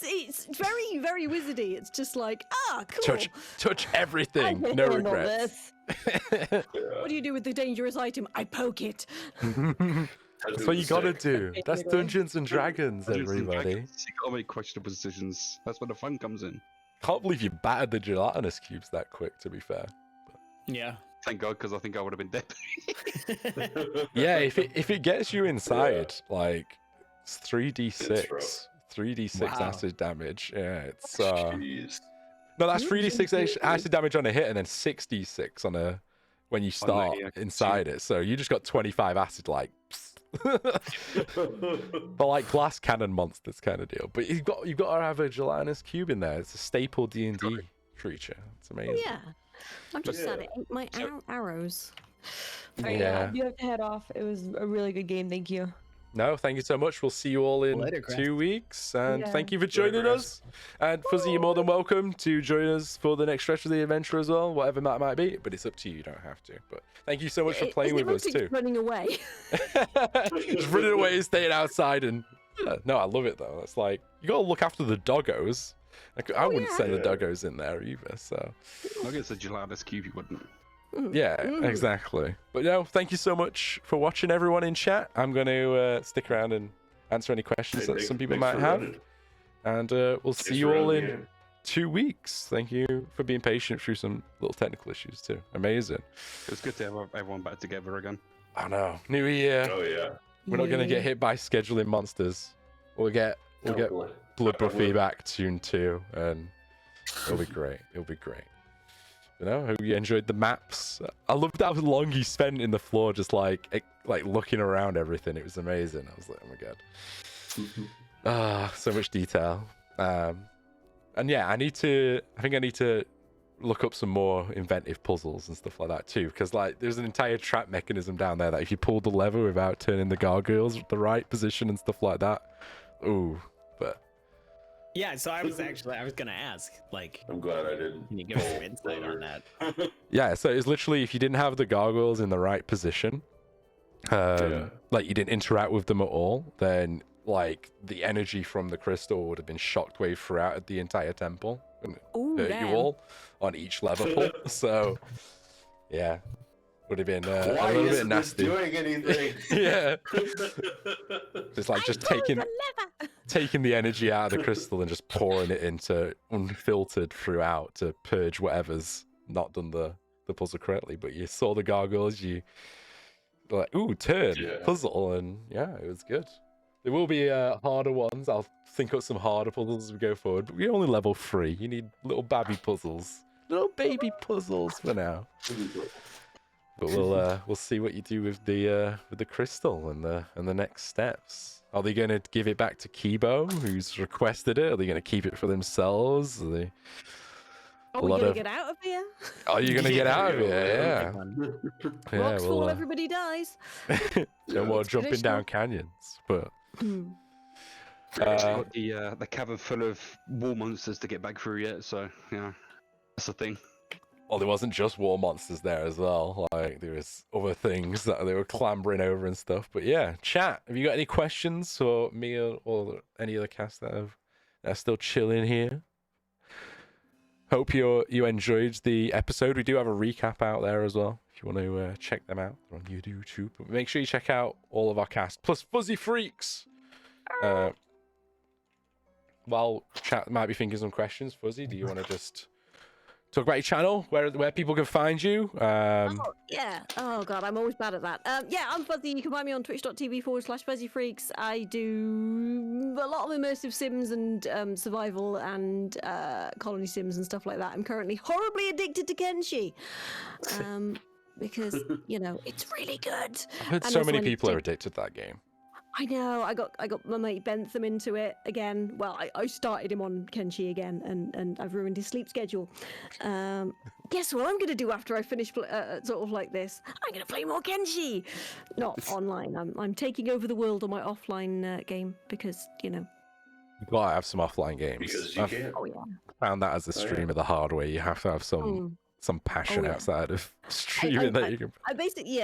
It's very, very wizardy. It's just like, cool. Touch everything. I can No handle regrets. What do you do with the dangerous item? I poke it. That's what you gotta do. That's Dungeons and Dragons, everybody. You gotta make questionable decisions. That's where the fun comes in. Can't believe you battered the gelatinous cubes that quick, to be fair. Yeah. Thank God, because I think I would have been dead. Yeah, if it gets you inside, like, it's 3d6. It's rough. 3d6 Wow. acid damage. Yeah, it's Jeez. no, that's 3d6 acid damage on a hit, and then 6d6 on a when you start yeah, inside it. So you just got 25 acid, like. But like glass cannon monsters kind of deal. But you've got to have a gelatinous cube in there. It's a staple D&D creature. It's amazing. Yeah. I'm just sad it ain't my arrows. Alright, Yeah. you have to head off. It was a really good game. Thank you. No, thank you so much. We'll see you all in Later, Crest. 2 weeks. And Yeah. thank you for joining us. And Fuzzy, you're more than welcome to join us for the next stretch of the adventure as well, whatever that might be. But it's up to you. You don't have to. But thank you so much for playing with us too. Running away. Just running away, staying outside. And yeah, no, I love it though. It's like, you got to look after the doggos. Like, I wouldn't send the doggos in there either. So I guess a gelatinous cube you wouldn't. yeah, exactly. But no, thank you so much for watching, everyone in chat. I'm going to stick around and answer any questions that some people might have. And we'll see you all in 2 weeks. Thank you for being patient through some little technical issues too. Amazing. It's good to have everyone back together again. I know. New year. Oh yeah. We're not going to get hit by scheduling monsters. We'll get Blood Buffy back Tune 2, and it'll be great. It'll be great. You know, hope you enjoyed the maps. I loved how long you spent in the floor, just like looking around everything. It was amazing. I was like, oh my god, so much detail. And yeah, I think I need to look up some more inventive puzzles and stuff like that too, because like there's an entire trap mechanism down there that if you pull the lever without turning the gargoyles at the right position and stuff like that, ooh. But Yeah, so I was gonna ask, like, I'm glad I didn't. can you give us some insight on that? Yeah, so it's literally if you didn't have the gargoyles in the right position, like you didn't interact with them at all, then like the energy from the crystal would have been shockwave throughout the entire temple and Ooh, hurt damn. you all on each level. So yeah, would have been a Why little bit isn't this nasty. doing anything? Yeah, just like just taking The lever. taking the energy out of the crystal and just pouring it into unfiltered throughout to purge whatever's not done the puzzle correctly. But you saw the gargoyles, you were like, ooh, turn, puzzle, and yeah, it was good. There will be harder ones. I'll think up some harder puzzles as we go forward, but we're only level 3. You need little baby puzzles. Little baby puzzles for now. But we'll see what you do with the crystal and the next steps. Are they going to give it back to Kibo, who's requested it? Are they going to keep it for themselves? Are they... Are we gonna get out of here? Are you going to get out of here? Yeah. Rocks fall, everybody dies. No more jumping down canyons. But got the cavern full of war monsters to get back through yet, so yeah, that's the thing. well, there wasn't just war monsters there as well. Like there was other things that they were clambering over and stuff. But yeah, chat. Have you got any questions for me or any other cast that are still chilling here? Hope you enjoyed the episode. We do have a recap out there as well if you want to check them out. They're on YouTube. But make sure you check out all of our cast plus Fuzzy Freaks. While chat might be thinking some questions, Fuzzy, do you want to just talk about your channel, where people can find you? Yeah. Oh god, I'm always bad at that. Yeah, I'm Fuzzy. You can find me on twitch.tv/FuzzyFreaks. I do a lot of immersive sims and survival and colony sims and stuff like that. I'm currently horribly addicted to Kenshi. Because it's really good. I've heard so many people are addicted to that game. I know. I got my mate Bentham into it again. Well, I started him on Kenshi again, and I've ruined his sleep schedule. Guess what I'm going to do after I finish sort of like this? I'm going to play more Kenshi. Not online. I'm taking over the world on my offline game because You gotta have some offline games. Because you can. Oh yeah. Found that as a streamer the hard way. You have to have some passion outside of streaming that you can. I basically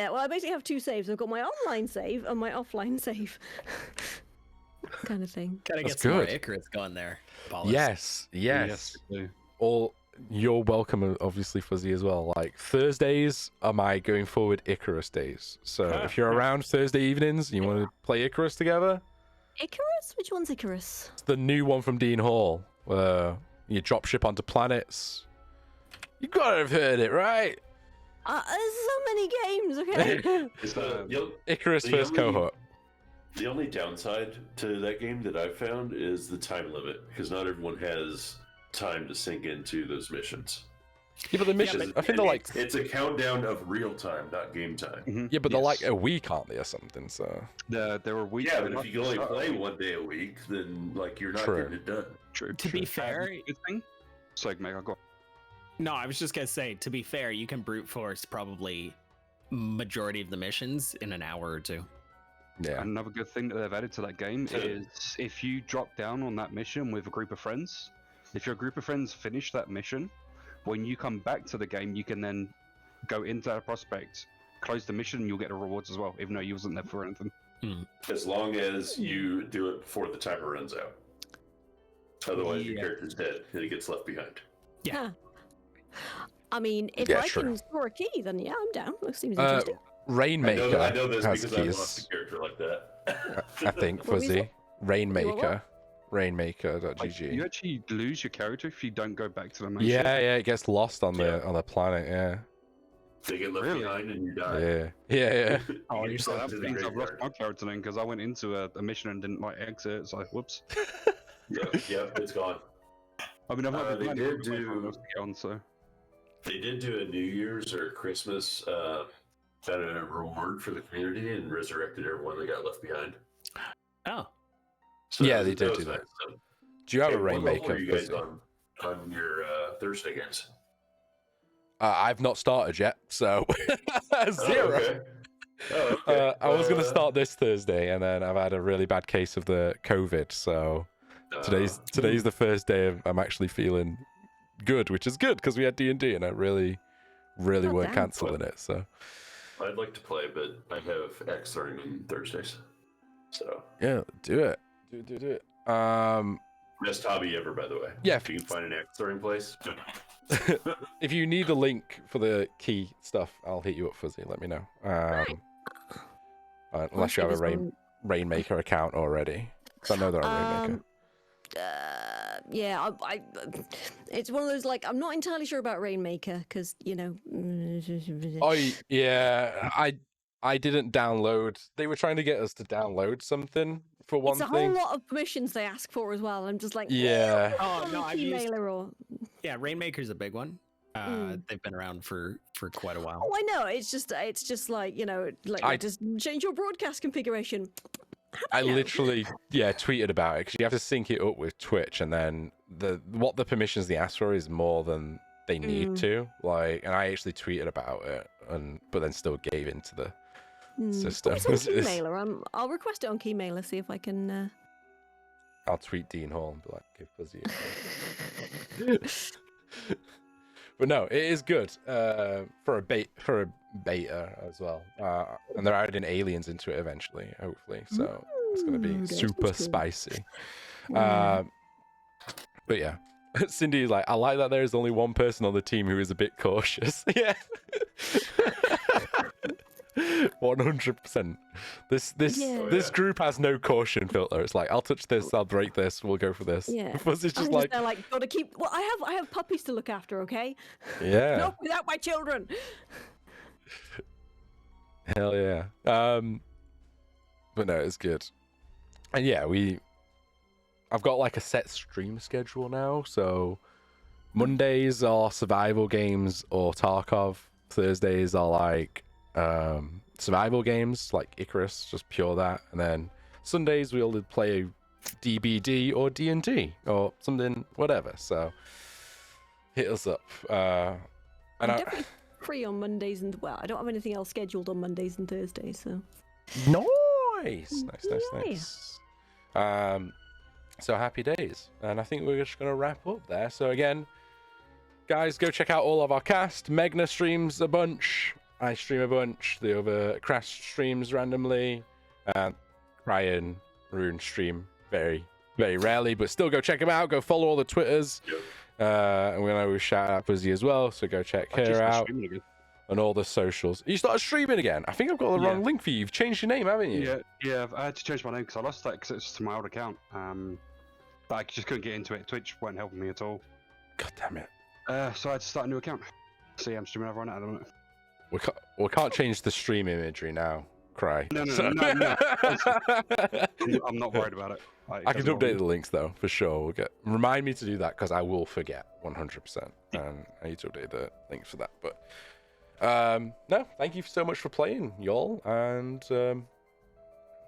have 2 saves. I've got my online save and my offline save. Kind of thing. Gotta That's get some more good. Icarus going there. Paulus. Yes. All you're welcome, obviously, Fuzzy, as well. Like Thursdays are my going forward Icarus days. So if you're around Thursday evenings and you want to play Icarus together, Icarus? Which one's Icarus? it's the new one from Dean Hall, where you drop ship onto planets. You gotta have heard it, right? There's so many games. Okay. It's Icarus the first only- cohort. The only downside to that game that I've found is the time limit, because not everyone has time to sink into those missions. Yeah, but the missions, I think they're like, It's a countdown of real time, not game time. yeah, but they're like a week, aren't they, or something? So There were weeks. Yeah, but if you can only play one day a week, then like you're not True. getting it done. True. To be fair, good thing. So, Mega, go. no, I was just gonna say, to be fair, you can brute force probably majority of the missions in an hour or 2. yeah, Another good thing that they've added to that game is if you drop down on that mission with a group of friends, if your group of friends finish that mission, when you come back to the game, you can then go into that prospect, close the mission, and you'll get the rewards as well, even though you wasn't there for anything. As long as you do it before the timer runs out. Otherwise, your character's dead and he gets left behind. Yeah. I mean, if Yeah, I true. can score a key, then yeah, I'm down. That seems interesting. Rainmaker I know this has because I lost keys. a character like that. I think What was Fuzzy. it? Rainmaker. Like, Rainmaker.gg. you actually lose your character if you don't go back to the main Yeah, ship. yeah, it gets lost on the planet. Yeah, They get left Really? behind and you die. yeah. Oh, You you get said sucked that to the means I've lost graveyard. my character then because I went into a mission and didn't like exit. So whoops. Yep, it's gone. I mean, I've not They been did playing do- to get on, so They did do a New Year's or Christmas kind of reward for the community and resurrected everyone that got left behind. Oh, So Yeah, they did was do that. nice. So, Do you have hey, a what level Rainmaker? are you guys Fuzzy? on your Thursday games? I've not started yet, so 0. Oh, okay. Oh, okay. I was gonna start this Thursday, and then I've had a really bad case of the COVID, so Today's the first day of I'm actually feeling good, which is good because we had D&D and I really weren't canceling it. So I'd like to play, but I have X throwing on Thursdays. So yeah, do it. Do it. Best hobby ever, by the way. Yeah. If you can find an X throwing place. If you need a link for the key stuff, I'll hit you up, Fuzzy. Let me know. Unless you have a Rainmaker account already. I know they're on Rainmaker. Yeah, I it's one of those, like, I'm not entirely sure about Rainmaker because, you know. I didn't download. They were trying to get us to download something for one It's a thing. whole lot of permissions they ask for as well. I'm just like, Yeah. Oh no, I've used. Mailer or... Yeah, Rainmaker's a big one. They've been around for quite a while. Oh, I know. It's just like, you know, like just change your broadcast configuration. I literally tweeted about it because you have to sync it up with Twitch, and then what the permissions they ask for is more than they need to. Like, and I actually tweeted about it, but then still gave into the system. Oh, it's on Keymailer. I'll request it on Keymailer. See if I can. I'll tweet Dean Hall and be like, "Give Fuzzy." But no, it is good for a beta as well, and they're adding aliens into it eventually, hopefully. So it's going to be super spicy. But yeah, Cindy's like, I like that there is only one person on the team who is a bit cautious. Yeah. 100%. This group has no caution filter. It's like, I'll touch this, I'll break this, we'll go for this. Yeah. Fuzzy's just like, they're like, gotta keep. Well, I have puppies to look after. Okay. Yeah. Not without my children. Hell yeah. But no, it's good. And yeah, I've got like a set stream schedule now. So Mondays are survival games or Tarkov. Thursdays are like survival games like Icarus, just pure that. And then Sundays we'll play DBD or D&D or something, whatever. So hit us up. I'm definitely free on Mondays and I don't have anything else scheduled on Mondays and Thursdays. So nice. So happy days, and I think we're just gonna wrap up there. So again, guys, go check out all of our cast. Megna streams a bunch. I stream a bunch. The other Crash streams randomly. Ryan, Rune stream very, very rarely, but still go check them out. Go follow all the Twitters. And we're gonna shout out Fuzzy as well. So go check her out and all the socials. You started streaming again. I think I've got the wrong link for you. You've changed your name, haven't you? Yeah. I had to change my name because I lost that because it's to my old account. But I just couldn't get into it. Twitch weren't helping me at all. God damn it. So I had to start a new account. See, I'm streaming everyone at the moment. We can't change the stream imagery now. Cry. No. I'm not worried about it. I can update the links though, for sure. Remind me to do that because I will forget 100%. And I need to update the links for that. But no, thank you so much for playing, y'all. And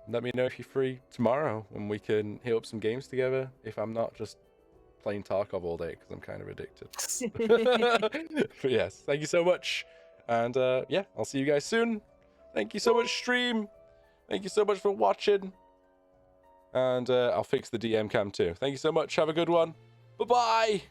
let me know if you're free tomorrow and we can hit up some games together. If I'm not just playing Tarkov all day because I'm kind of addicted. But yes, thank you so much. And yeah, I'll see you guys soon. Thank you so much, stream. Thank you so much for watching. And I'll fix the DM cam too. Thank you so much. Have a good one. Bye-bye.